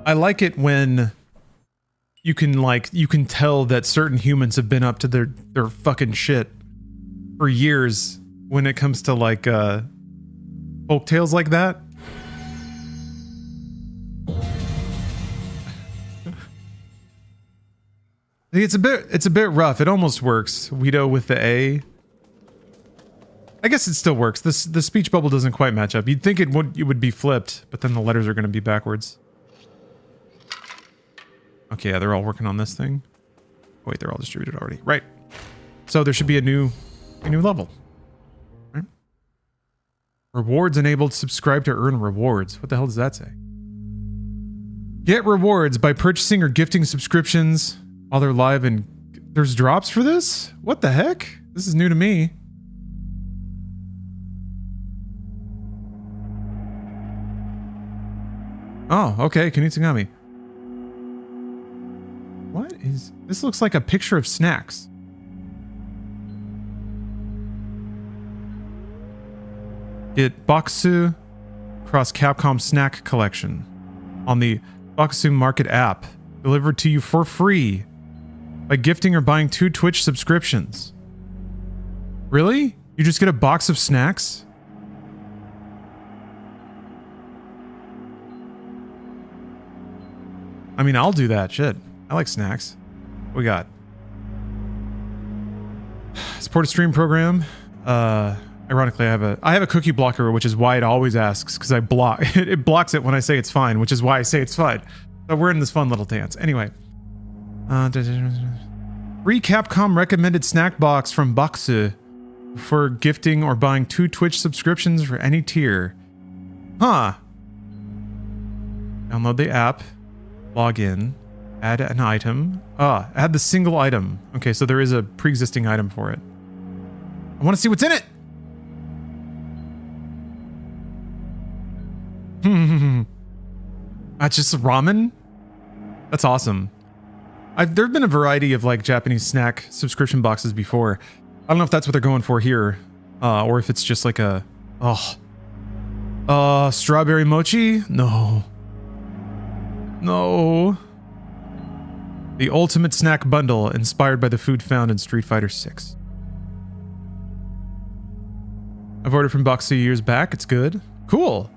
I like it when you can tell that certain humans have been up to their fucking shit for years when it comes to like folk tales like that. It's a bit rough. It almost works. Weedo with the A. I guess it still works. The speech bubble doesn't quite match up. You'd think it would be flipped, but then the letters are going to be backwards. Okay, yeah, they're all working on this thing. Wait, they're all distributed already. Right. So there should be a new level. Right? Rewards enabled. Subscribe to earn rewards. What the hell does that say? Get rewards by purchasing or gifting subscriptions while they're live, and there's drops for this? What the heck? This is new to me. Oh, okay. Konnichiwa. What is... This looks like a picture of snacks. Get Boxu across Capcom Snack Collection on the Boxu Market app. Delivered to you for free by gifting or buying 2 Twitch subscriptions. Really? You just get a box of snacks? I mean, I'll do that. Shit. I like snacks. What we got? Support a stream program. Ironically, I have a cookie blocker, which is why it always asks, because I block it blocks it when I say it's fine, which is why I say it's fine. So we're in this fun little dance. Anyway. Free Capcom recommended snack box from Boxu for gifting or buying 2 Twitch subscriptions for any tier. Huh. Download the app. Log in. Add an item. Add the single item. Okay, so there is a pre-existing item for it. I want to see what's in it! That's just ramen? That's awesome. There have been a variety of like Japanese snack subscription boxes before. I don't know if that's what they're going for here. Or if it's just like a... strawberry mochi? No. No. The ultimate snack bundle inspired by the food found in Street Fighter 6. I've ordered from Boxu years back. It's good. Cool.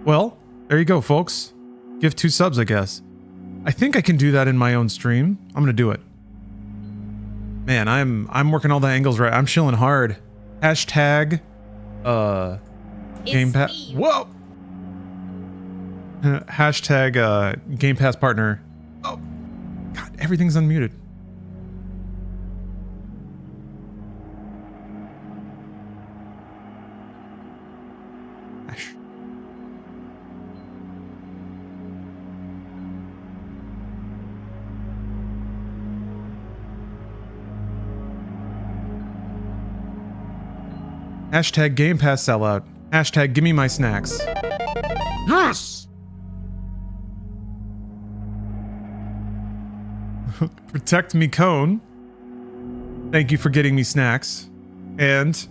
Well, there you go, folks. Give 2 subs, I guess. I think I can do that in my own stream. I'm gonna do it. Man, I'm working all the angles right. I'm chilling hard. Hashtag Game Pass. Whoa! Hashtag Game Pass partner. Oh God, everything's unmuted. Hashtag Game Pass sellout. Hashtag gimme my snacks. Yes! Protect me, Cone. Thank you for getting me snacks. And...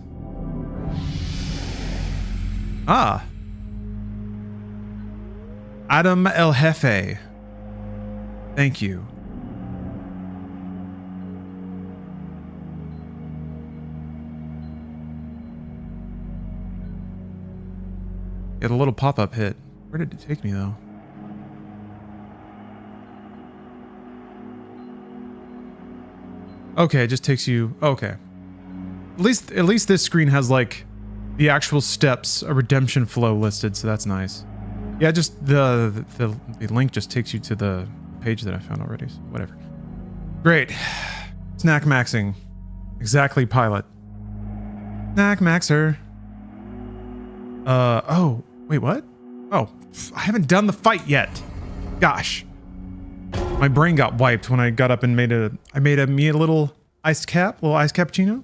Adam El Jefe. Thank you. Get a little pop-up hit. Where did it take me though? Okay, it just takes you. Okay. At least this screen has like the actual steps, a redemption flow listed, so that's nice. Yeah, just the link just takes you to the page that I found already. So whatever. Great. Snack maxing. Exactly, pilot. Snack maxer. Oh, wait, what? Oh, I haven't done the fight yet. Gosh. My brain got wiped when I got up and made me a little iced cappuccino.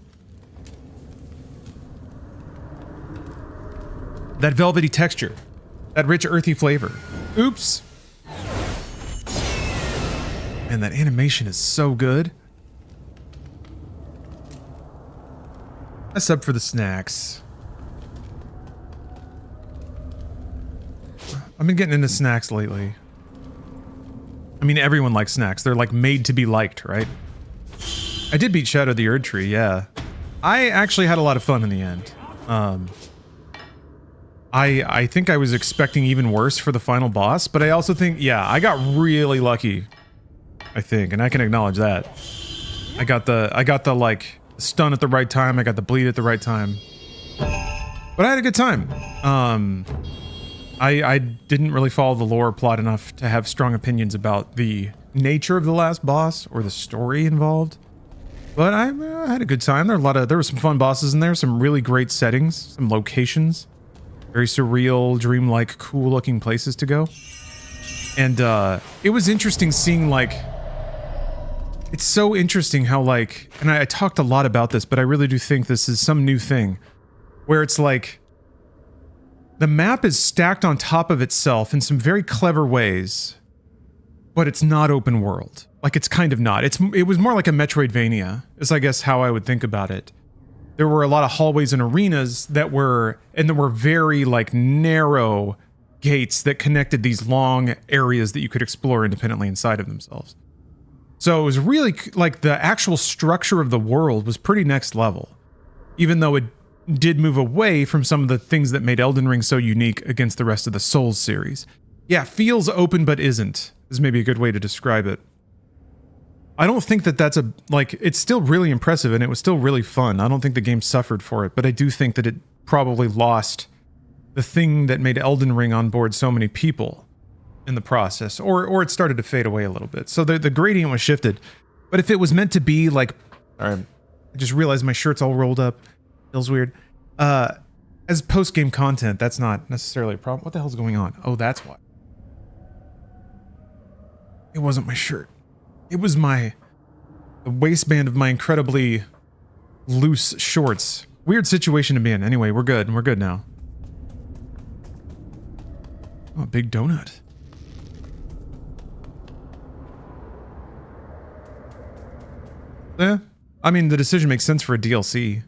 That velvety texture. That rich, earthy flavor. Oops. And that animation is so good. I sub for the snacks. I've been getting into snacks lately. I mean, everyone likes snacks. They're like made to be liked, right? I did beat Shadow the Erd Tree, yeah. I actually had a lot of fun in the end. I think I was expecting even worse for the final boss, but I also think, yeah, I got really lucky. I think, and I can acknowledge that. I got the like stun at the right time. I got the bleed at the right time. But I had a good time. I didn't really follow the lore plot enough to have strong opinions about the nature of the last boss or the story involved. But I had a good time. There were some fun bosses in there, some really great settings, some locations. very surreal, dreamlike, cool-looking places to go. And it was interesting seeing, like... It's so interesting how, like... And I talked a lot about this, but I really do think this is some new thing. Where it's like... The map is stacked on top of itself in some very clever ways. But it's not open world. Like, it's kind of not. It was more like a Metroidvania, is I guess how I would think about it. There were a lot of hallways and arenas that were... And there were very, like, narrow gates that connected these long areas that you could explore independently inside of themselves. So it was really, like, the actual structure of the world was pretty next level. Even though it did move away from some of the things that made Elden Ring so unique against the rest of the Souls series. Yeah, feels open but isn't, is maybe a good way to describe it. I don't think that that's like, it's still really impressive and it was still really fun. I don't think the game suffered for it, but I do think that it probably lost the thing that made Elden Ring on board so many people in the process, or it started to fade away a little bit. So the gradient was shifted. But if it was meant to be like, I just realized my shirt's all rolled up. Feels weird. As post-game content, that's not necessarily a problem. What the hell's going on? Oh, that's why. It wasn't my shirt. It was the waistband of my incredibly loose shorts. Weird situation to be in. Anyway, we're good. We're good now. Oh, a big donut. Yeah. I mean, the decision makes sense for a DLC.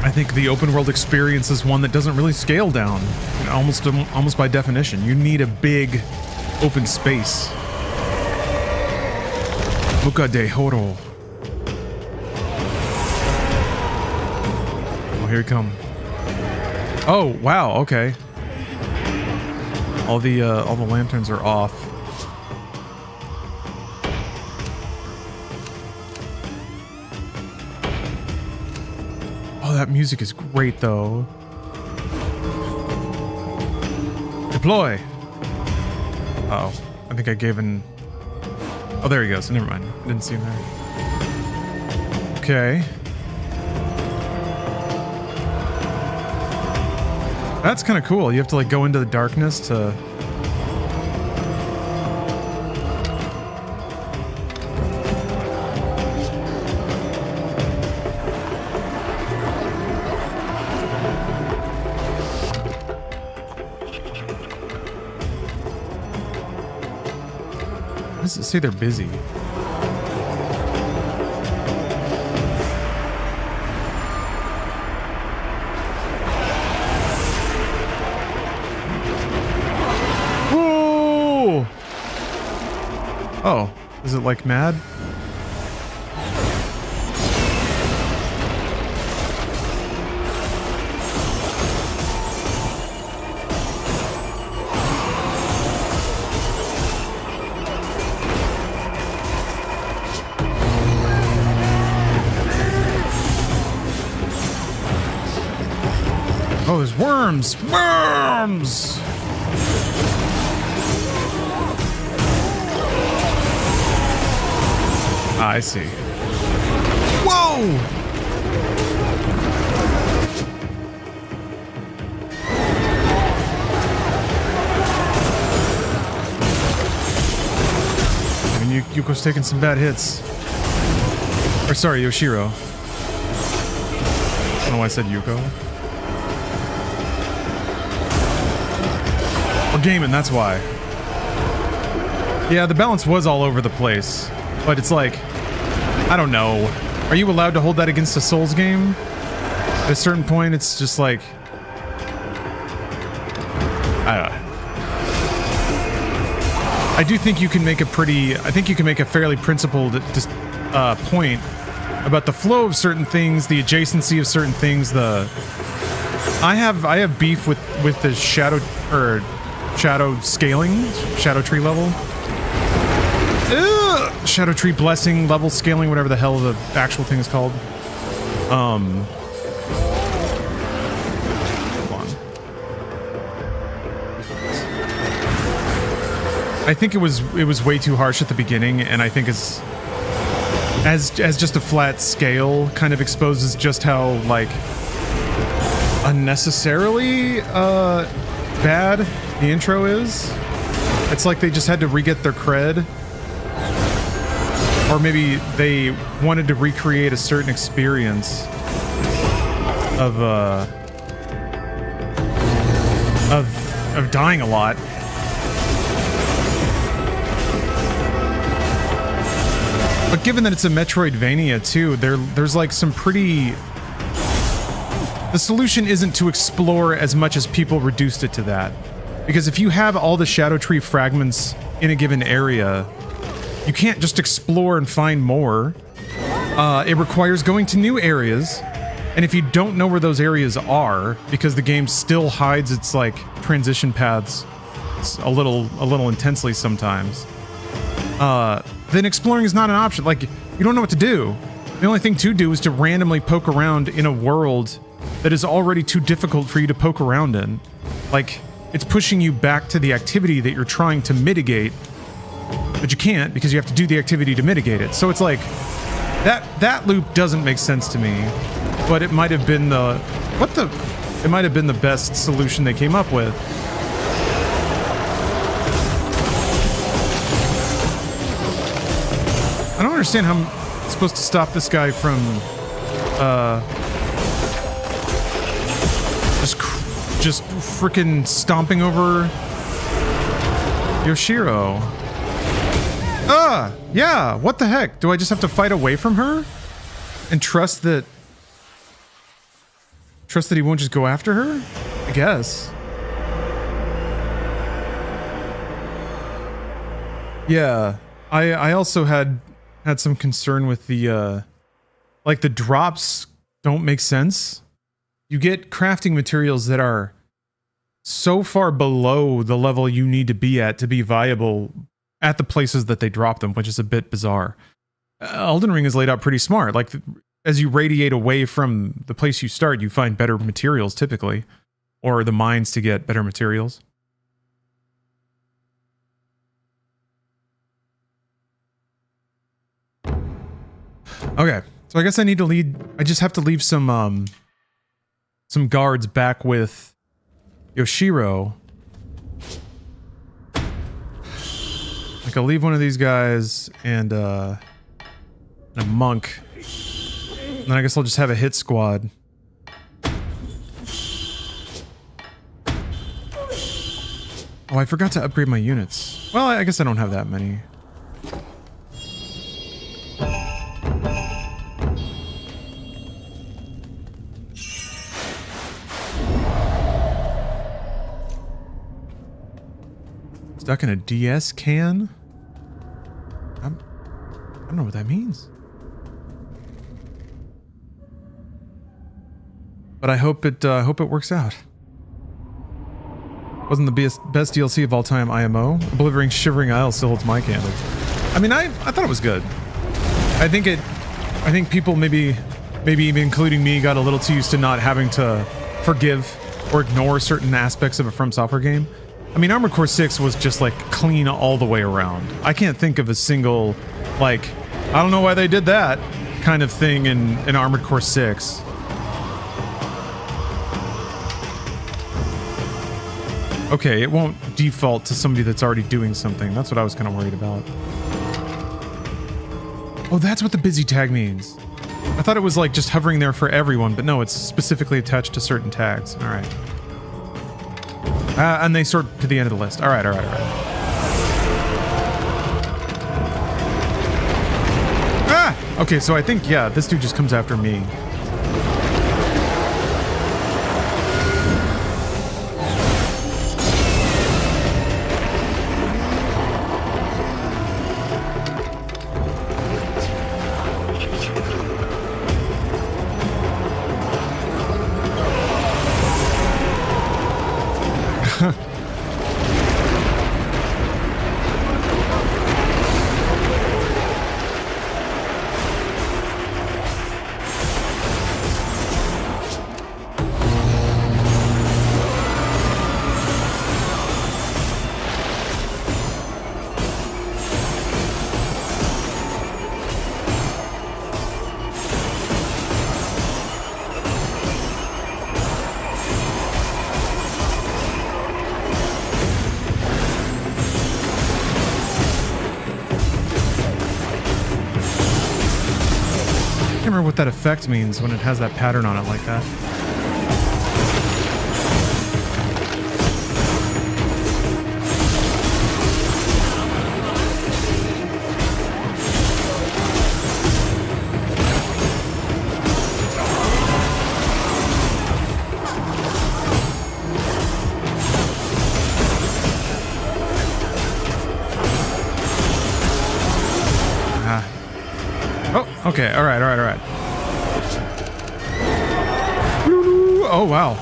I think the open world experience is one that doesn't really scale down, almost by definition. You need a big open space. Buka de Horo. Oh, here we come. Oh, wow, okay. All the lanterns are off. Oh, that music is great, though. Deploy! Uh-oh. I think I gave an... Oh, there he goes. Never mind. Didn't see him there. Okay. That's kind of cool. You have to, like, go into the darkness to... Does it say they're busy? Whoa! Oh, is it like mad? Oh, there's worms! Worms! Ah, I see. Whoa! I mean, Yuko's taking some bad hits. Or sorry, Yoshiro. I don't know why I said Yuko. We're gaming, that's why. Yeah, the balance was all over the place. But it's like, I don't know. Are you allowed to hold that against a Souls game? At a certain point, it's just like... I don't know. I do think you can make a pretty... I think you can make a fairly principled point about the flow of certain things, the adjacency of certain things, the... I have beef with the shadow scaling, shadow tree level. Ugh! Shadow tree blessing level scaling, whatever the hell the actual thing is called. Hold on. I think it was way too harsh at the beginning, and I think as just a flat scale kind of exposes just how like unnecessarily bad the intro is. It's like they just had to re-get their cred, or maybe they wanted to recreate a certain experience of dying a lot. But given that it's a Metroidvania too, there's like some pretty... The solution isn't to explore as much as people reduced it to that. Because if you have all the Shadow Tree fragments in a given area, you can't just explore and find more. It requires going to new areas, and if you don't know where those areas are, because the game still hides its like transition paths a little intensely sometimes, then exploring is not an option. Like, you don't know what to do. The only thing to do is to randomly poke around in a world that is already too difficult for you to poke around in. Like, it's pushing you back to the activity that you're trying to mitigate, but you can't because you have to do the activity to mitigate it. So it's like, that loop doesn't make sense to me, but it might have been the best solution they came up with. I don't understand how I'm supposed to stop this guy from, just frickin' stomping over Yoshiro. Yeah, what the heck? Do I just have to fight away from her? And trust that he won't just go after her? I guess. Yeah, I also had some concern with the, like the drops don't make sense. You get crafting materials that are so far below the level you need to be viable at the places that they drop them, which is a bit bizarre. Elden Ring is laid out pretty smart. Like, as you radiate away from the place you start, you find better materials typically, or the mines to get better materials. Okay, so I guess I just have to leave some guards back with Yoshiro. Like, I'll leave one of these guys and a monk. And then I guess I'll just have a hit squad. Oh, I forgot to upgrade my units. Well, I guess I don't have that many. Stuck in a DS can? I don't know what that means. But I hope it works out. Wasn't the best DLC of all time IMO? Obliterating Shivering Isle still holds my candle. I mean, I thought it was good. I think people maybe even including me got a little too used to not having to forgive or ignore certain aspects of a From Software game. I mean, Armored Core 6 was just like clean all the way around. I can't think of a single, like, I don't know why they did that kind of thing in Armored Core 6. Okay, it won't default to somebody that's already doing something. That's what I was kind of worried about. Oh, that's what the busy tag means. I thought it was like just hovering there for everyone, but no, it's specifically attached to certain tags. All right. And they sort to the end of the list. All right. Ah! Okay, so I think, yeah, this dude just comes after me. can't remember what that effect means when it has that pattern on it like that. Okay, all right. Oh, wow.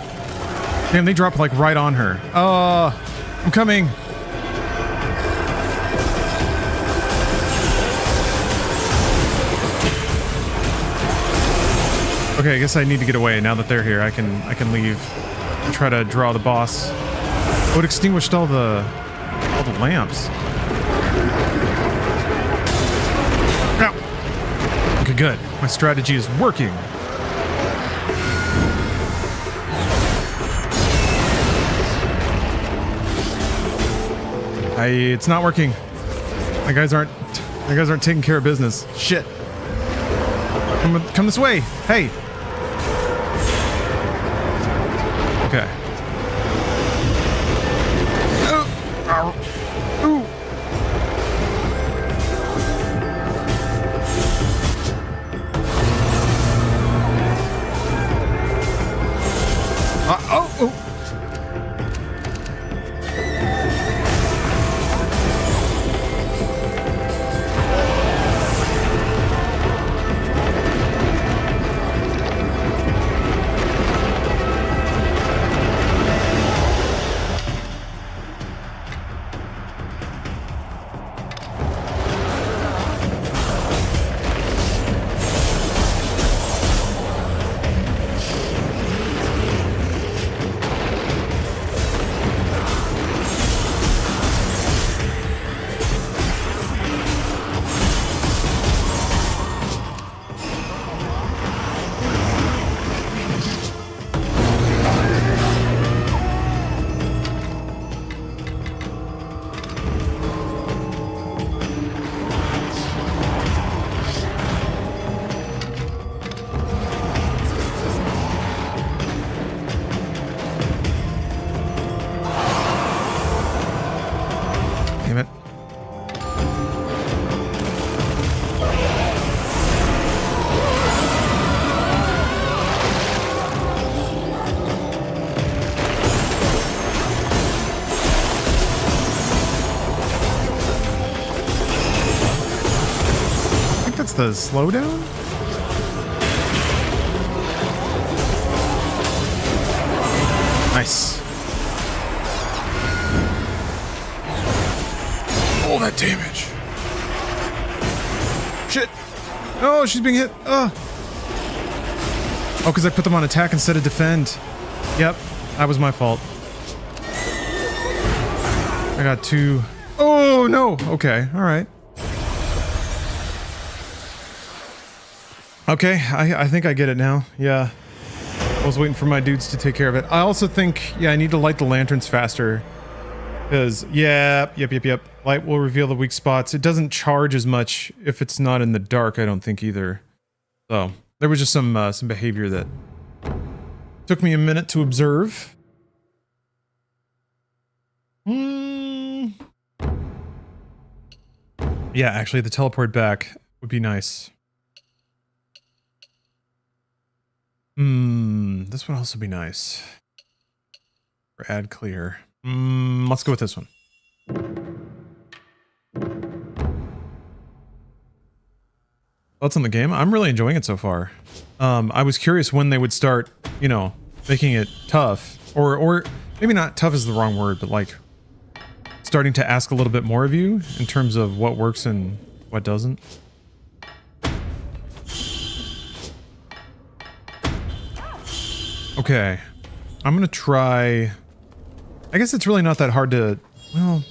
Damn, they dropped like right on her. I'm coming. Okay, I guess I need to get away now that they're here. I can leave and try to draw the boss. Oh, it extinguished all the lamps. Okay, good. My strategy is working. It's not working. My guys aren't taking care of business. Shit. Come this way. Hey. Okay. Ooh. Oh. The slowdown? Nice. All that damage. Shit. Oh, she's being hit. Oh, because I put them on attack instead of defend. Yep, that was my fault. I got two. Oh, no. Okay, all right. Okay, I think I get it now. Yeah. I was waiting for my dudes to take care of it. I also think, yeah, I need to light the lanterns faster. Because, yep. Light will reveal the weak spots. It doesn't charge as much if it's not in the dark, I don't think either. So, there was just some behavior that took me a minute to observe. Yeah, actually, the teleport back would be nice. This would also be nice. Or add clear. Let's go with this one. Thoughts on the game? I'm really enjoying it so far. I was curious when they would start, you know, making it tough. Or maybe not tough is the wrong word, but like starting to ask a little bit more of you in terms of what works and what doesn't. Okay, I'm gonna try... I guess it's really not that hard to... Well...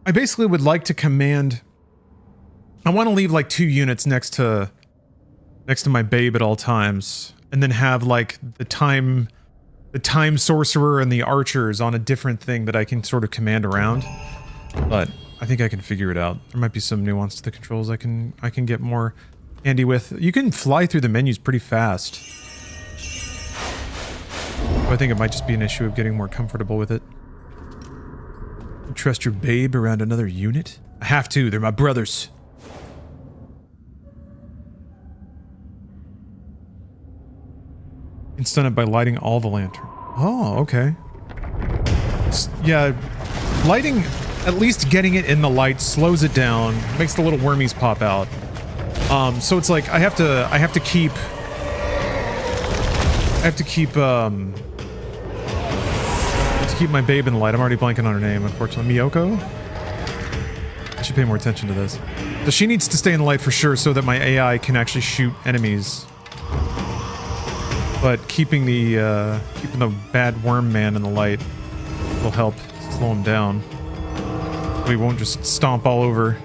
I basically would like to command... I want to leave like 2 units next to my babe at all times. And then have like the time sorcerer and the archers on a different thing that I can sort of command around. But I think I can figure it out. There might be some nuance to the controls I can get more handy with. You can fly through the menus pretty fast. I think it might just be an issue of getting more comfortable with it. You trust your babe around another unit? I have to, they're my brothers. You can stun it by lighting all the lanterns. Oh, okay. Yeah, lighting, at least getting it in the light slows it down, makes the little wormies pop out. So it's like I have to keep my babe in the light. I'm already blanking on her name, unfortunately. Miyoko? I should pay more attention to this. So she needs to stay in the light for sure so that my AI can actually shoot enemies. But keeping the bad worm man in the light will help slow him down. We won't just stomp all over.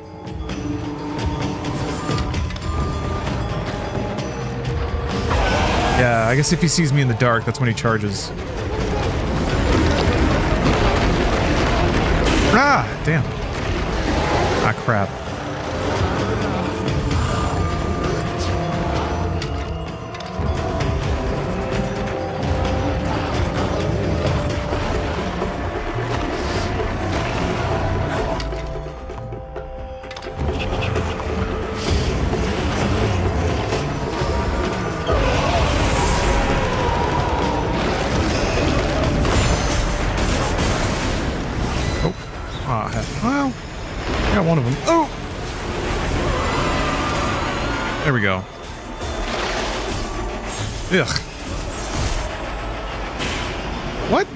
Yeah, I guess if he sees me in the dark, that's when he charges. Ah, damn. Ah, crap. Well, got one of them. Oh! There we go. Ugh. What?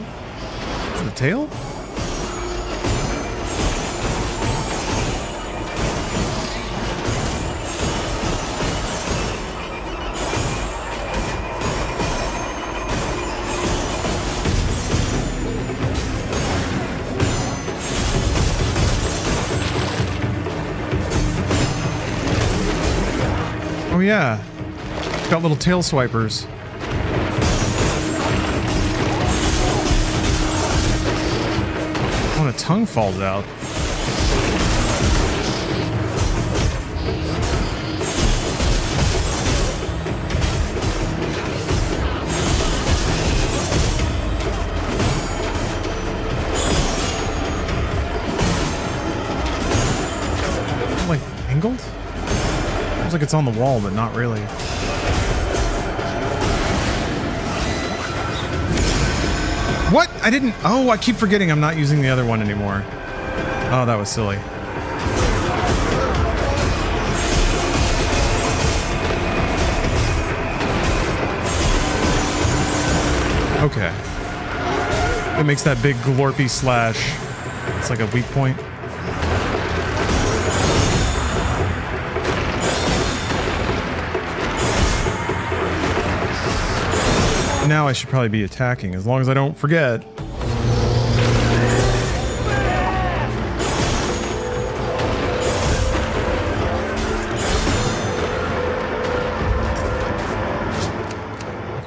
Is it the tail? Oh yeah, it's got little tail swipers. When a tongue falls out. Like angled? Looks like it's on the wall, but not really. What? I didn't... Oh, I keep forgetting I'm not using the other one anymore. Oh, that was silly. Okay. It makes that big glorpy slash. It's like a weak point. Now I should probably be attacking, as long as I don't forget. I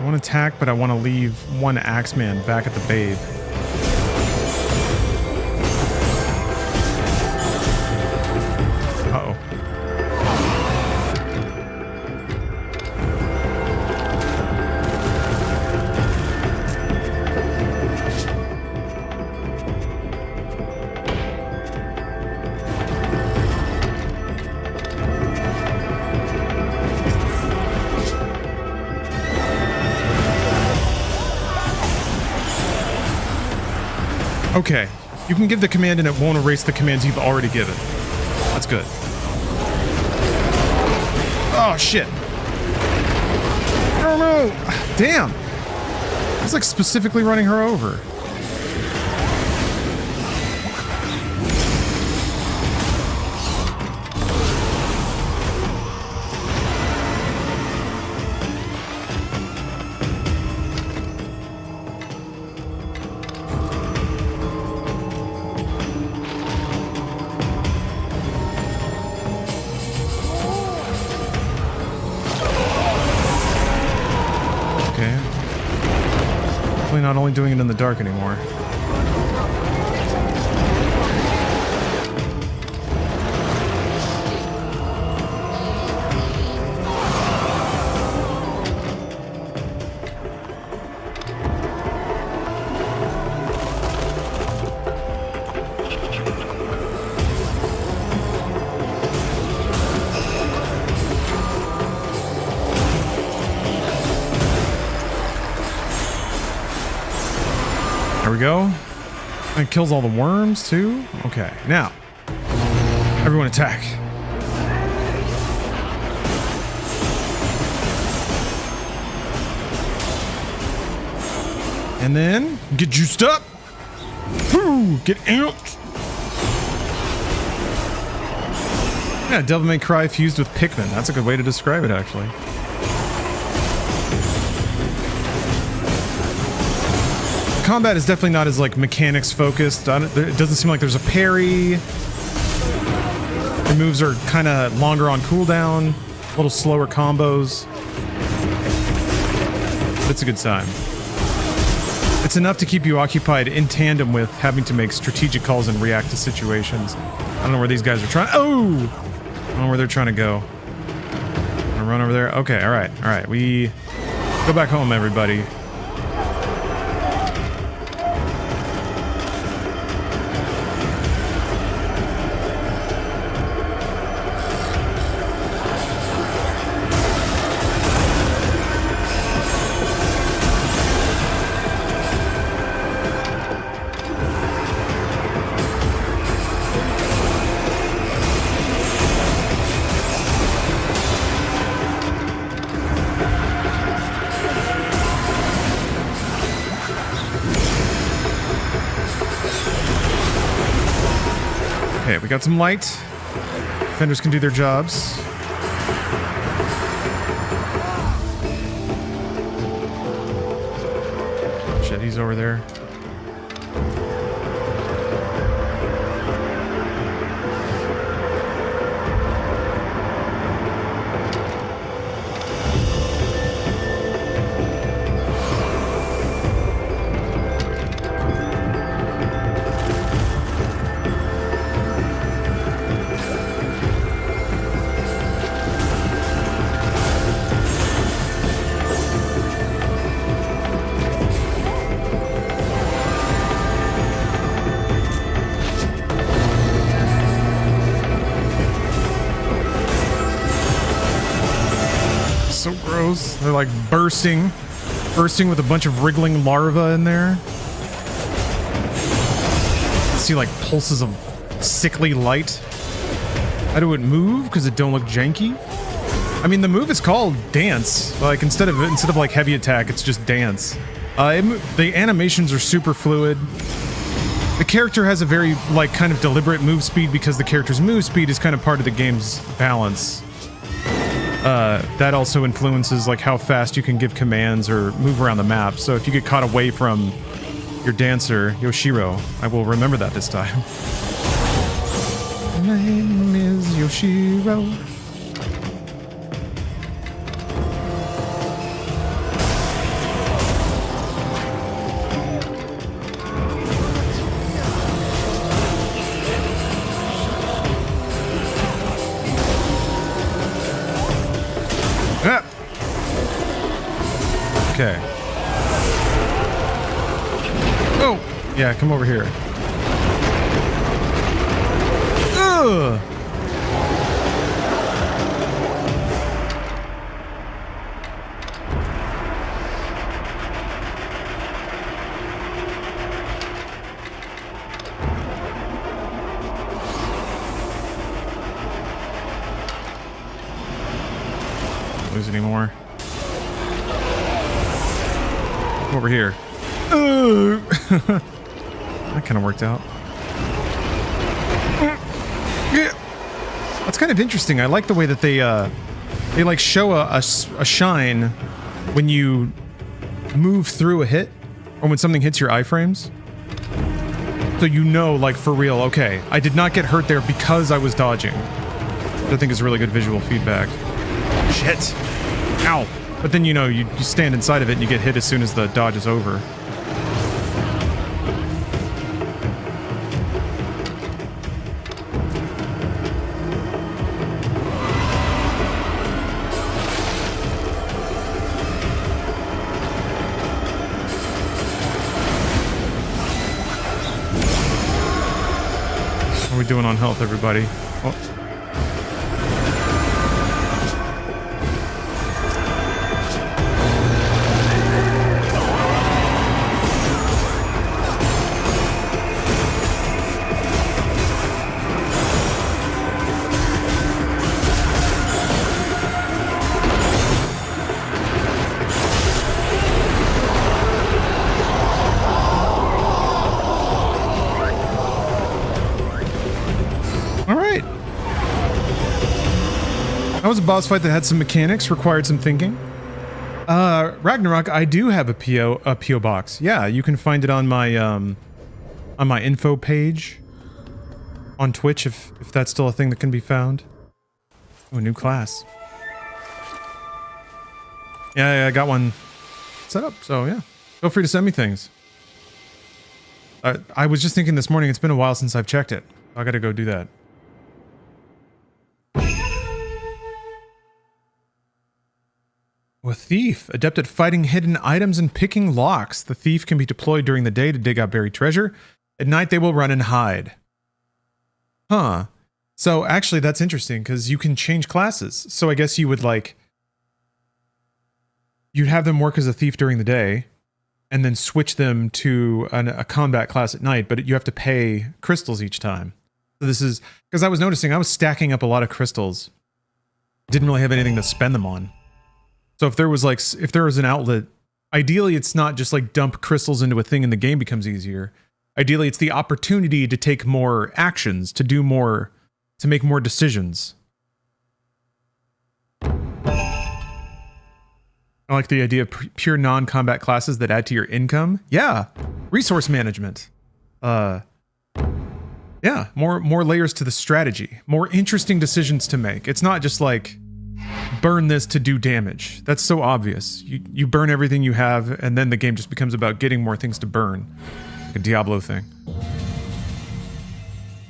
want to attack, but I want to leave one Axeman back at the babe. Uh-oh. Okay, you can give the command and it won't erase the commands you've already given. That's good. Oh, shit. Oh, no. Damn. It's like specifically running her over. Not only doing it in the dark anymore. we go. And kills all the worms too. Okay, now everyone attack. And then get juiced up. Woo, get amped. Yeah, Devil May Cry fused with Pikmin. That's a good way to describe it, actually. Combat is definitely not as like mechanics focused. It doesn't seem like there's a parry. The moves are kind of longer on cooldown, a little slower combos. But it's a good time. It's enough to keep you occupied in tandem with having to make strategic calls and react to situations. I don't know where these guys are trying. Oh! I don't know where they're trying to go. I'll run over there. Okay, all right, all right. We go back home, everybody. Okay, we got some light. Defenders can do their jobs. Shit, he's over there. So gross. They're like bursting with a bunch of wriggling larvae in there. See like pulses of sickly light. How do it move? Because it don't look janky. I mean, the move is called dance. Like instead of like heavy attack, it's just dance. The animations are super fluid. The character has a very like kind of deliberate move speed because the character's move speed is kind of part of the game's balance. That also influences like how fast you can give commands or move around the map. So if you get caught away from your dancer, Yoshiro, I will remember that this time. My name is Yoshiro. Okay. Oh! Yeah, come over here. Ugh! Don't lose anymore. Over here. That kind of worked out. That's kind of interesting. I like the way that they like show a shine when you move through a hit or when something hits your iframes. So you know, like for real, okay, I did not get hurt there because I was dodging. Which I think is really good visual feedback. Shit. Ow. But then, you know, you stand inside of it and you get hit as soon as the dodge is over. How are we doing on health, everybody? Oh. That was a boss fight that had some mechanics, required some thinking. Ragnarok, I do have a PO box. Yeah, you can find it on my info page on Twitch if that's still a thing that can be found. Oh, a new class. Yeah, I got one set up, so yeah. Feel free to send me things. I was just thinking this morning, it's been a while since I've checked it. I gotta go do that. A thief, adept at fighting hidden items and picking locks. The thief can be deployed during the day to dig out buried treasure. At night, they will run and hide. Huh. So actually, that's interesting because you can change classes. So I guess you would you'd have them work as a thief during the day and then switch them to a combat class at night, but you have to pay crystals each time. So this is, because I was noticing I was stacking up a lot of crystals. Didn't really have anything to spend them on. So if there was an outlet, ideally it's not just like dump crystals into a thing and the game becomes easier. Ideally it's the opportunity to take more actions, to do more, to make more decisions. I like the idea of pure non-combat classes that add to your income. Yeah, resource management. Yeah, more layers to the strategy. More interesting decisions to make. It's not just like, burn this to do damage. That's so obvious. You burn everything you have, and then the game just becomes about getting more things to burn. Like a Diablo thing.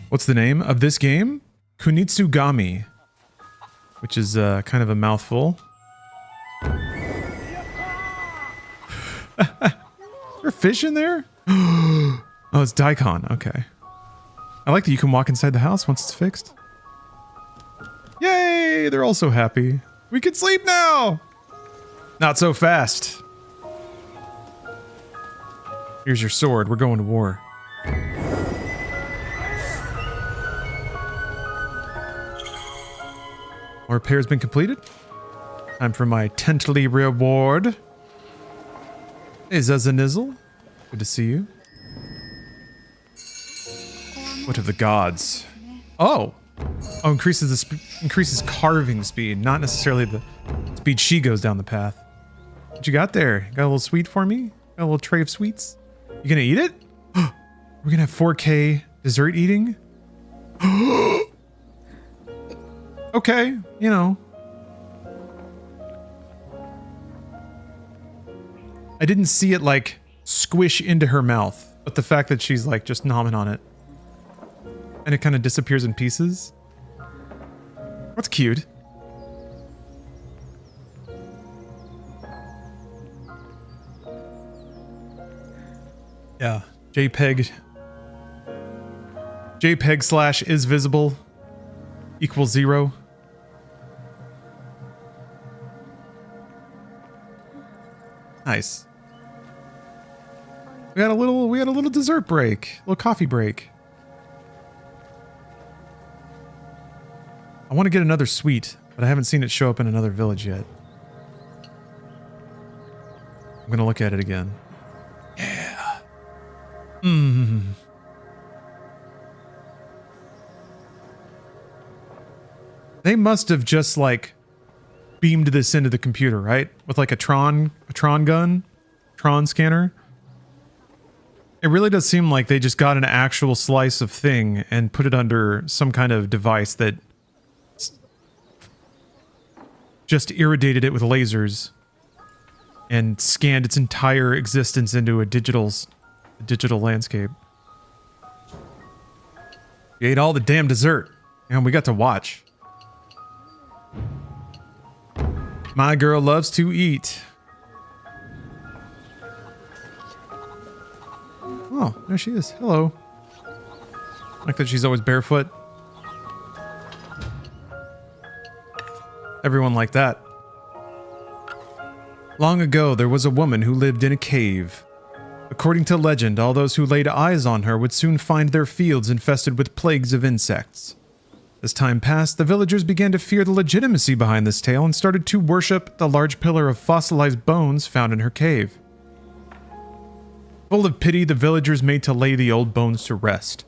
What's the name of this game? Kunitsugami. Which is kind of a mouthful. Is there a fish in there? Oh, it's Daikon. Okay. I like that you can walk inside the house once it's fixed. Yay! They're all so happy. We can sleep now! Not so fast. Here's your sword. We're going to war. Our repair's been completed. Time for my tently reward. Hey, Zazanizzle. Good to see you. What of the gods? Oh! Oh, increases carving speed, not necessarily the speed she goes down the path. What you got there? Got a little sweet for me? Got a little tray of sweets? You gonna eat it? We're gonna have 4K dessert eating? Okay, you know. I didn't see it like squish into her mouth, but the fact that she's like just nomming on it. And it kind of disappears in pieces. That's cute. Yeah, JPEG / is visible equals 0. Nice. We had a little dessert break, a little coffee break. I want to get another sweet, but I haven't seen it show up in another village yet. I'm gonna look at it again. Yeah. They must have just like beamed this into the computer, right? With like a Tron gun, Tron scanner. It really does seem like they just got an actual slice of thing and put it under some kind of device that just irradiated it with lasers and scanned its entire existence into a digital landscape. We ate all the damn dessert, and we got to watch. My girl loves to eat. Oh, there she is. Hello. Like that she's always barefoot. Everyone like that. Long ago, there was a woman who lived in a cave. According to legend, all those who laid eyes on her would soon find their fields infested with plagues of insects. As time passed, the villagers began to fear the legitimacy behind this tale and started to worship the large pillar of fossilized bones found in her cave. Full of pity, the villagers made to lay the old bones to rest,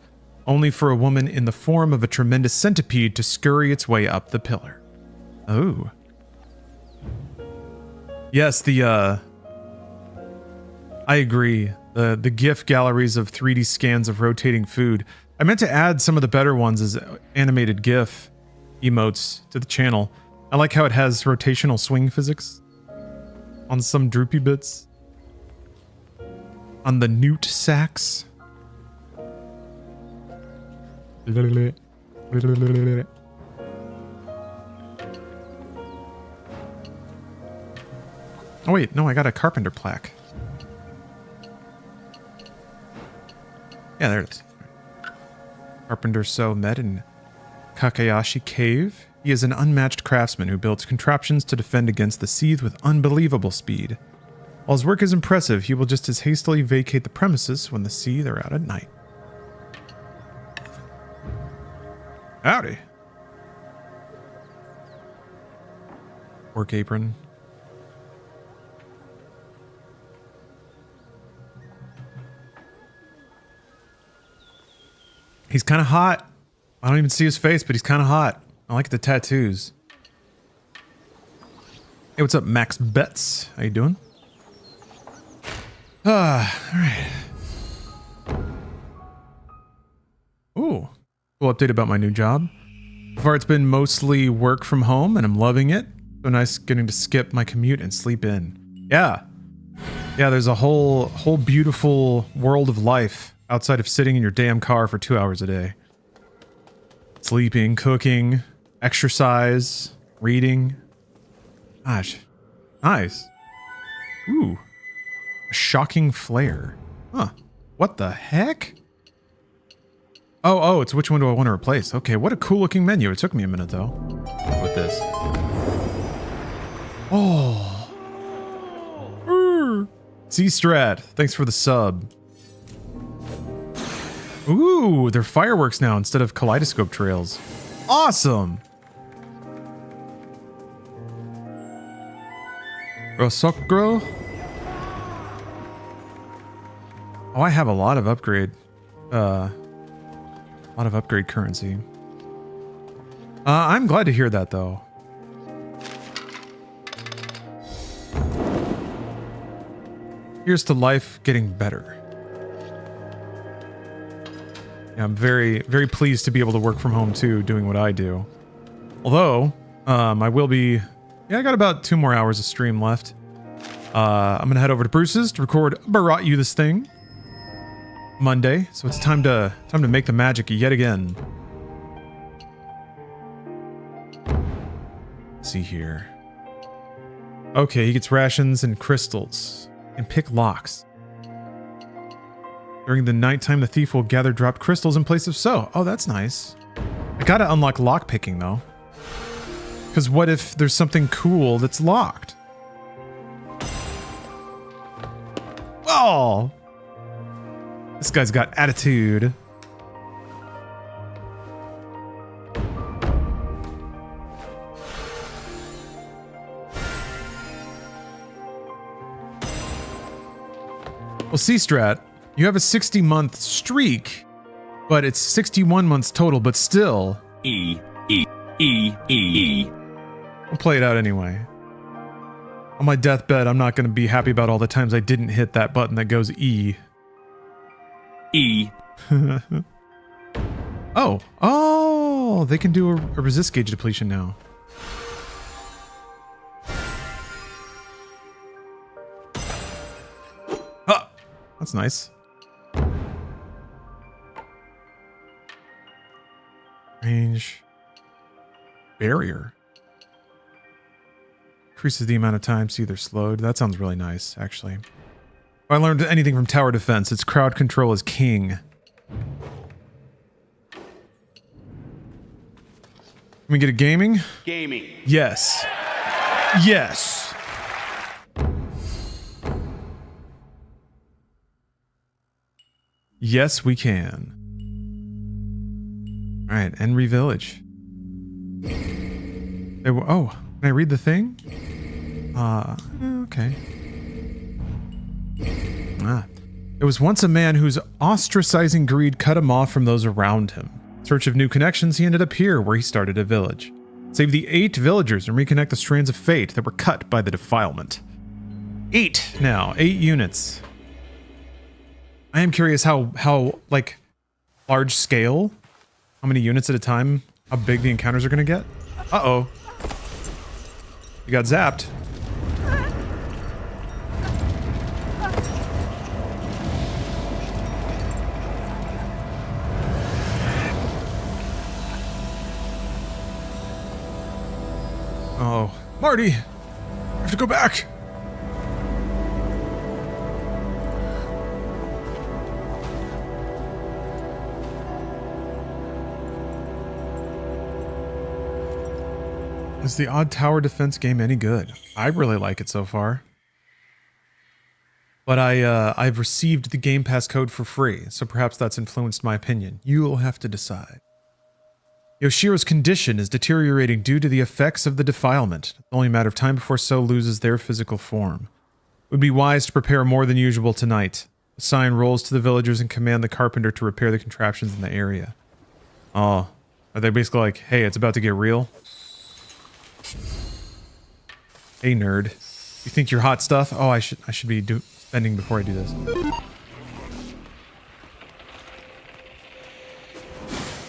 only for a woman in the form of a tremendous centipede to scurry its way up the pillar. Oh. Yes, I agree. The GIF galleries of 3D scans of rotating food. I meant to add some of the better ones as animated GIF emotes to the channel. I like how it has rotational swing physics on some droopy bits. On the newt sacks. Oh wait, no, I got a carpenter plaque. Yeah, there it is. Carpenter So met in Kakayashi Cave. He is an unmatched craftsman who builds contraptions to defend against the Seed with unbelievable speed. While his work is impressive, he will just as hastily vacate the premises when the Seed are out at night. Howdy. Work apron. He's kind of hot. I don't even see his face, but he's kind of hot. I like the tattoos. Hey, what's up, Max Betts? How you doing? All right. Ooh, cool update about my new job. So far, it's been mostly work from home, and I'm loving it. So nice getting to skip my commute and sleep in. Yeah, there's a whole beautiful world of life outside of sitting in your damn car for 2 hours a day. Sleeping, cooking, exercise, reading. Gosh, nice. Ooh, a shocking flare. Huh, what the heck? Oh, it's which one do I want to replace? Okay, what a cool looking menu. It took me a minute though. With this. Oh. C-Strat, thanks for the sub. Ooh, they're fireworks now instead of kaleidoscope trails. Awesome! Rosokro? Oh, I have a lot of upgrade. Currency. I'm glad to hear that though. Here's to life getting better. Yeah, I'm very, very pleased to be able to work from home too, doing what I do. Although, I will be... Yeah, I got about 2 more hours of stream left. I'm gonna head over to Bruce's to record Brought You This Thing Monday, so it's time to make the magic yet again. Let's see here. Okay, he gets rations and crystals. And pick locks. During the nighttime, the thief will gather dropped crystals in place of so. Oh, that's nice. I gotta unlock lock picking though. Because what if there's something cool that's locked? Oh! This guy's got attitude. Well, C-Strat, you have a 60-month streak, but it's 61 months total, but still... We'll play it out anyway. On my deathbed, I'm not going to be happy about all the times I didn't hit that button that goes E. Oh, they can do a resist gauge depletion now. Ah, that's nice. Range. Barrier. Increases the amount of time see they're slowed. That sounds really nice, actually. If I learned anything from tower defense, it's crowd control is king. Can we get a gaming? Gaming. Yes. Yes. Yes, we can. All right, Enry Village. Oh, can I read the thing? Okay. There was once a man whose ostracizing greed cut him off from those around him. In search of new connections, he ended up here, where he started a village. Save the 8 villagers and reconnect the strands of fate that were cut by the defilement. 8 now. 8 units. I am curious how like, large scale, how many units at a time, how big the encounters are going to get. Uh-oh. You got zapped. Oh, Marty! I have to go back! Is the odd tower defense game any good? I really like it so far. But I've received the Game Pass code for free, so perhaps that's influenced my opinion. You will have to decide. Yoshiro's condition is deteriorating due to the effects of the defilement. It's only a matter of time before So loses their physical form. It would be wise to prepare more than usual tonight. Assign roles to the villagers and command the carpenter to repair the contraptions in the area. Oh, are they basically like, hey, it's about to get real? Hey, nerd. You think you're hot stuff? Oh, I should be spending before I do this.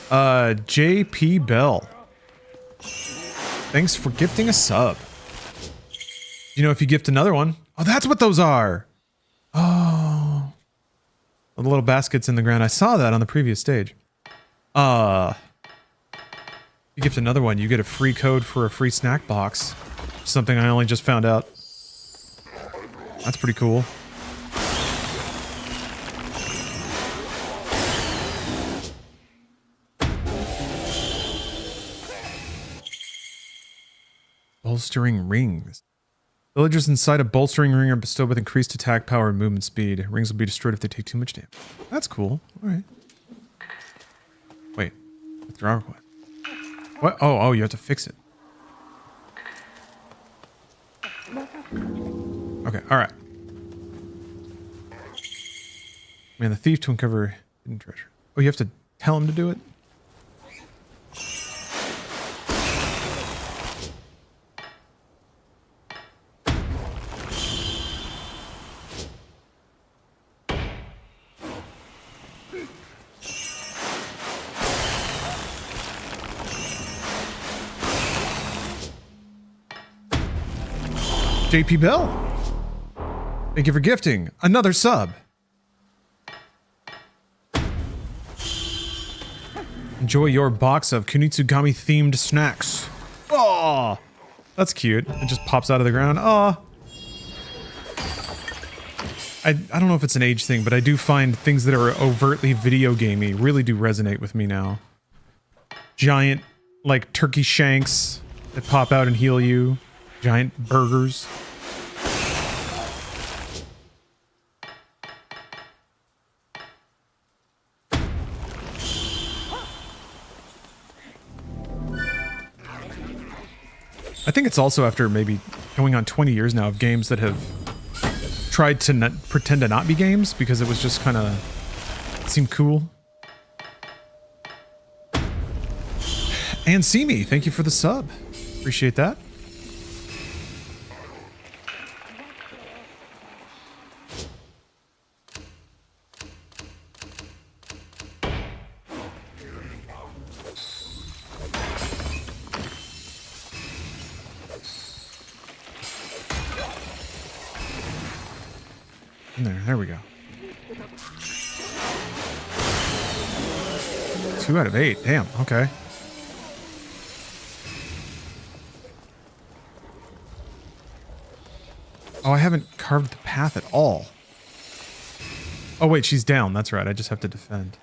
JP Bell. Thanks for gifting a sub. You know, if you gift another one. Oh, that's what those are. Oh. The little baskets in the ground. I saw that on the previous stage. You gift another one, you get a free code for a free snack box. Something I only just found out. That's pretty cool. Bolstering rings. Villagers inside a bolstering ring are bestowed with increased attack power and movement speed. Rings will be destroyed if they take too much damage. That's cool. Alright. Wait. Withdraw request. What? Oh, you have to fix it. Okay, alright. Man, the thief to uncover hidden treasure. Oh, you have to tell him to do it? JP Bell. Thank you for gifting another sub. Enjoy your box of Kunitsugami themed snacks. Oh, that's cute. It just pops out of the ground. Oh. I don't know if it's an age thing, but I do find things that are overtly video gamey really do resonate with me now. Giant, like, turkey shanks that pop out and heal you. Giant burgers. I think it's also after maybe going on 20 years now of games that have tried to not pretend to not be games because it was just kind of seemed cool. And see me, thank you for the sub. Appreciate that. There we go. 2 out of 8. Damn, okay. Oh, I haven't carved the path at all. Oh wait, she's down. That's right. I just have to defend.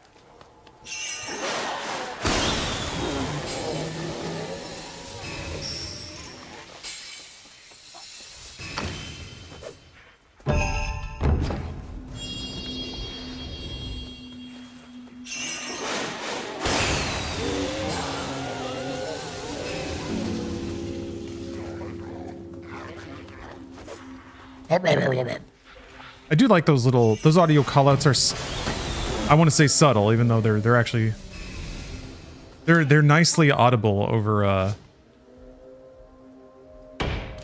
I do like those audio callouts are, I want to say subtle, even though they're actually, they're nicely audible over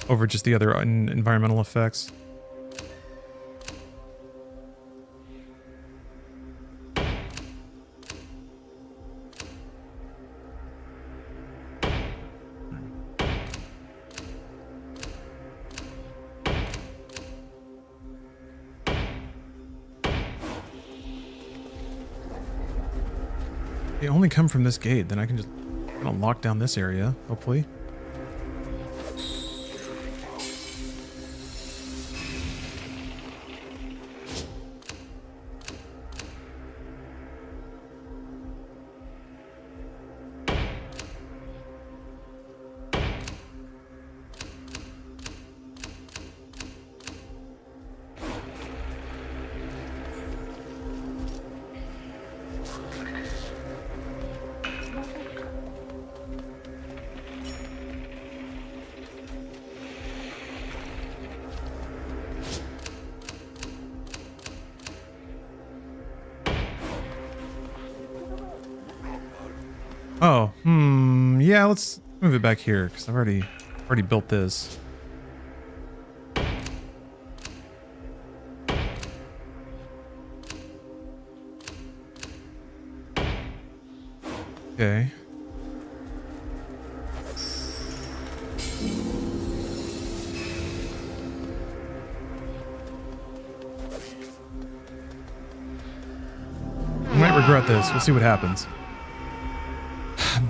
over just the other environmental effects. They only come from this gate, then I can just lock down this area, hopefully. Oh, yeah, let's move it back here because I've already built this. Okay. I might regret this. We'll see what happens.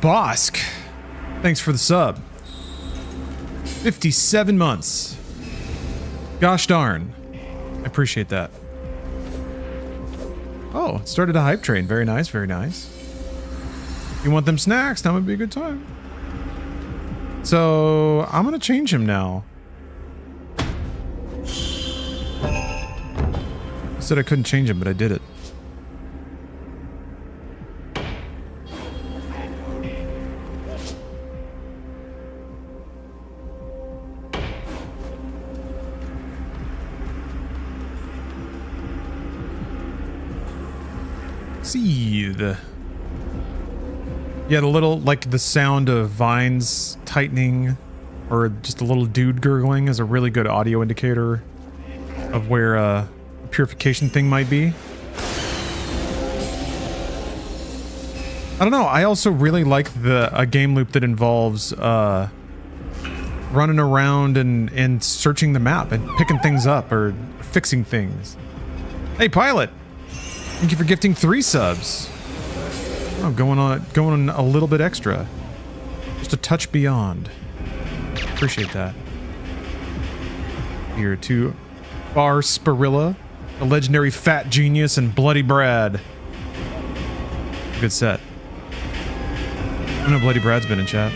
Bosk, thanks for the sub. 57 months. Gosh darn. I appreciate that. Oh, it started a hype train. Very nice, very nice. You want them snacks? That would be a good time. So, I'm going to change him now. I said I couldn't change him, but I did it. Seethe. Yeah, the little, like the sound of vines tightening or just a little dude gurgling is a really good audio indicator of where a purification thing might be. I don't know, I also really like a game loop that involves running around and searching the map and picking things up or fixing things. Hey, Pilot! Thank you for gifting 3 subs. Oh, going on a little bit extra. Just a touch beyond. Appreciate that. Here to Bar Spirilla, the legendary Fat Genius, and Bloody Brad. Good set. I know Bloody Brad's been in chat.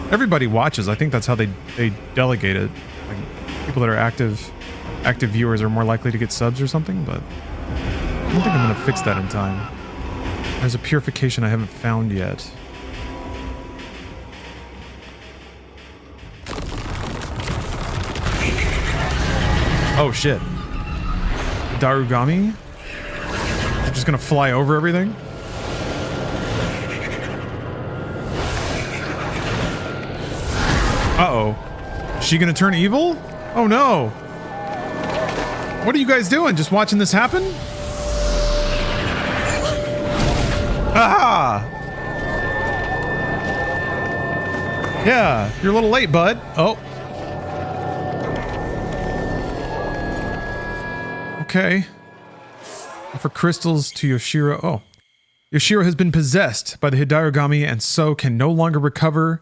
Everybody watches. I think that's how they delegate it. Like, people that are active viewers are more likely to get subs or something, but I don't think I'm going to fix that in time. There's a purification I haven't found yet. Oh shit. Darugami? They're just going to fly over everything? Uh-oh. Is she going to turn evil? Oh no! What are you guys doing? Just watching this happen? Ah! Yeah, you're a little late, bud. Oh. Okay. For crystals to Yoshiro. Oh. Yoshiro has been possessed by the Hidarigami and so can no longer recover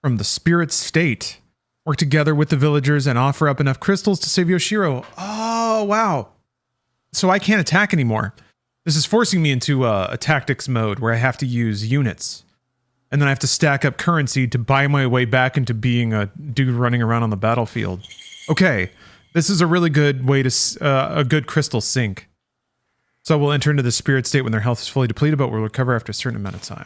from the spirit state. Work together with the villagers and offer up enough crystals to save Yoshiro. Oh, wow. So I can't attack anymore. This is forcing me into a tactics mode where I have to use units. And then I have to stack up currency to buy my way back into being a dude running around on the battlefield. Okay, this is a really good way to, a good crystal sink. So we'll enter into the spirit state when their health is fully depleted, but will recover after a certain amount of time.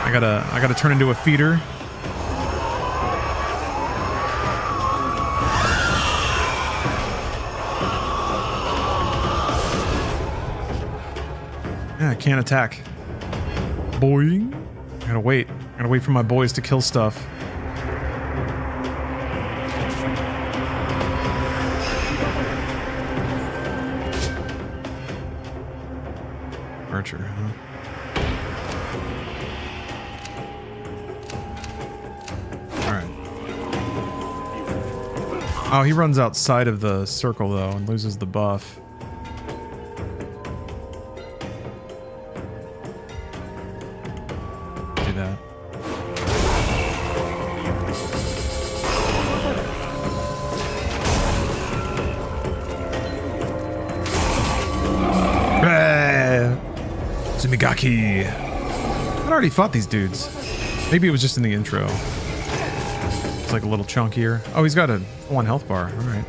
I gotta turn into a feeder. Yeah, I can't attack. boing. Gotta wait. Gotta wait for my boys to kill stuff. Archer, huh? Alright. Oh, he runs outside of the circle, though, and loses the buff. Do that. Tsumigaki. I already fought these dudes. Maybe it was just in the intro. It's like a little chunkier. Oh, he's got a 1 health bar. All right.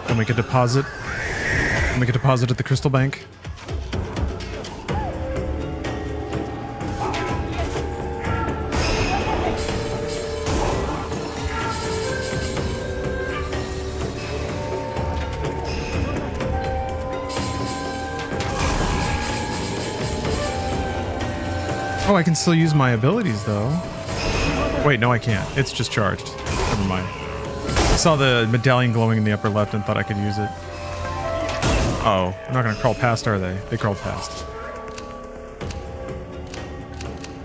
Can we make a deposit? Make a deposit at the crystal bank. Oh, I can still use my abilities though. Wait, no I can't. It's just charged. Never mind. I saw the medallion glowing in the upper left and thought I could use it. Oh, they're not gonna crawl past, are they? They crawled past.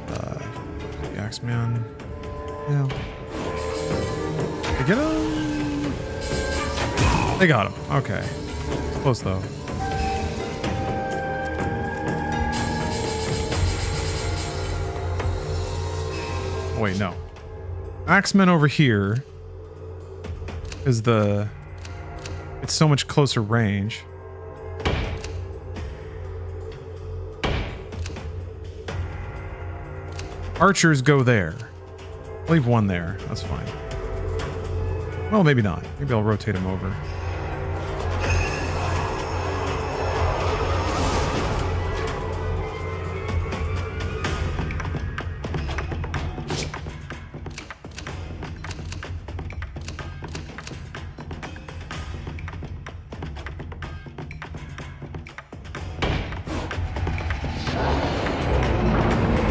The Axeman. Yeah. They get him? They got him. Okay. Close though. Wait, no. Axeman over here is the... It's so much closer range. Archers go there. Leave one there. That's fine. Well, maybe not. Maybe I'll rotate him over.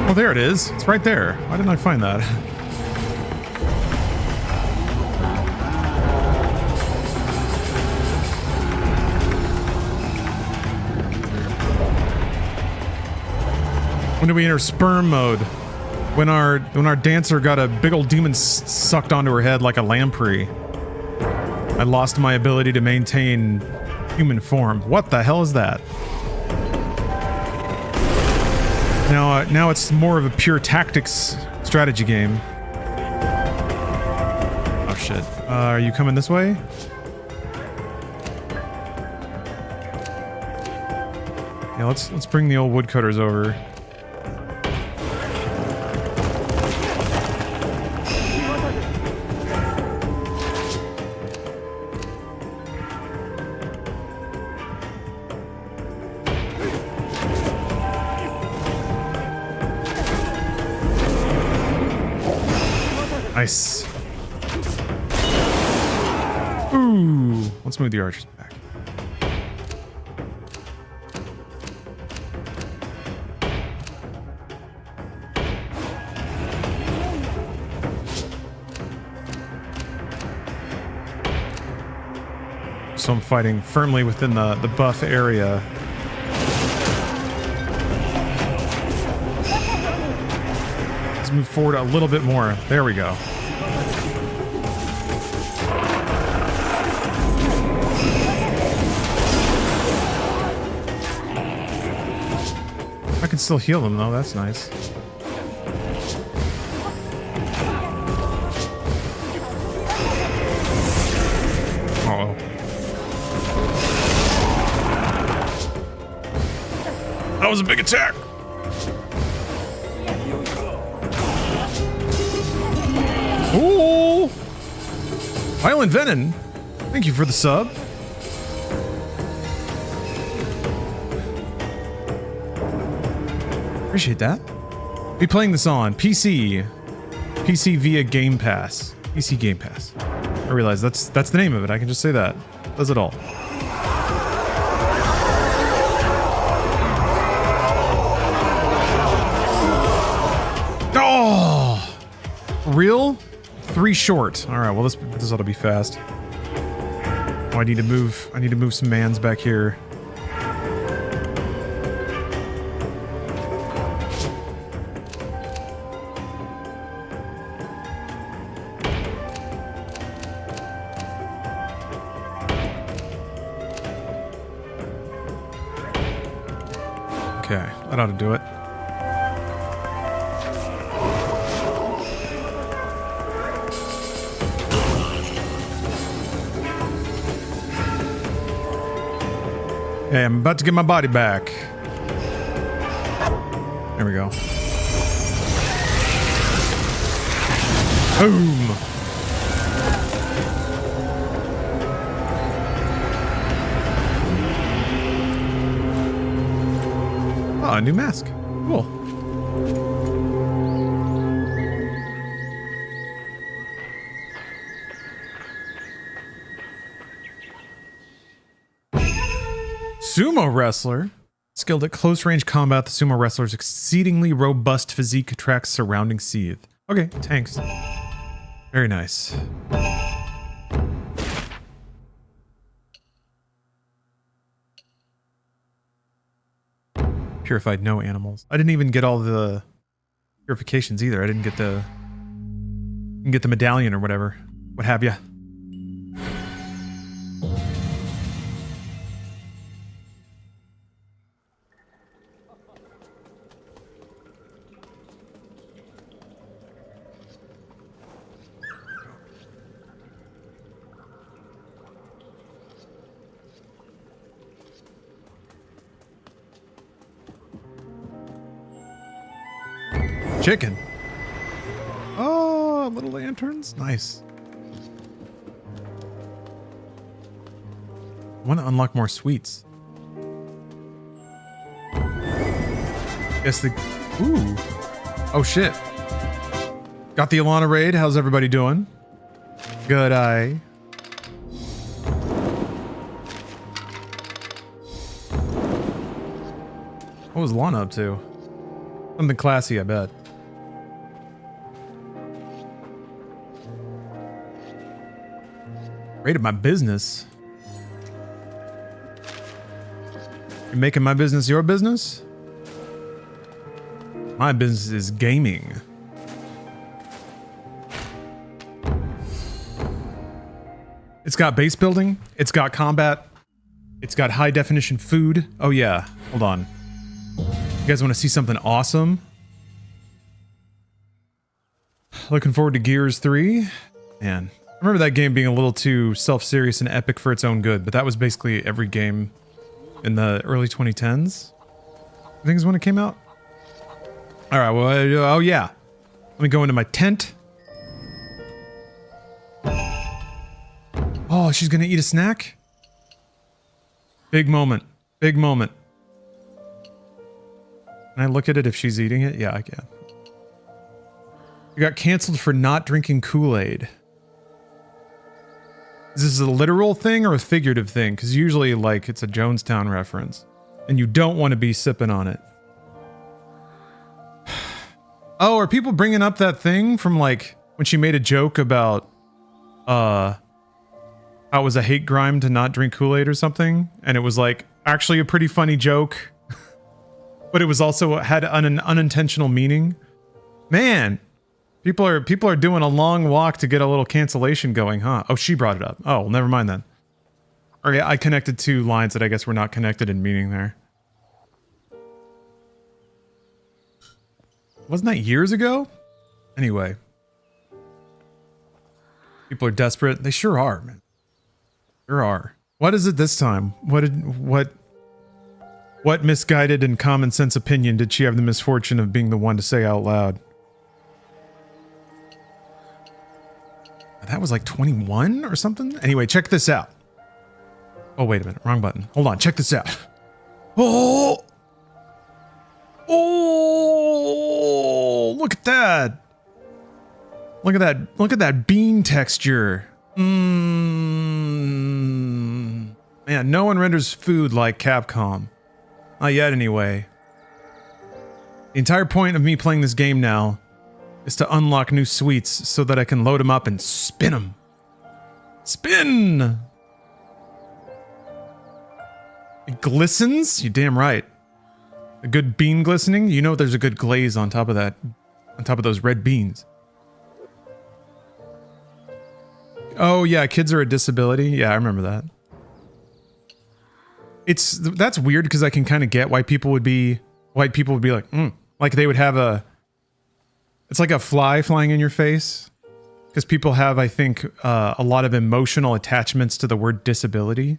Oh, there it is. It's right there. Why didn't I find that? When did we enter sperm mode? When our dancer got a big old demon sucked onto her head like a lamprey. I lost my ability to maintain human form. What the hell is that? Now it's more of a pure tactics strategy game. Oh shit. Are you coming this way? Yeah, let's bring the old woodcutters over. Nice. Ooh. Let's move the archers back. So I'm fighting firmly within the buff area. Let's move forward a little bit more. There we go. I can still heal them though, that's nice. Uh-oh. That was a big attack! Ooh! Violent Venom, thank you for the sub. Appreciate that. Be playing this on PC. PC via Game Pass. PC Game Pass. I realize that's the name of it. I can just say that. Does it all. Oh! Real? 3 short. Alright, well this ought to be fast. Oh, I need to move some mans back here. Okay, that ought to do it. Hey, I'm about to get my body back. There we go. Boom! Oh, a new mask. Cool. Sumo wrestler. Skilled at close range combat, the sumo wrestler's exceedingly robust physique attracts surrounding seethe. Okay, tanks. Very nice. Purified no animals. I didn't even get all the purifications either. I didn't get the medallion or whatever. What have you? Chicken. Oh, little lanterns. Nice. I want to unlock more sweets. Guess the... Ooh. Oh, shit. Got the Alana raid. How's everybody doing? Good eye. What was Lana up to? Something classy, I bet. Rated my business. You're making my business your business? My business is gaming. It's got base building. It's got combat. It's got high definition food. Oh yeah, hold on. You guys want to see something awesome? Looking forward to Gears 3. Man, I remember that game being a little too self-serious and epic for its own good, but that was basically every game in the early 2010s. I think is when it came out. All right, well, oh yeah. Let me go into my tent. Oh, she's gonna eat a snack? Big moment. Big moment. Can I look at it if she's eating it? Yeah, I can. You got canceled for not drinking Kool-Aid. Is this a literal thing or a figurative thing? Because usually, like, it's a Jonestown reference. And you don't want to be sipping on it. Oh, are people bringing up that thing from, like, when she made a joke about, how it was a hate crime to not drink Kool-Aid or something? And it was, like, actually a pretty funny joke. But it was also had an unintentional meaning. Man, people are doing a long walk to get a little cancellation going, huh? Oh, she brought it up. Oh, well, never mind then. Or yeah, I connected two lines that I guess were not connected in meaning there. Wasn't that years ago? Anyway. People are desperate. They sure are, man. Sure are. What is it this time? What misguided and common sense opinion did she have the misfortune of being the one to say out loud? That was like 21 or something? Anyway, check this out. Oh, wait a minute. Wrong button. Hold on. Check this out. Oh! Oh! look at that. Look at that. Look at that bean texture. Man, no one renders food like Capcom. Not yet, anyway. The entire point of me playing this game now is to unlock new sweets so that I can load them up and spin them. Spin! It glistens? You damn right. A good bean glistening? You know there's a good glaze on top of that, on top of those red beans. Oh yeah, kids are a disability. Yeah, I remember that. That's weird because I can kind of get why people would be like, like they would have a, it's like a fly flying in your face. Because people have, I think, a lot of emotional attachments to the word disability.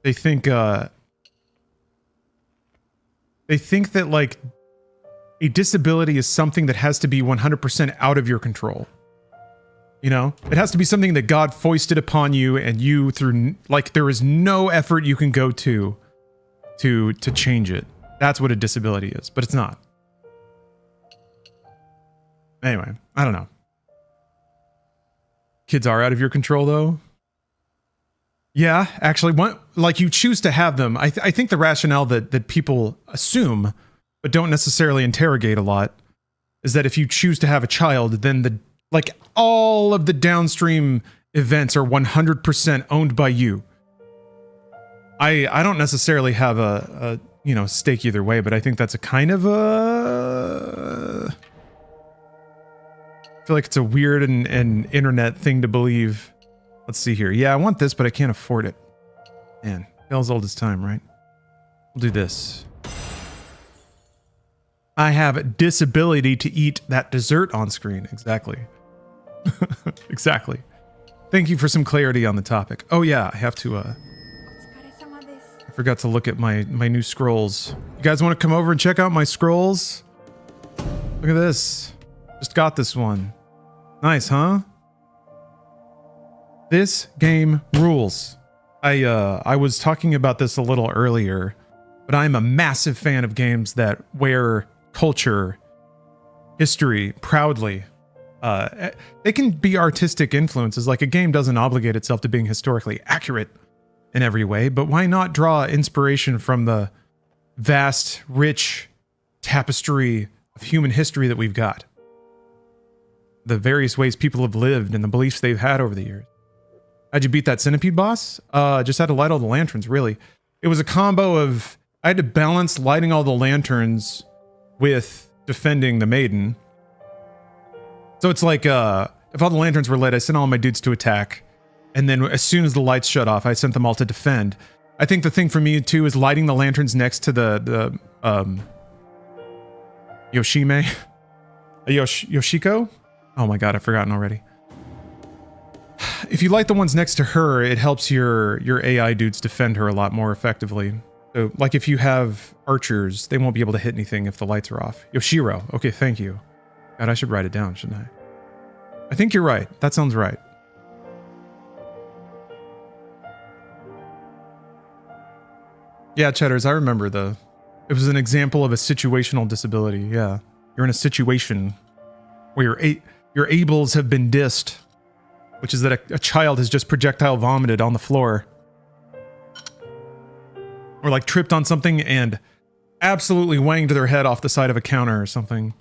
They think that like a disability is something that has to be 100% out of your control. You know, it has to be something that God foisted upon you, and you through like there is no effort you can go to change it. That's what a disability is, but it's not. Anyway, I don't know. Kids are out of your control, though. Yeah, actually, like you choose to have them. I think the rationale that people assume, but don't necessarily interrogate a lot, is that if you choose to have a child, then like all of the downstream events are 100% owned by you. I don't necessarily have a stake either way, but I think that's a kind of a. I feel like it's a weird and internet thing to believe. Let's see here. Yeah, I want this, but I can't afford it. Man, tale's old as time, right? We'll do this. I have disability to eat that dessert on screen. Exactly. Exactly. Thank you for some clarity on the topic. Oh yeah, I have to I forgot to look at my new scrolls. You guys want to come over and check out my scrolls? Look at this. Just got this one. Nice, huh? This game rules. I was talking about this a little earlier, but I'm a massive fan of games that wear culture, history proudly. They can be artistic influences. Like a game doesn't obligate itself to being historically accurate in every way, but why not draw inspiration from the vast, rich tapestry of human history that we've got? The various ways people have lived and the beliefs they've had over the years. How'd you beat that centipede boss? Just had to light all the lanterns, really. It was a combo of, I had to balance lighting all the lanterns with defending the maiden. So it's like, if all the lanterns were lit, I sent all my dudes to attack. And then as soon as the lights shut off, I sent them all to defend. I think the thing for me too is lighting the lanterns next to the Yoshime? Yoshiko? Oh my god, I've forgotten already. If you light the ones next to her, it helps your AI dudes defend her a lot more effectively. So, like if you have archers, they won't be able to hit anything if the lights are off. Yoshiro. Okay, thank you. God, I should write it down, shouldn't I? I think you're right. That sounds right. Yeah, Cheddars, I remember it was an example of a situational disability. Yeah. You're in a situation where your ables have been dissed, which is that a child has just projectile vomited on the floor. Or like tripped on something and absolutely wanged their head off the side of a counter or something.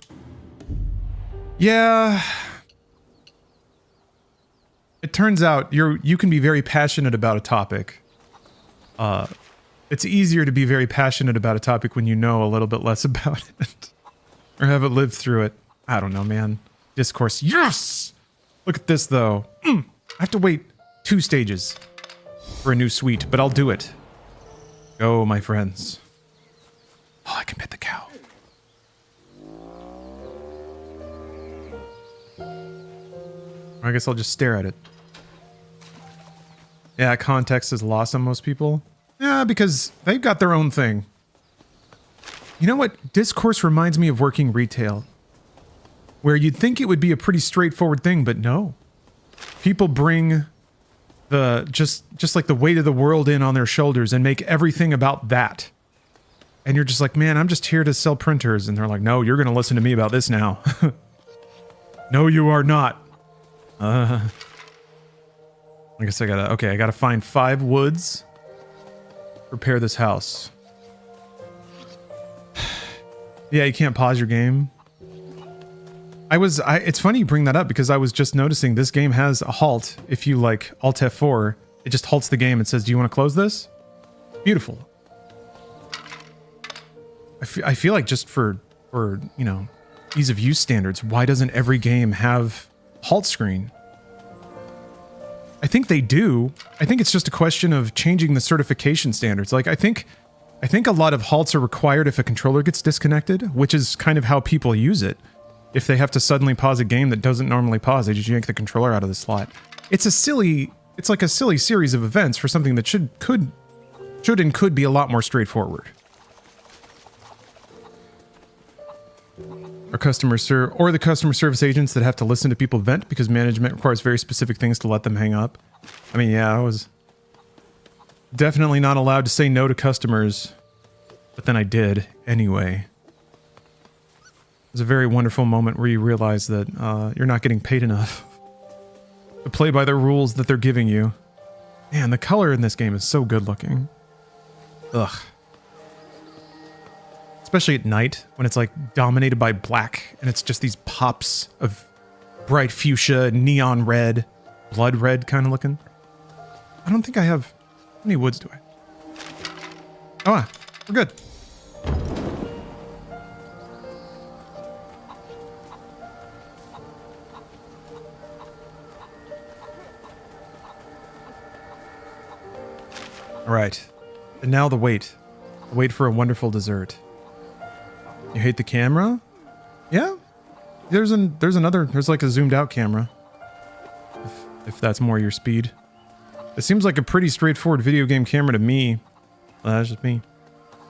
Yeah. It turns out you can be very passionate about a topic. It's easier to be very passionate about a topic when you know a little bit less about it. Or haven't lived through it. I don't know, man. Discourse. Yes! Look at this, though. I have to wait 2 stages for a new sweet, but I'll do it. Go, my friends. Oh, I can pet the cow. I guess I'll just stare at it. Yeah, context is lost on most people. Yeah, because they've got their own thing. You know what? Discourse reminds me of working retail. Where you'd think it would be a pretty straightforward thing, but no. People bring just like the weight of the world in on their shoulders and make everything about that. And you're just like, man, I'm just here to sell printers. And they're like, no, you're going to listen to me about this now. No, you are not. I guess I gotta find 5 woods. Repair this house. Yeah, you can't pause your game. It's funny you bring that up because I was just noticing this game has a halt. If you like Alt F4, it just halts the game and says, do you want to close this? Beautiful. I feel like just for, you know, ease of use standards, why doesn't every game have halt screen? I think they do. I think it's just a question of changing the certification standards. Like, I think a lot of halts are required if a controller gets disconnected, which is kind of how people use it. If they have to suddenly pause a game that doesn't normally pause, they just yank the controller out of the slot. It's like a silly series of events for something that should and could be a lot more straightforward. Or the customer service agents that have to listen to people vent because management requires very specific things to let them hang up. I mean, yeah, I was definitely not allowed to say no to customers, but then I did anyway. It was a very wonderful moment where you realize that you're not getting paid enough to play by the rules that they're giving you. Man, the color in this game is so good looking. Ugh. Especially at night when it's like dominated by black and it's just these pops of bright fuchsia, neon red, blood red kind of looking. I don't think I have... How many woods do I? Oh, we're good. All right. And now the wait. The wait for a wonderful dessert. You hate the camera? Yeah. There's like a zoomed out camera. If that's more your speed. It seems like a pretty straightforward video game camera to me. Well, that's just me.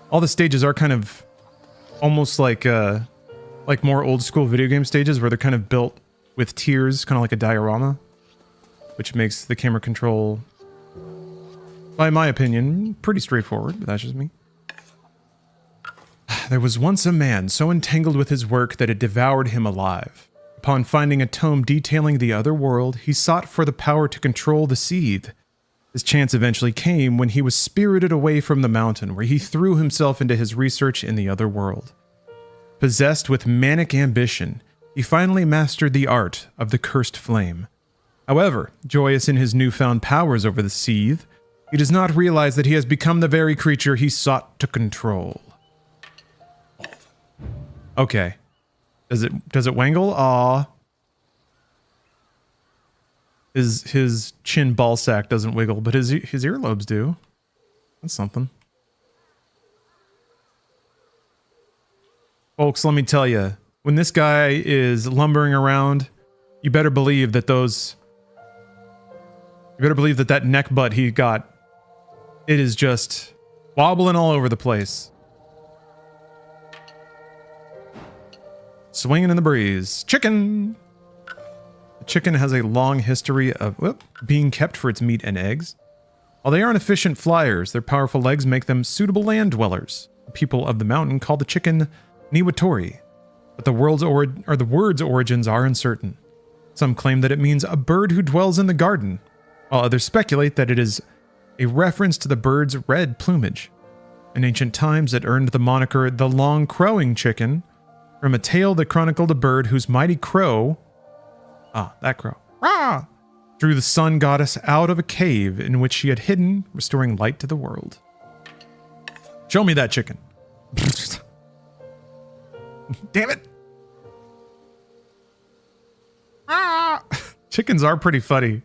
All the stages are kind of almost like more old school video game stages where they're kind of built with tiers, kind of like a diorama, which makes the camera control, by my opinion, pretty straightforward, but that's just me. There was once a man so entangled with his work that it devoured him alive. Upon finding a tome detailing the other world, he sought for the power to control the seed. His chance eventually came when he was spirited away from the mountain, where he threw himself into his research in the other world. Possessed with manic ambition, he finally mastered the art of the cursed flame. However, joyous in his newfound powers over the seed, he does not realize that he has become the very creature he sought to control. Okay. Does it wangle? Aw. His chin ball sack doesn't wiggle, but his earlobes do. That's something. Folks, let me tell you, when this guy is lumbering around, you better believe that that neck butt he got, it is just wobbling all over the place. Swinging in the breeze. Chicken! The chicken has a long history of being kept for its meat and eggs. While they aren't efficient flyers, their powerful legs make them suitable land dwellers. The people of the mountain call the chicken Niwatori, but the word's origins are uncertain. Some claim that it means a bird who dwells in the garden, while others speculate that it is a reference to the bird's red plumage. In ancient times, it earned the moniker the long crowing chicken, from a tale that chronicled a bird whose mighty crow, that crow, drew the sun goddess out of a cave in which she had hidden, restoring light to the world. Show me that chicken. Damn it. Chickens are pretty funny.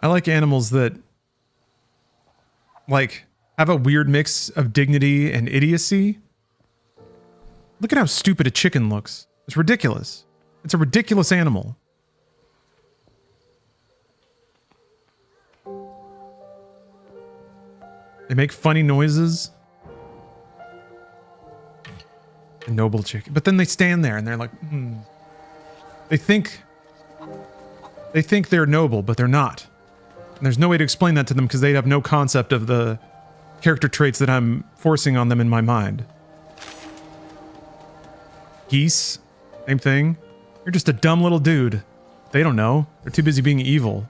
I like animals that, like, have a weird mix of dignity and idiocy. Look at how stupid a chicken looks. It's ridiculous. It's a ridiculous animal. They make funny noises. A noble chicken. But then they stand there and they're like, They think they're noble, but they're not. And there's no way to explain that to them because they have no concept of the character traits that I'm forcing on them in my mind. Geese, same thing. You're just a dumb little dude. They don't know. They're too busy being evil.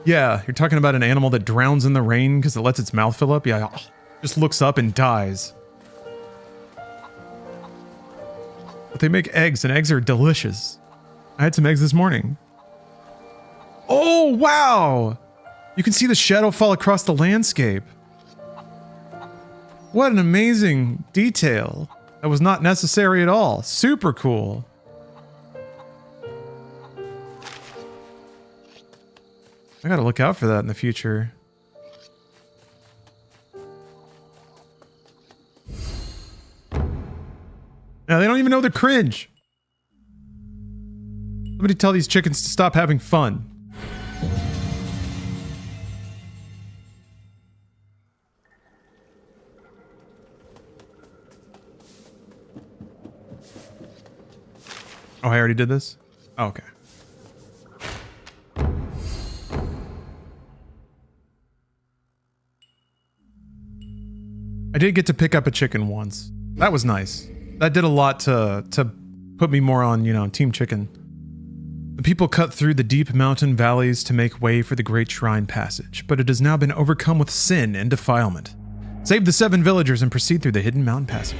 Yeah, you're talking about an animal that drowns in the rain because it lets its mouth fill up? Yeah, just looks up and dies. But they make eggs, and eggs are delicious. I had some eggs this morning. Oh, wow! You can see the shadow fall across the landscape. What an amazing detail. That was not necessary at all. Super cool. I gotta look out for that in the future. Now they don't even know they're cringe. Somebody tell these chickens to stop having fun. Oh, I already did this? Oh, okay. I did get to pick up a chicken once. That was nice. That did a lot to put me more on, Team Chicken. The people cut through the deep mountain valleys to make way for the great shrine passage, but it has now been overcome with sin and defilement. Save the 7 villagers and proceed through the hidden mountain passage.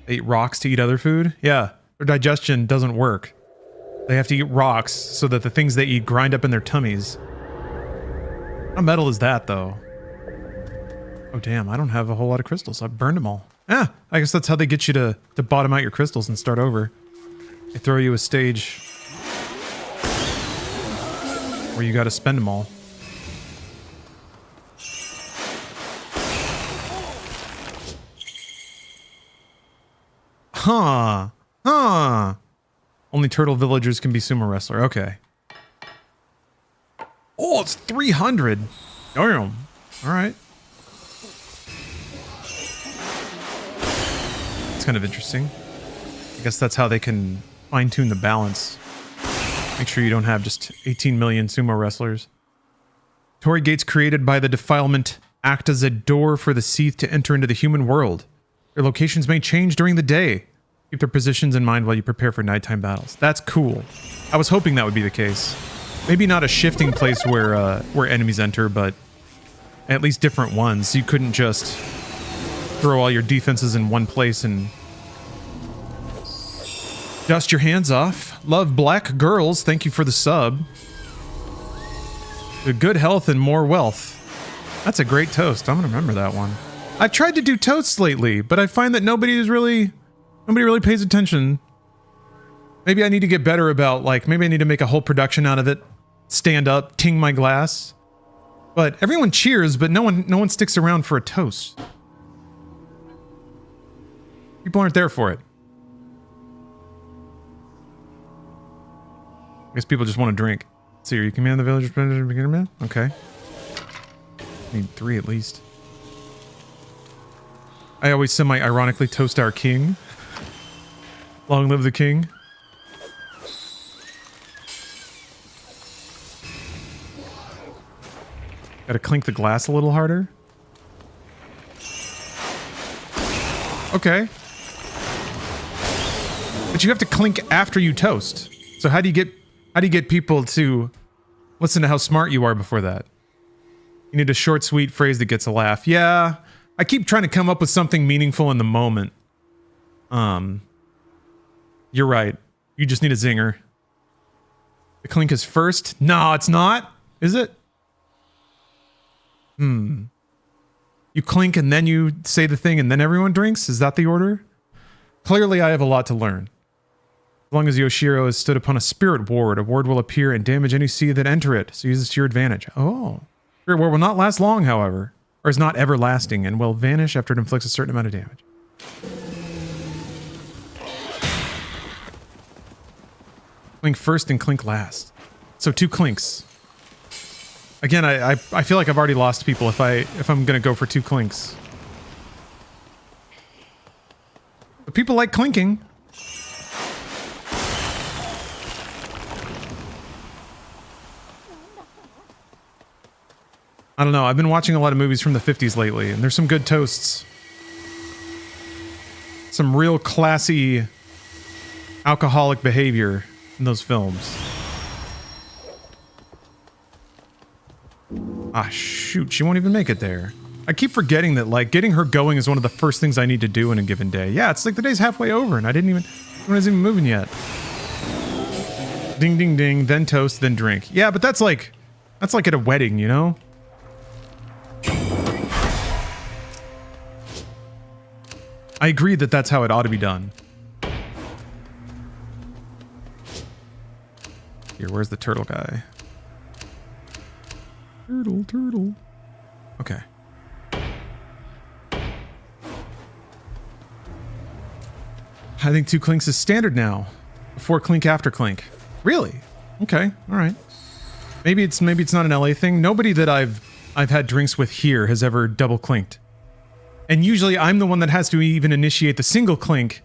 They eat rocks to eat other food? Yeah, their digestion doesn't work. They have to eat rocks so that the things they eat grind up in their tummies. What metal is that, though? Oh, damn, I don't have a whole lot of crystals. I've burned them all. Ah, I guess that's how they get you to bottom out your crystals and start over. They throw you a stage where you gotta spend them all. Huh. Only turtle villagers can be sumo wrestler. Okay. Oh, it's 300. Damn. Alright. It's kind of interesting. I guess that's how they can fine-tune the balance. Make sure you don't have just 18 million sumo wrestlers. Torii gates created by the defilement act as a door for the Seath to enter into the human world. Their locations may change during the day. Keep their positions in mind while you prepare for nighttime battles. That's cool. I was hoping that would be the case. Maybe not a shifting place where enemies enter, but at least different ones. You couldn't just throw all your defenses in one place and dust your hands off. Love black girls. Thank you for the sub. The good health and more wealth. That's a great toast. I'm gonna remember that one. I've tried to do toasts lately, but I find that nobody really pays attention. Maybe I need to get better about, maybe I need to make a whole production out of it. Stand up, ting my glass. But everyone cheers, but no one sticks around for a toast. People aren't there for it. I guess people just want to drink. So you command the villagers beginner man? Okay. Need 3 at least. I always semi-ironically toast our king. Long live the king. Gotta clink the glass a little harder. Okay. But you have to clink after you toast. So how do you get people to listen to how smart you are before that? You need a short, sweet phrase that gets a laugh. Yeah, I keep trying to come up with something meaningful in the moment. You're right. You just need a zinger. The clink is first? No, it's not. Is it? You clink and then you say the thing and then everyone drinks? Is that the order? Clearly I have a lot to learn. As long as Yoshiro has stood upon a spirit ward, a ward will appear and damage any sea that enter it, so use this to your advantage. Oh. Spirit ward will not last long, however, or is not everlasting and will vanish after it inflicts a certain amount of damage. Clink first and clink last. So 2 clinks. Again, I feel like I've already lost people if I'm gonna go for 2 clinks. But people like clinking. I don't know. I've been watching a lot of movies from the 50s lately, and there's some good toasts. Some real classy alcoholic behavior in those films. Ah, shoot. She won't even make it there. I keep forgetting that, like, getting her going is one of the first things I need to do in a given day. Yeah, it's like the day's halfway over, and I wasn't even moving yet. Ding, ding, ding, then toast, then drink. Yeah, but that's like at a wedding, you know? I agree that that's how it ought to be done. Here, where's the turtle guy? Turtle, turtle. Okay. I think 2 clinks is standard now. Before clink, after clink. Really? Okay, alright. Maybe it's not an LA thing. Nobody that I've had drinks with here has ever double clinked. And usually I'm the one that has to even initiate the single clink.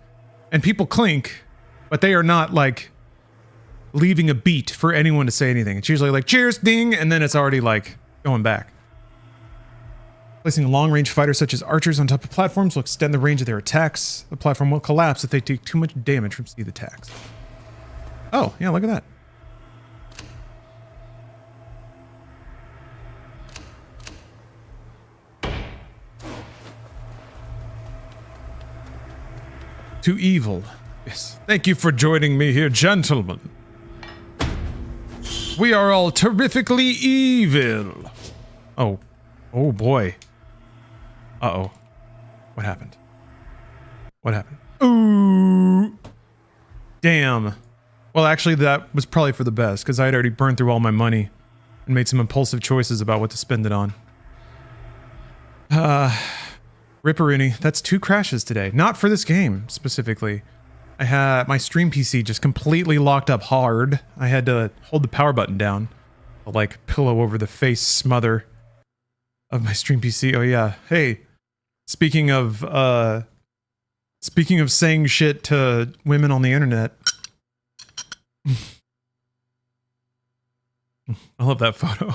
And people clink, but they are not like leaving a beat for anyone to say anything. It's usually like cheers, ding, and then it's already like going back. Placing long-range fighters such as archers on top of platforms will extend the range of their attacks. The platform will collapse if they take too much damage from speed attacks. Oh, yeah, look at that. To evil. Yes. Thank you for joining me here, gentlemen. We are all terrifically evil. Oh. Oh, boy. Uh-oh. What happened? What happened? Ooh. Damn. Well, actually, that was probably for the best, because I had already burned through all my money and made some impulsive choices about what to spend it on. Ripperoonie. That's 2 crashes today. Not for this game, specifically. I had my stream PC just completely locked up hard. I had to hold the power button down. To, like, pillow over the face smother of my stream PC. Oh, yeah. Hey, speaking of saying shit to women on the internet. I love that photo.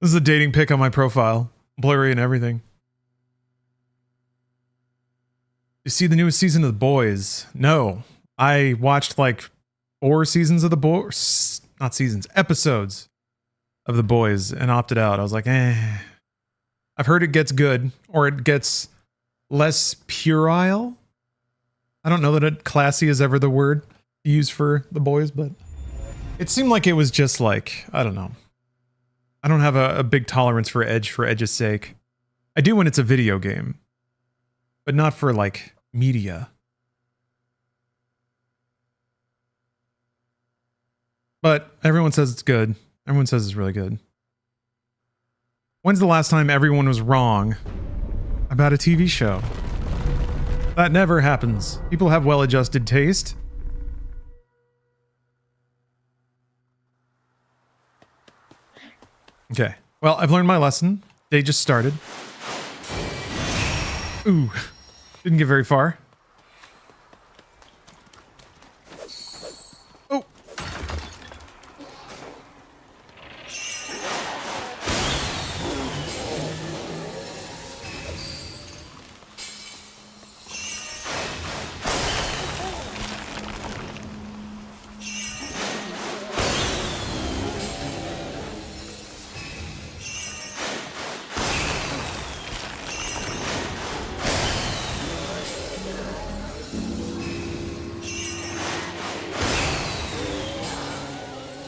This is a dating pic on my profile. Blurry and everything. You see the newest season of The Boys? No. I watched like 4 seasons of The Boys. Not seasons, episodes of The Boys and opted out. I was like, eh. I've heard it gets good, or it gets less puerile. I don't know that classy is ever the word to use for The Boys, but it seemed like it was just like, I don't know. I don't have a big tolerance for edge's sake. I do when it's a video game, but not for like media. But everyone says it's good. Everyone says it's really good. When's the last time everyone was wrong about a TV show? That never happens. People have well-adjusted taste. Okay. Well, I've learned my lesson. Day just started. Ooh. Didn't get very far. Oh.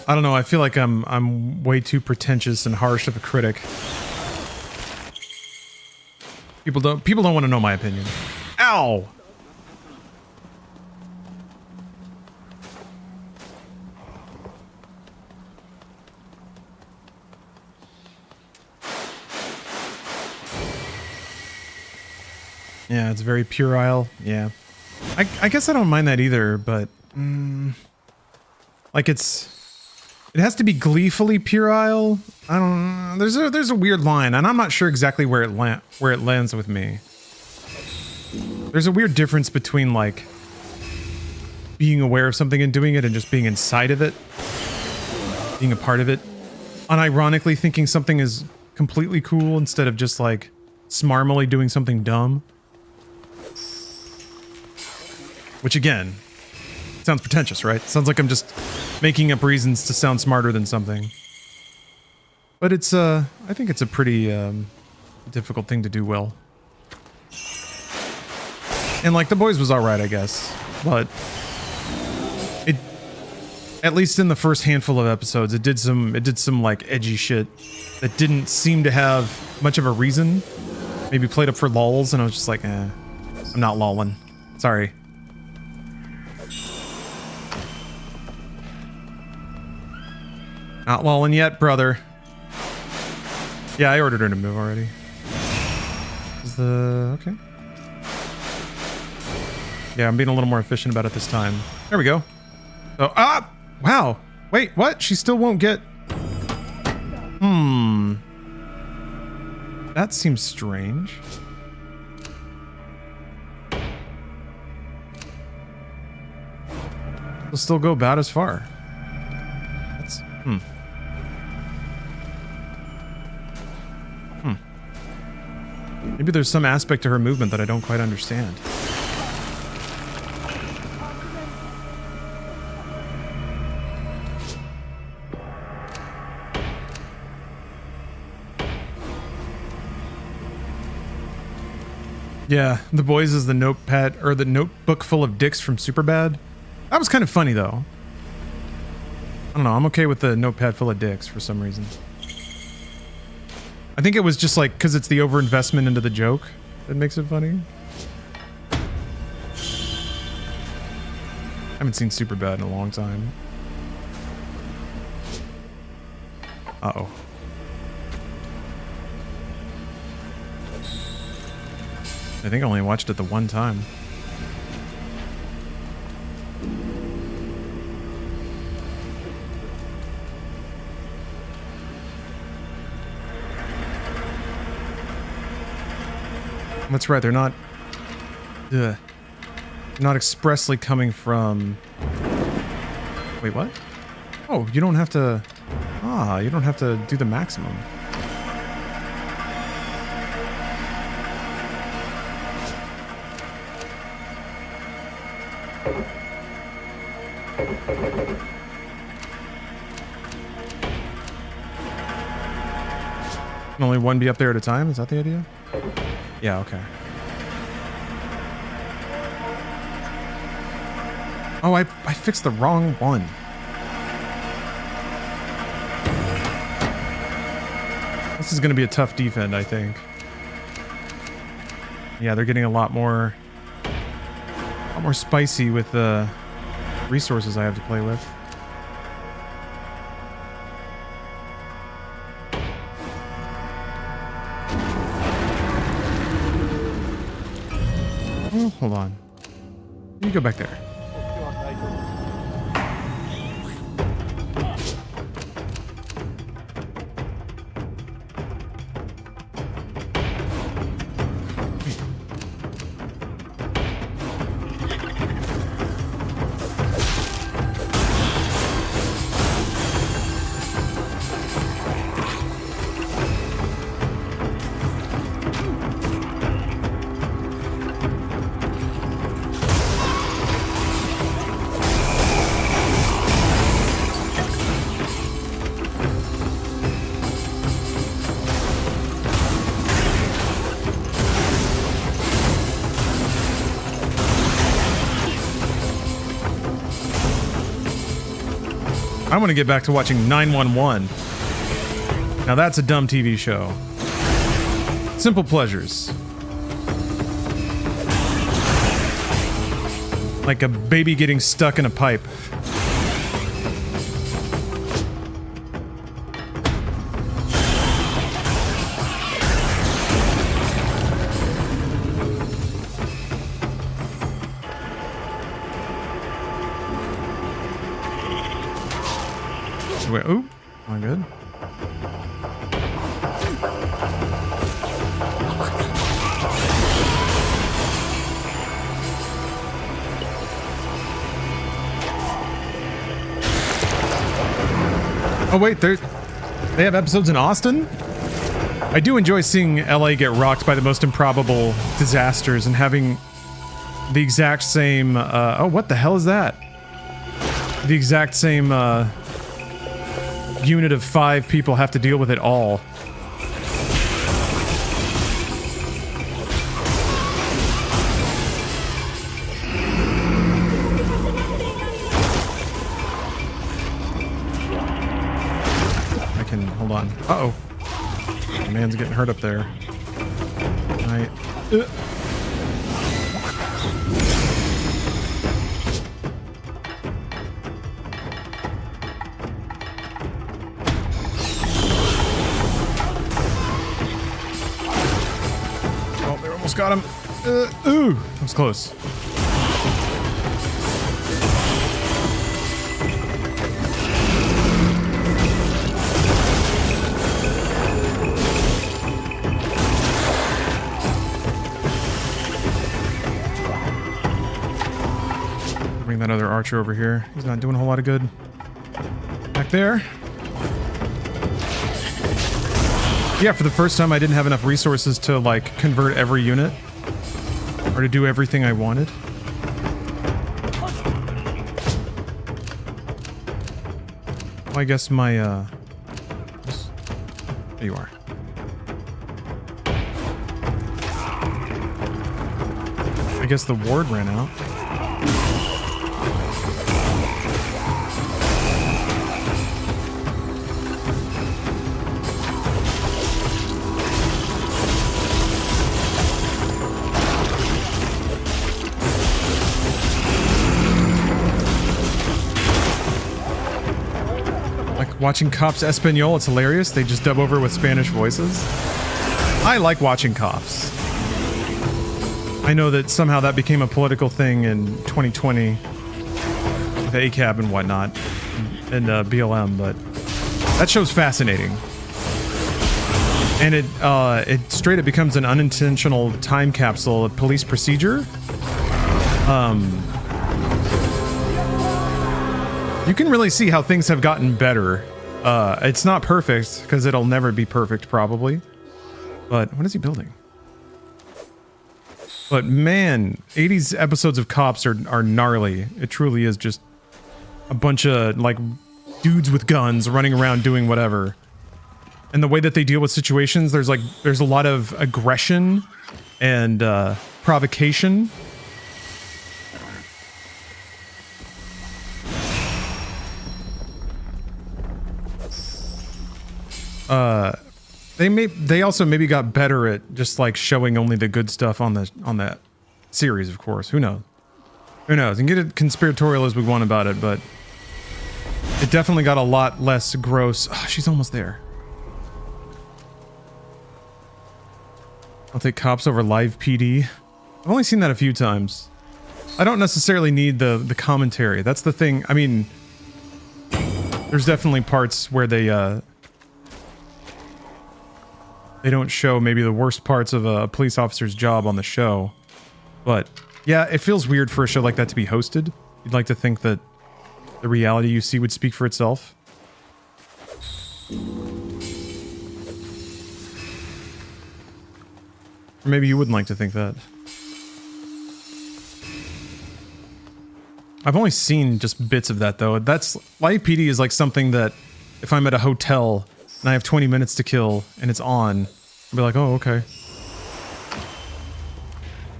I don't know, I feel like I'm way too pretentious and harsh of a critic. People don't want to know my opinion. Ow! Yeah, it's very puerile. Yeah. I guess I don't mind that either, but like it has to be gleefully puerile. I don't know. There's a weird line, and I'm not sure exactly where it lands with me. There's a weird difference between like being aware of something and doing it, and just being inside of it, being a part of it. unironically thinking something is completely cool instead of just like smarmily doing something dumb. Which again, sounds pretentious, right? Sounds like I'm just making up reasons to sound smarter than something. But it's, I think it's a pretty difficult thing to do well. And like The Boys was alright, I guess. But it, at least in the first handful of episodes, it did some like edgy shit that didn't seem to have much of a reason. Maybe played up for lulls, and I was just like, I'm not lolling. Sorry. Not lolling yet, brother. Yeah, I ordered her to move already. Is the... okay. Yeah, I'm being a little more efficient about it this time. There we go. Oh, ah! Wow! Wait, what? She still won't get... That seems strange. It'll still go about as far. That's... Maybe there's some aspect to her movement that I don't quite understand. Yeah, The Boys is the notepad, or the notebook full of dicks from Superbad. That was kind of funny, though. I don't know, I'm okay with the notepad full of dicks for some reason. I think it was just like, because it's the overinvestment into the joke that makes it funny. I haven't seen Superbad in a long time. Uh-oh. I think I only watched it the one time. That's right, they're not... not expressly coming from... Wait, what? Oh, you don't have to... Ah, you don't have to do the maximum. Can only one be up there at a time? Is that the idea? Yeah, okay. Oh, I fixed the wrong one. This is going to be a tough defend, I think. Yeah, they're getting a lot more spicy with the resources I have to play with. Oh, hold on. You go back there. I want to get back to watching 911. Now that's a dumb TV show. Simple pleasures. Like a baby getting stuck in a pipe. Wait, oh, am I good? Oh wait, there's... They have episodes in Austin? I do enjoy seeing LA get rocked by the most improbable disasters and having the exact same, oh, what the hell is that? The exact same, unit of 5 people have to deal with it all. Hold on. Uh-oh. The man's getting hurt up there. Right. Oh, they almost got him. Ooh, that was close. Bring that other archer over here. He's not doing a whole lot of good. Back there. Yeah, for the first time I didn't have enough resources to like convert every unit or to do everything I wanted. Well, I guess my there you are. I guess the ward ran out. Watching Cops Espanol, it's hilarious. They just dub over with Spanish voices. I like watching Cops. I know that somehow that became a political thing in 2020 with ACAB and whatnot and BLM, but that show's fascinating. And it straight up becomes an unintentional time capsule of police procedure. You can really see how things have gotten better. It's not perfect, because it'll never be perfect, probably. But, what is he building? But man, 80s episodes of Cops are gnarly. It truly is just a bunch of, like, dudes with guns running around doing whatever. And the way that they deal with situations, there's a lot of aggression and provocation. They also maybe got better at just like showing only the good stuff on that series, of course. Who knows? Who knows? And get it conspiratorial as we want about it, but it definitely got a lot less gross. Oh, she's almost there. I'll take Cops over Live PD. I've only seen that a few times. I don't necessarily need the commentary. That's the thing. I mean, there's definitely parts where they don't show maybe the worst parts of a police officer's job on the show. But yeah, it feels weird for a show like that to be hosted. You'd like to think that the reality you see would speak for itself. Or maybe you wouldn't like to think that. I've only seen just bits of that though. That's Live PD is like something that if I'm at a hotel and I have 20 minutes to kill and it's on, I'll be like, oh, okay.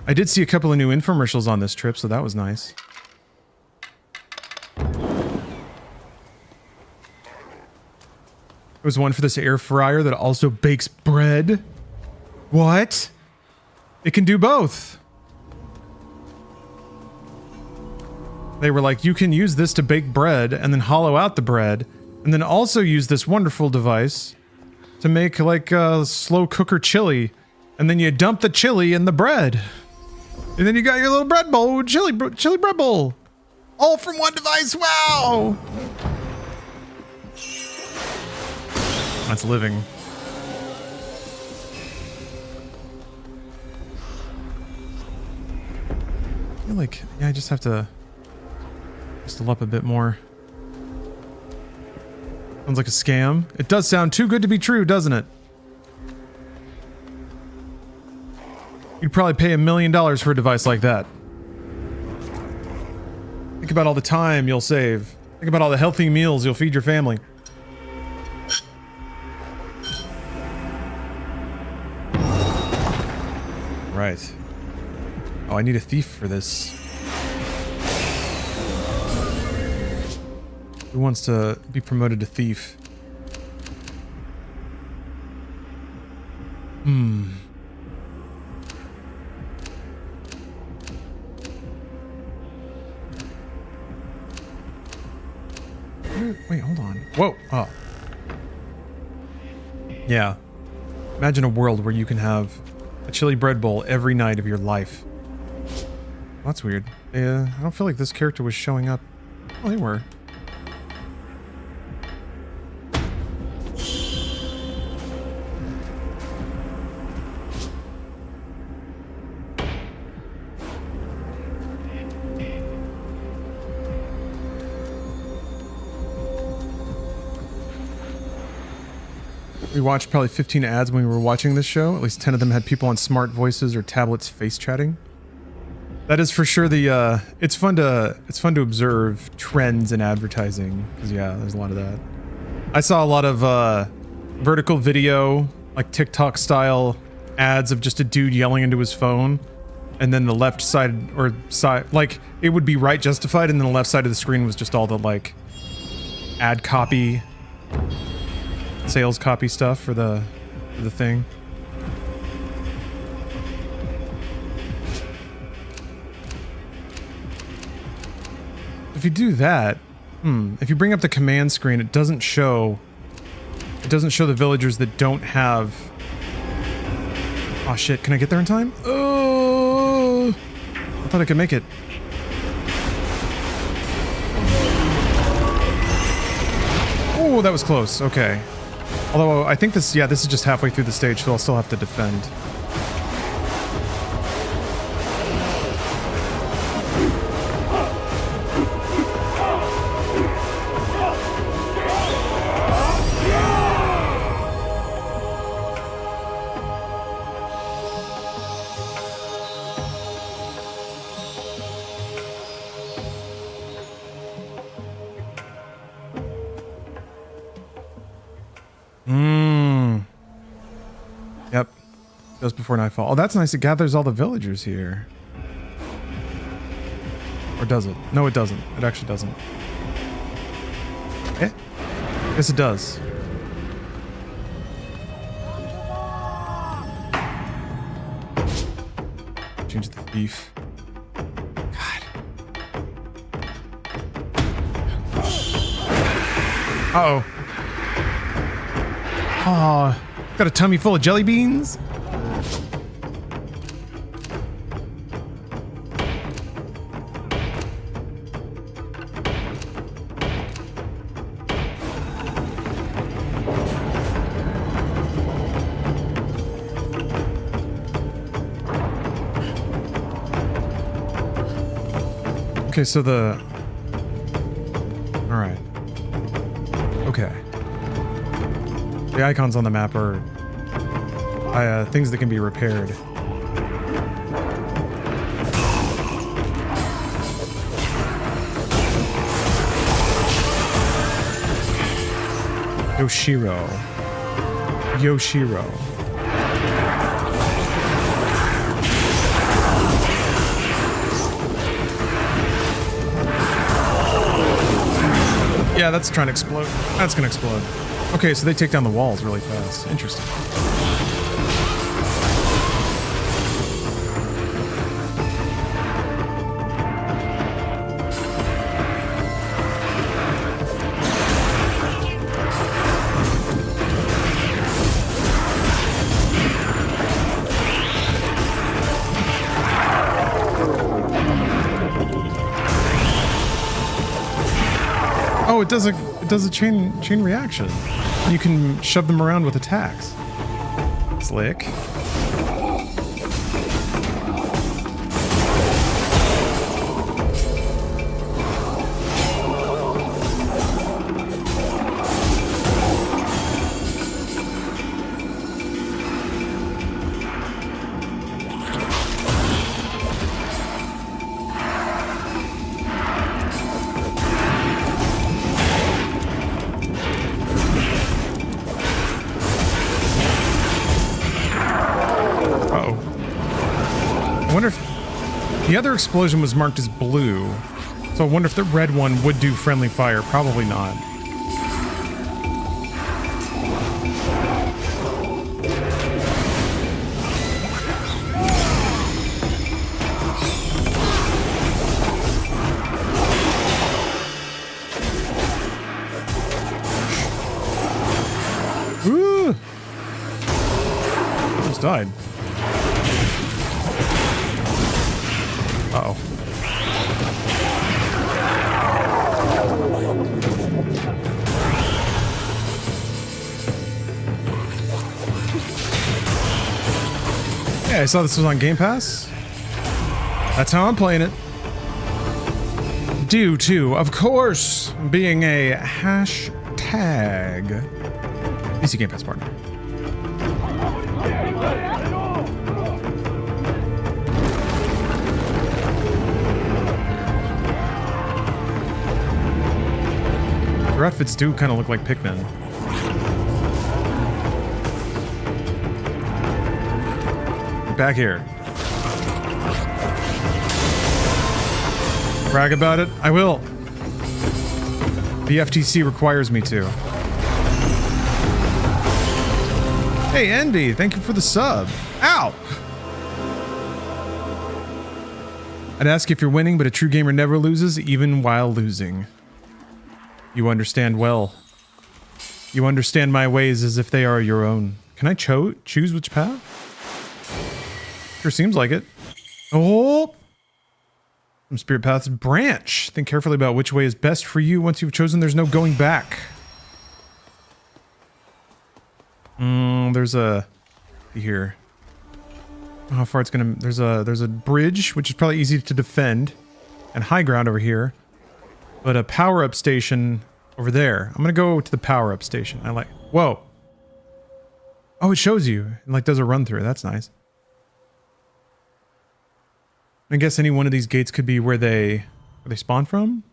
I did see a couple of new infomercials on this trip, so that was nice. There was one for this air fryer that also bakes bread. What? It can do both. They were like, you can use this to bake bread and then hollow out the bread, and then also use this wonderful device to make like a slow cooker chili, and then you dump the chili in the bread, and then you got your little bread bowl, chili bread bowl, all from one device. Wow, that's living. I feel like, yeah, I just have to pistol up a bit more. Sounds like a scam. It does sound too good to be true, doesn't it? You'd probably pay $1 million for a device like that. Think about all the time you'll save. Think about all the healthy meals you'll feed your family. Right. Oh, I need a thief for this. Who wants to be promoted to thief? Wait, hold on. Whoa. Oh. Yeah. Imagine a world where you can have a chili bread bowl every night of your life. Well, that's weird. I don't feel like this character was showing up. Oh, they were. We watched probably 15 ads when we were watching this show. At least 10 of them had people on smart voices or tablets face chatting. That is for sure the it's fun to observe trends in advertising, because yeah, there's a lot of that. I saw a lot of vertical video, like TikTok style ads of just a dude yelling into his phone, and then the left side or side, like it would be right justified, and then the left side of the screen was just all the like ad copy, sales copy stuff for the thing. If you do that, if you bring up the command screen, it doesn't show the villagers that don't have. Oh shit, can I get there in time? Oh, I thought I could make it. Oh, that was close. Okay. Although I think this is just halfway through the stage, so I'll still have to defend. Yep. Just before nightfall. Oh, that's nice. It gathers all the villagers here. Or does it? No, it doesn't. It actually doesn't. Eh? Yes, it does. Change the thief. God. Uh-oh. Oh, got a tummy full of jelly beans? Okay, so the... Alright. Okay. The icons on the map are things that can be repaired. Yoshiro. Yeah, that's trying to explode. That's gonna explode. Okay, so they take down the walls really fast. Interesting. Oh, it does a chain reaction. You can shove them around with attacks. Slick. The other explosion was marked as blue, so I wonder if the red one would do friendly fire. Probably not. Ooh! Almost died. Uh-oh. Yeah, I saw this was on Game Pass. That's how I'm playing it. Due to, of course, being a hashtag PC Game Pass partner. The outfits do kind of look like Pikmin. Back here. Brag about it? I will. The FTC requires me to. Hey, Andy, thank you for the sub. Ow! I'd ask if you're winning, but a true gamer never loses, even while losing. You understand well. You understand my ways as if they are your own. Can I choose which path? Sure seems like it. Oh! Some spirit paths branch. Think carefully about which way is best for you. Once you've chosen, there's no going back. There's a... here. How far it's gonna... There's a bridge, which is probably easy to defend. And high ground over here. But a power-up station over there. I'm gonna go to the power-up station. I like... Whoa! Oh, it shows you. It like does a run-through. That's nice. I guess any one of these gates could be where they spawn from?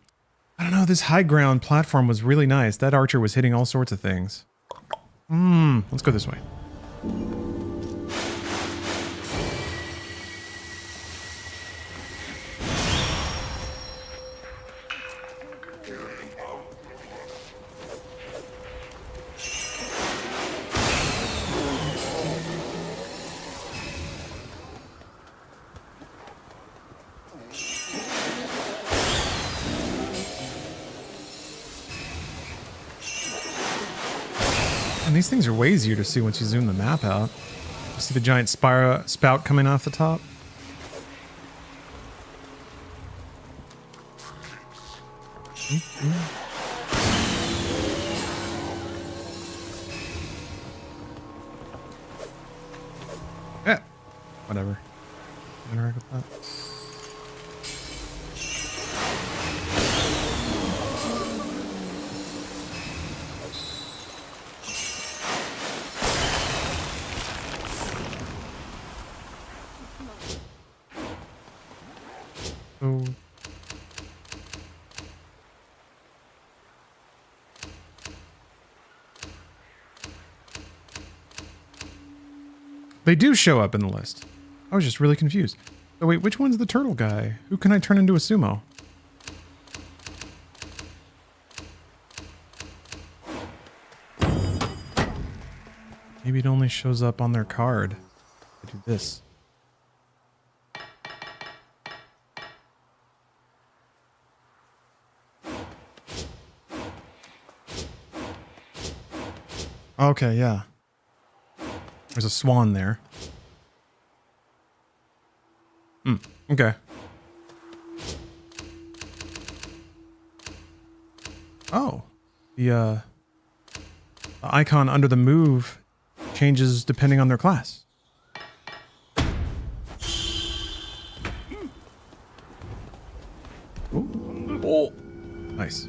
I don't know, this high ground platform was really nice. That archer was hitting all sorts of things. Let's go this way. And these things are way easier to see once you zoom the map out. You see the giant spout coming off the top? Yeah, whatever. Interact with that. So they do show up in the list. I was just really confused. So wait, which one's the turtle guy? Who can I turn into a sumo? Maybe it only shows up on their card. I do this. Okay, yeah. There's a swan there. Okay. Oh. The icon under the move changes depending on their class. Ooh. Oh. Nice.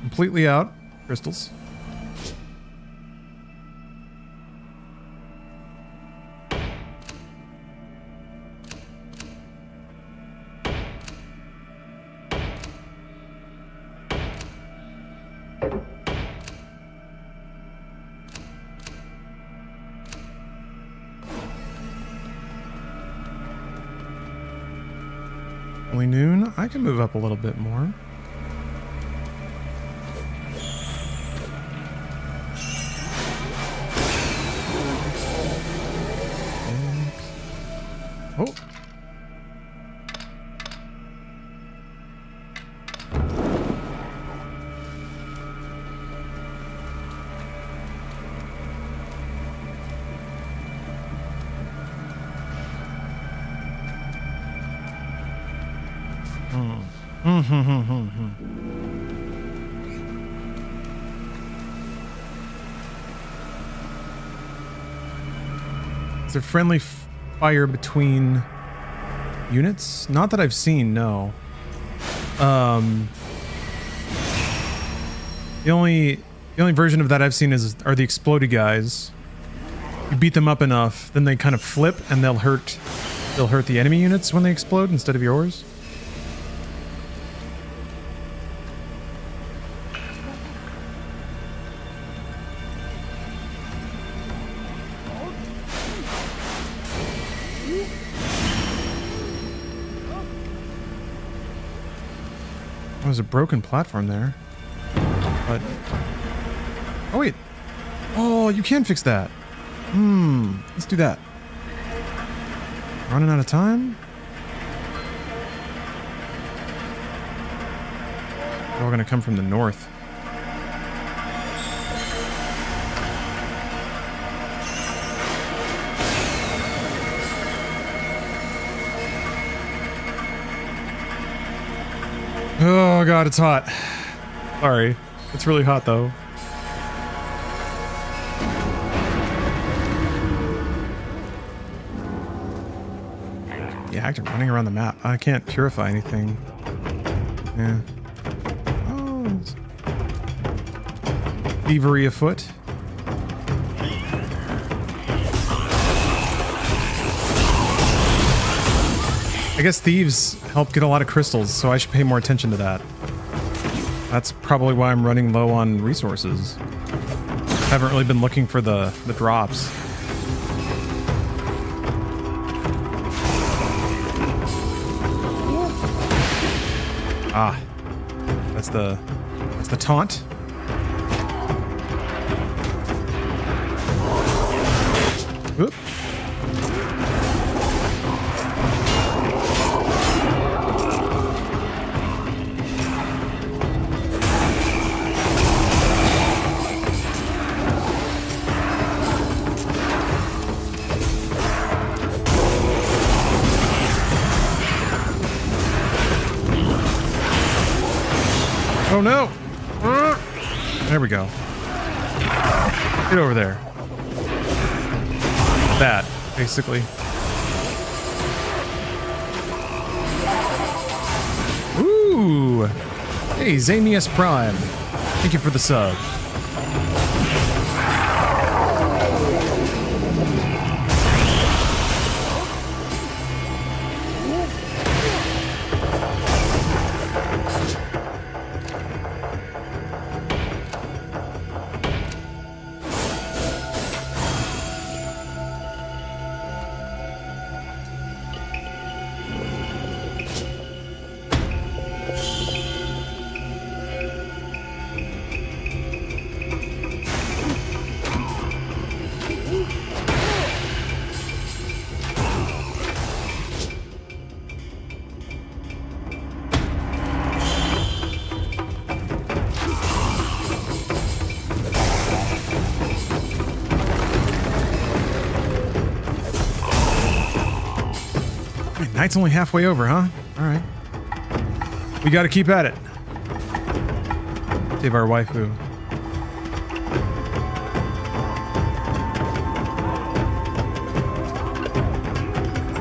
Completely out. Crystals. Only noon. I can move up a little bit more. Oh. Is there friendly fire between units? Not that I've seen, no. The only version of that I've seen are the exploded guys. You beat them up enough, then they kind of flip and they'll hurt the enemy units when they explode instead of yours. There's a broken platform there. But... oh, wait. Oh, you can fix that. Let's do that. Running out of time? They're all gonna come from the north. Oh god, it's hot. Sorry. It's really hot though. Yeah, acting running around the map. I can't purify anything. Yeah. Oh. Thievery afoot. I guess thieves help get a lot of crystals, so I should pay more attention to that. That's probably why I'm running low on resources. Haven't really been looking for the drops. Ah, that's the taunt. Whoop. Oh no! There we go. Get over there. That, basically. Ooh! Hey, Zamius Prime. Thank you for the sub. Night's only halfway over, huh? Alright. We gotta keep at it. Save our waifu.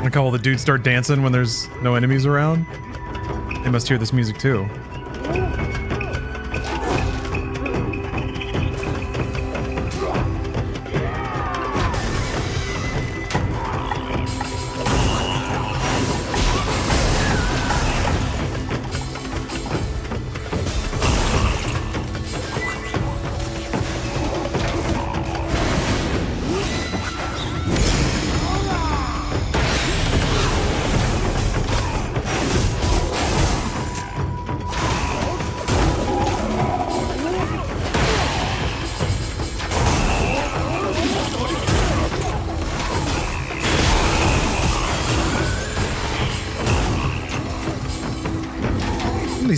Like how all the dudes start dancing when there's no enemies around. They must hear this music too.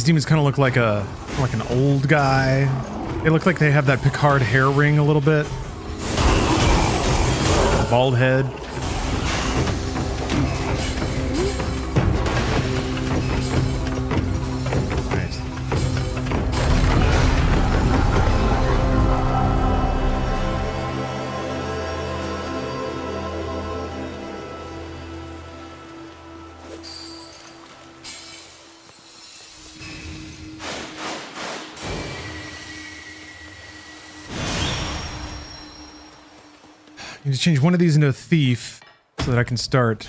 demons kind of look like an old guy. They look like they have that Picard hair ring a little bit. Bald head. Nice. I need to change one of these into a thief so that I can start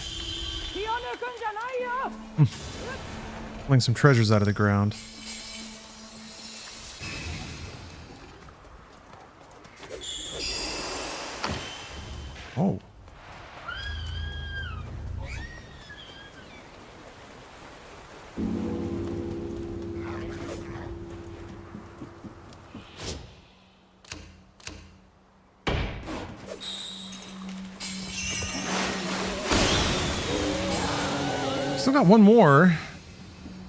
pulling some treasures out of the ground. Oh. Still got one more.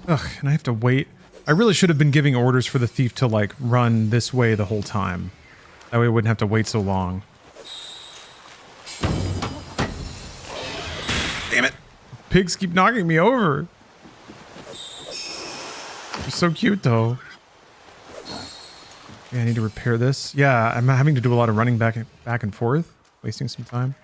Ugh, and I have to wait. I really should have been giving orders for the thief to, like, run this way the whole time. That way I wouldn't have to wait so long. Damn it. Pigs keep knocking me over. They're so cute, though. Yeah, I need to repair this. Yeah, I'm having to do a lot of running back and forth. Wasting some time.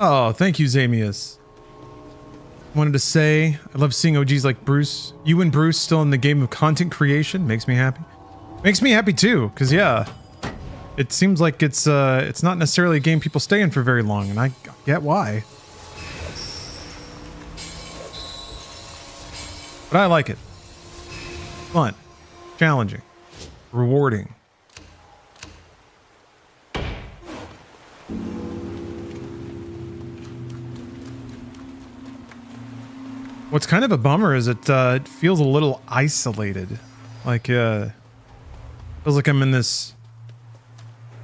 Oh, thank you, Zamius. Wanted to say, I love seeing OGs like Bruce. You and Bruce still in the game of content creation. Makes me happy. Makes me happy too, because yeah, it seems like it's not necessarily a game people stay in for very long, and I get why. But I like it. Fun. Challenging. Rewarding. What's kind of a bummer is it feels a little isolated. Like, feels like I'm in this...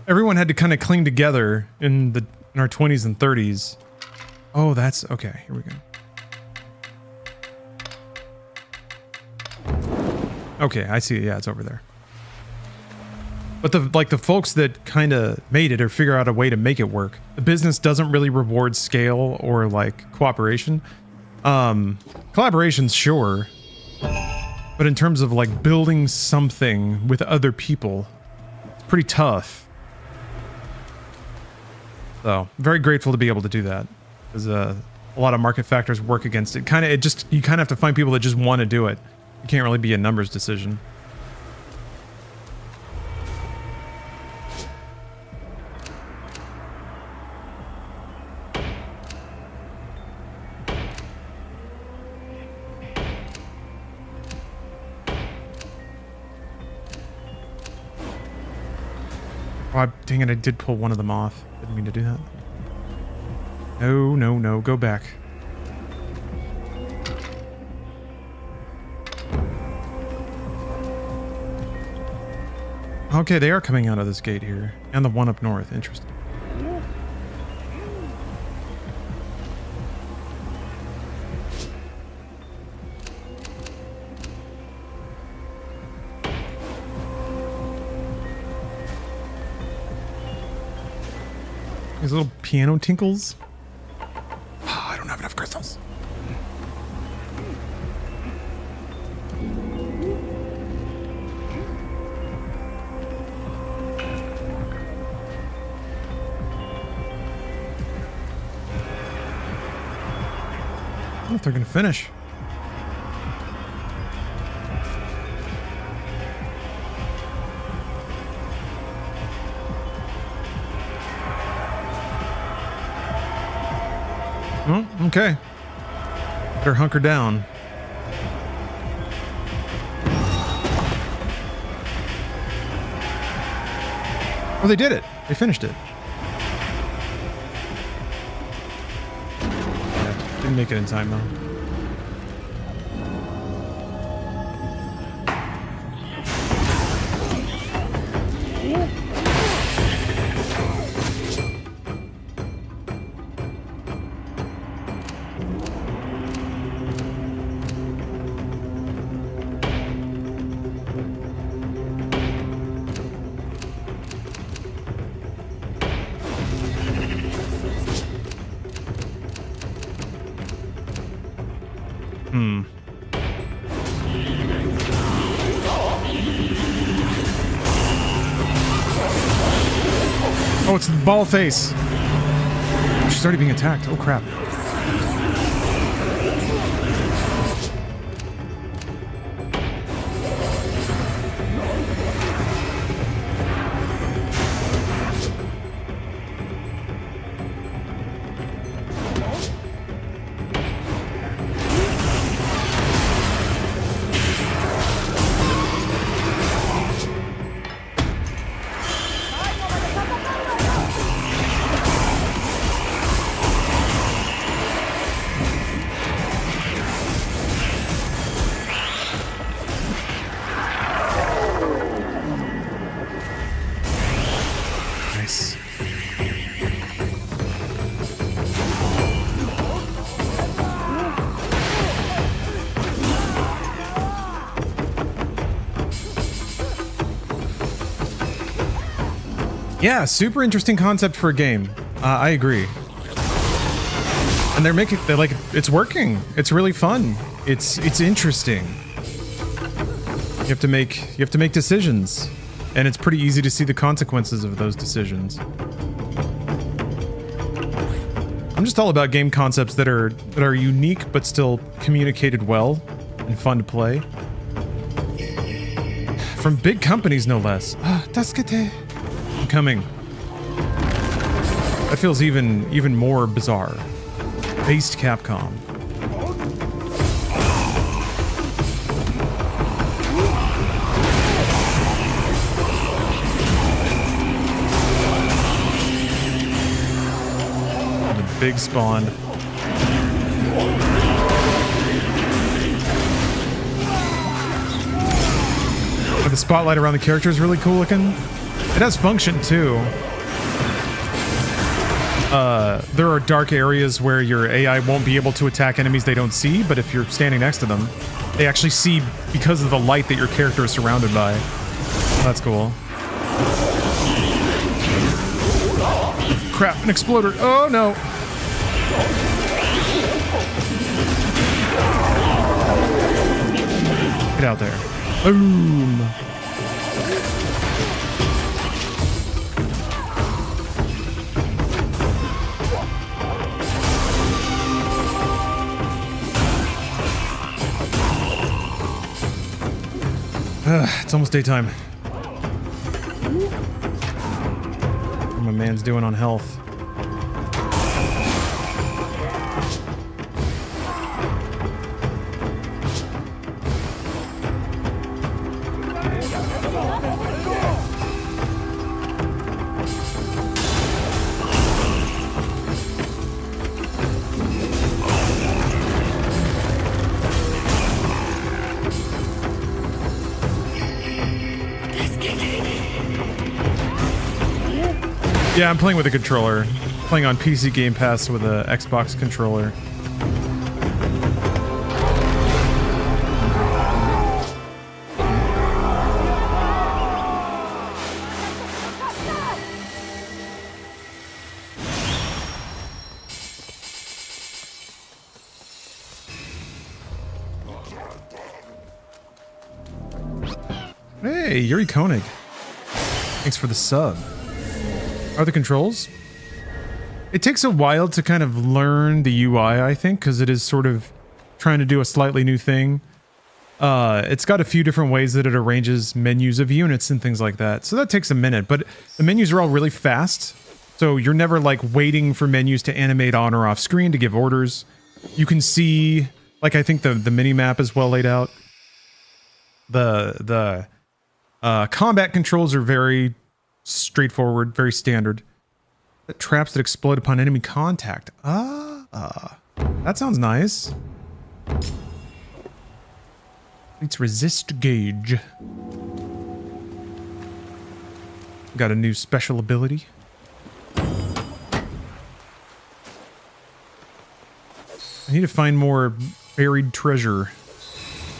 Everyone had to kind of cling together in our 20s and 30s. Oh, that's... Okay, here we go. Okay, I see it. Yeah, it's over there. But the folks that kind of made it or figure out a way to make it work, the business doesn't really reward scale or, like, cooperation. Collaboration's sure, but in terms of like building something with other people, it's pretty tough. So, very grateful to be able to do that, because a lot of market factors work against it. You kind of have to find people that just want to do it. It can't really be a numbers decision. Oh, dang it, I did pull one of them off. Didn't mean to do that. No, no, no, go back. Okay, they are coming out of this gate here. And the one up north. Interesting. These little piano tinkles. Oh, I don't have enough crystals. I don't know if they're gonna finish. Oh, okay. Better hunker down. Oh, they did it. They finished it. Yeah. Didn't make it in time though. Oh, it's the ball face. She's already being attacked. Oh, crap. Nice. Yeah, super interesting concept for a game. I agree. And they're like, it's working. It's really fun. It's interesting. You have to make decisions, and it's pretty easy to see the consequences of those decisions. I'm just all about game concepts that are unique but still communicated well and fun to play. From big companies, no less. Tasukete. I'm coming. That feels even more bizarre. Based Capcom. Big spawn. The spotlight around the character is really cool looking. It has function too. There are dark areas where your AI won't be able to attack enemies they don't see, but if you're standing next to them, they actually see because of the light that your character is surrounded by. That's cool. Crap, an exploder. Oh no. Get out there. Boom. It's almost daytime. What my man's doing on health. Yeah, I'm playing with a controller. Playing on PC Game Pass with a Xbox controller. Hey, Yuri Koenig. Thanks for the sub. Are the controls? It takes a while to kind of learn the UI, I think, because it is sort of trying to do a slightly new thing. It's got a few different ways that it arranges menus of units and things like that. So that takes a minute, but the menus are all really fast. So you're never like waiting for menus to animate on or off screen to give orders. You can see, like, I think the mini-map is well laid out. The combat controls are very straightforward, very standard. Traps that explode upon enemy contact. That sounds nice. It's resist gauge. Got a new special ability. I need to find more buried treasure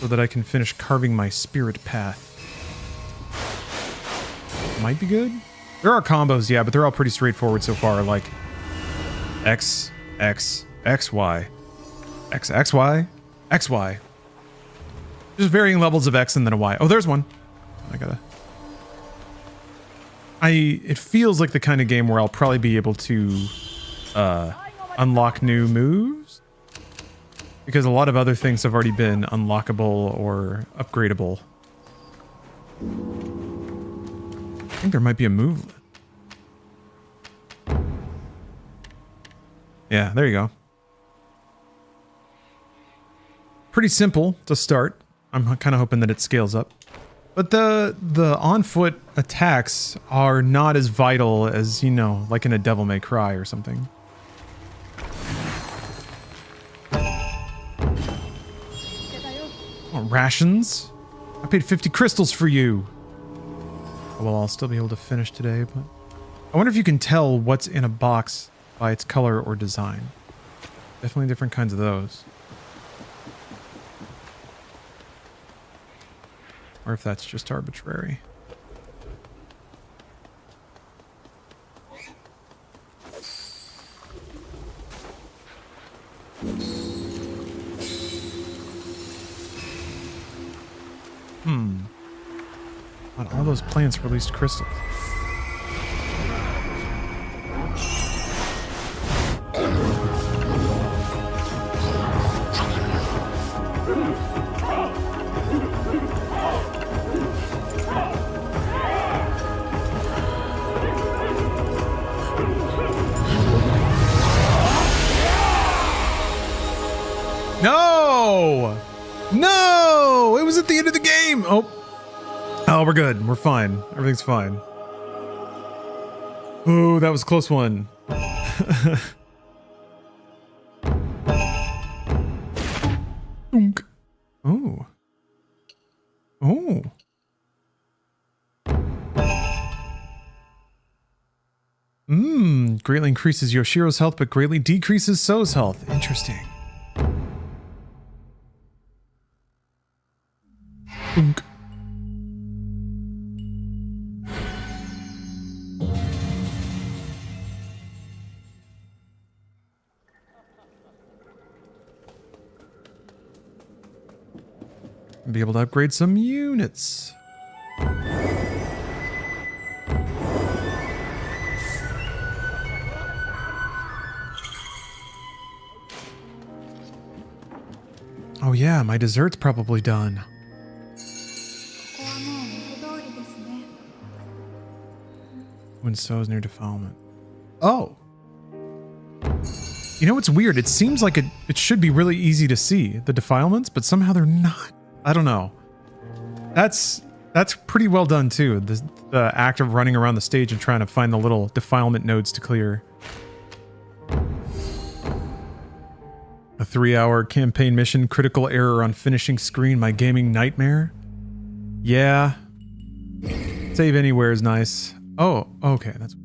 so that I can finish carving my spirit path. Might be good. There are combos, yeah, but they're all pretty straightforward so far, like X, X, X, Y, X, X, Y, X, Y. Just varying levels of X and then a Y. Oh, there's one. It feels like the kind of game where I'll probably be able to unlock new moves, because a lot of other things have already been unlockable or upgradable. I think there might be a move. Yeah, there you go. Pretty simple to start. I'm kind of hoping that it scales up. But the on-foot attacks are not as vital as, you know, like in a Devil May Cry or something. Oh, rations? I paid 50 crystals for you. Well, I'll still be able to finish today, but I wonder if you can tell what's in a box by its color or design. Definitely different kinds of those. Or if that's just arbitrary. Not all those plants released crystals. No! No! It was at the end of the game! Oh, we're good. We're fine. Everything's fine. Oh, that was a close one. Oh. Oh. Greatly increases Yoshiro's health, but greatly decreases So's health. Interesting. Be able to upgrade some units. Oh yeah, my dessert's probably done. When So's near defilement. Oh. You know what's weird? It seems like it should be really easy to see, the defilements, but somehow they're not. I don't know. That's pretty well done too. The act of running around the stage and trying to find the little defilement nodes to clear. A 3-hour campaign mission, critical error on finishing screen, my gaming nightmare. Yeah. Save anywhere is nice. Oh, okay. That's.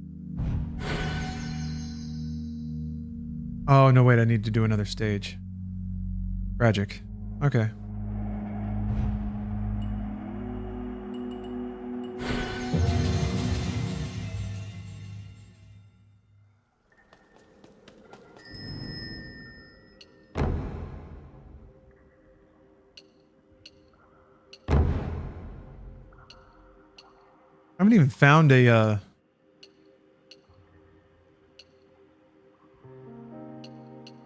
Oh, no, wait. I need to do another stage. Tragic. Okay. I haven't even found a,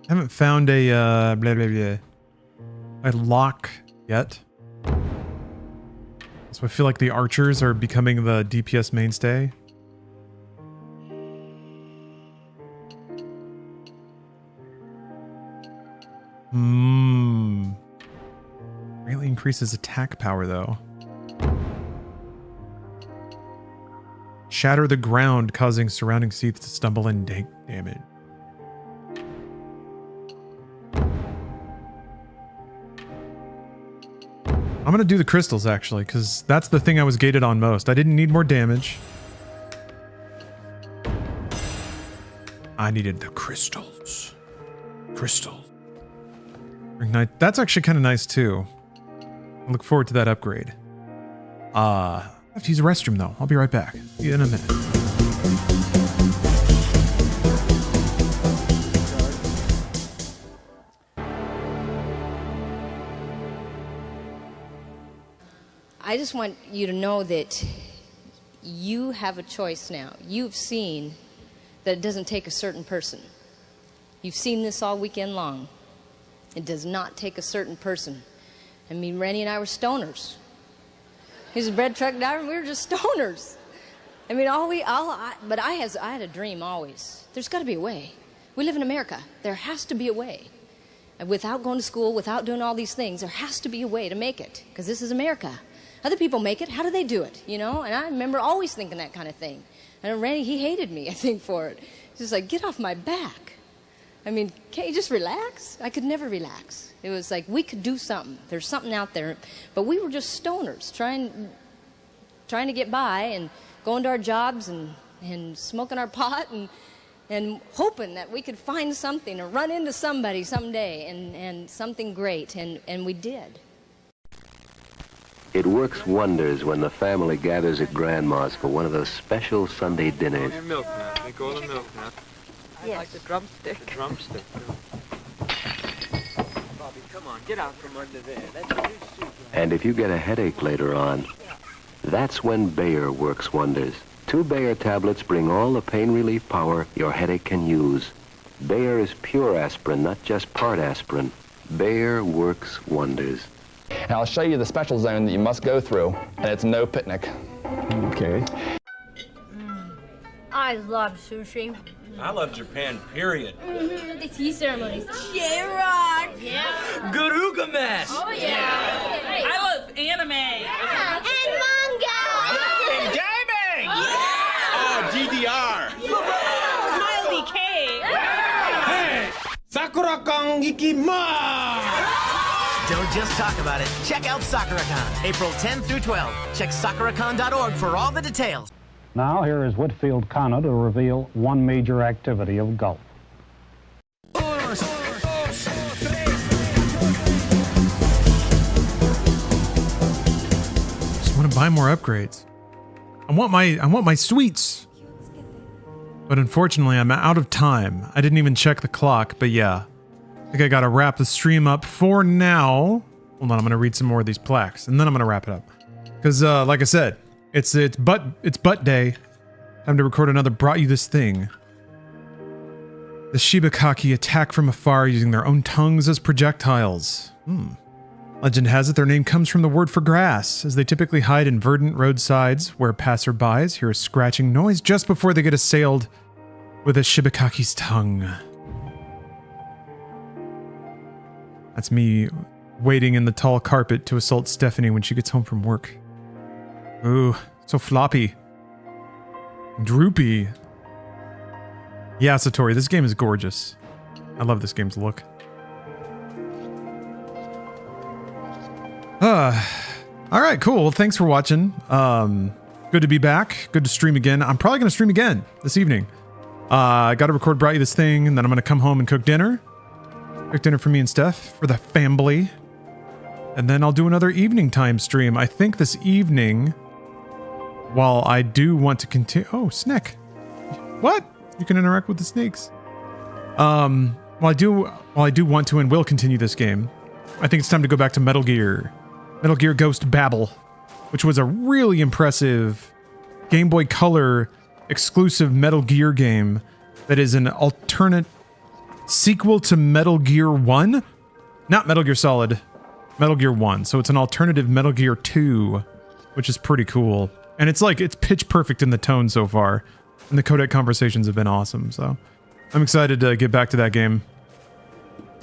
blah, blah, blah, a lock yet. So I feel like the archers are becoming the DPS mainstay. Greatly increases attack power though. Shatter the ground, causing surrounding seeds to stumble and take damage. I'm gonna do the crystals actually, because that's the thing I was gated on most. I didn't need more damage. I needed the crystals. Crystal. That's actually kind of nice too. I look forward to that upgrade. I have to use a restroom though. I'll be right back. See you in a minute. I just want you to know that you have a choice now. You've seen that it doesn't take a certain person. You've seen this all weekend long. It does not take a certain person. I mean, Rennie and I were stoners. He's a bread truck driver, and we were just stoners. I mean, but I had a dream always. There's got to be a way. We live in America. There has to be a way. And without going to school, without doing all these things, there has to be a way to make it, because this is America. Other people make it. How do they do it? You know? And I remember always thinking that kind of thing. And Randy, he hated me, I think, for it. He's just like, get off my back. I mean, can't you just relax? I could never relax. It was like we could do something. There's something out there. But we were just stoners trying to get by and going to our jobs and smoking our pot and hoping that we could find something or run into somebody someday and something great. And we did. It works wonders when the family gathers at Grandma's for one of those special Sunday dinners. Milk now. They call it milk now. Yes. I like the drumstick. The drumstick. Bobby, come on, get out from under there. That's a new suit. And if you get a headache later on, that's when Bayer works wonders. 2 Bayer tablets bring all the pain relief power your headache can use. Bayer is pure aspirin, not just part aspirin. Bayer works wonders. And I'll show you the special zone that you must go through, and it's no picnic. Okay. I love sushi. I love Japan, period. The tea ceremonies. J-Rock! Yeah. Garuga Mesh! Oh, yeah. Hey. I love anime. Yeah. And manga! And gaming! Oh, DDR! Smiley K! Hey! Sakura-kan ikimasu! Don't just talk about it. Check out Sakura-Con, April 10 through 12. Check sakura-con.org for all the details. Now here is Whitfield Kana to reveal one major activity of golf. Just want to buy more upgrades. I want my sweets. But unfortunately, I'm out of time. I didn't even check the clock, but yeah. I think I gotta wrap the stream up for now. Hold on, I'm gonna read some more of these plaques, and then I'm gonna wrap it up. Because, like I said, it's butt day. Time to record another Brought You This Thing. The Shibakaki attack from afar using their own tongues as projectiles. Legend has it their name comes from the word for grass, as they typically hide in verdant roadsides where passerbys hear a scratching noise just before they get assailed with a Shibakaki's tongue. That's me waiting in the tall carpet to assault Stephanie when she gets home from work. Ooh, so floppy. Droopy. Yeah, Satori, this game is gorgeous. I love this game's look. Alright, cool. Well, thanks for watching. Good to be back. Good to stream again. I'm probably going to stream again this evening. I got to record Brought You This Thing, and then I'm going to come home and cook dinner. Cook dinner for me and Steph, for the family. And then I'll do another evening time stream. I think this evening, while I do want to continue... Oh, snake. What? You can interact with the snakes. While I do want to and will continue this game, I think it's time to go back to Metal Gear. Metal Gear Ghost Babel, which was a really impressive Game Boy Color exclusive Metal Gear game that is an alternate sequel to Metal Gear 1? Not Metal Gear Solid, Metal Gear 1. So it's an alternative Metal Gear 2, which is pretty cool. And it's pitch perfect in the tone so far. And the codec conversations have been awesome, so I'm excited to get back to that game.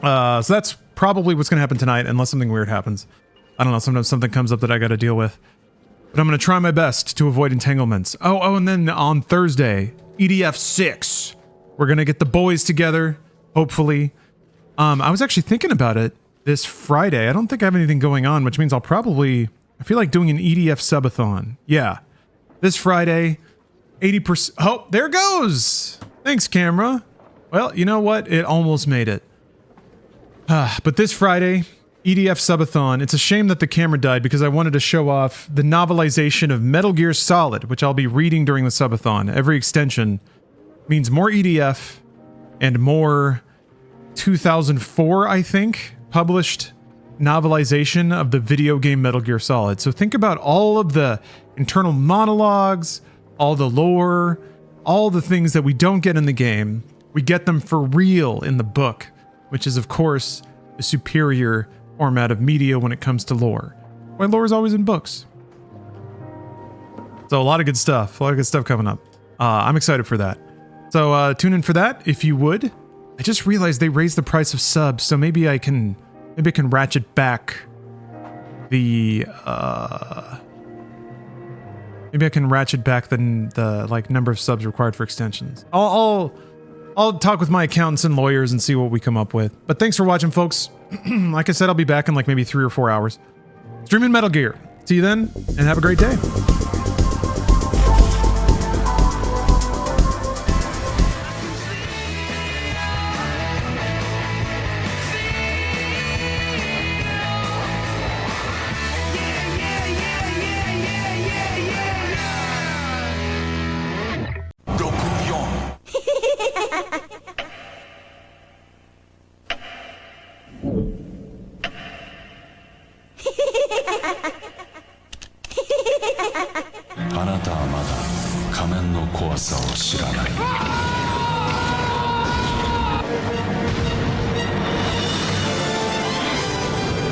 So that's probably what's going to happen tonight, unless something weird happens. I don't know, sometimes something comes up that I got to deal with. But I'm going to try my best to avoid entanglements. Oh, and then on Thursday, EDF 6. We're going to get the boys together, hopefully. I was actually thinking about it. this Friday. I don't think I have anything going on, which means I feel like doing an EDF subathon. Yeah. This Friday, 80%. Oh, there it goes. Thanks, camera. Well, you know what? It almost made it. But this Friday, EDF subathon. It's a shame that the camera died because I wanted to show off the novelization of Metal Gear Solid, which I'll be reading during the subathon. Every extension means more EDF and more 2004, I think, published novelization of the video game Metal Gear Solid. So think about all of the internal monologues, all the lore, all the things that we don't get in the game. We get them for real in the book, which is, of course, the superior format of media when it comes to lore. Why lore is always in books. So a lot of good stuff. A lot of good stuff coming up. I'm excited for that. So tune in for that if you would. I just realized they raised the price of subs, so maybe I can ratchet back the maybe I can ratchet back the like number of subs required for extensions. I'll talk with my accountants and lawyers and see what we come up with. But thanks for watching, folks. Like I said, I'll be back in like maybe 3 or 4 hours. Streaming Metal Gear. See you then, and have a great day.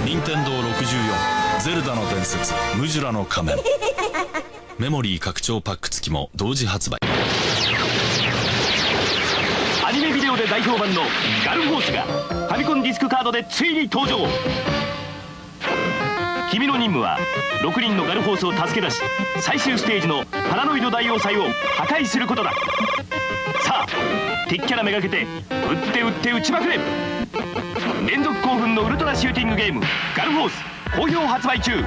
Nintendo 64ゼルダの伝説ムジュラの仮面メモリー拡張パック付きも同時発売。アニメビデオで大評判のガルフォースがファミコンディスクカードでついに登場。君の任務は6人のガルフォースを助け出し、最終ステージのパラノイド大要塞を破壊することだ。さあ敵キャラめがけて撃って撃って撃ちまくれ。連続興奮のウルトラシューティングゲームガルフォース好評発売中。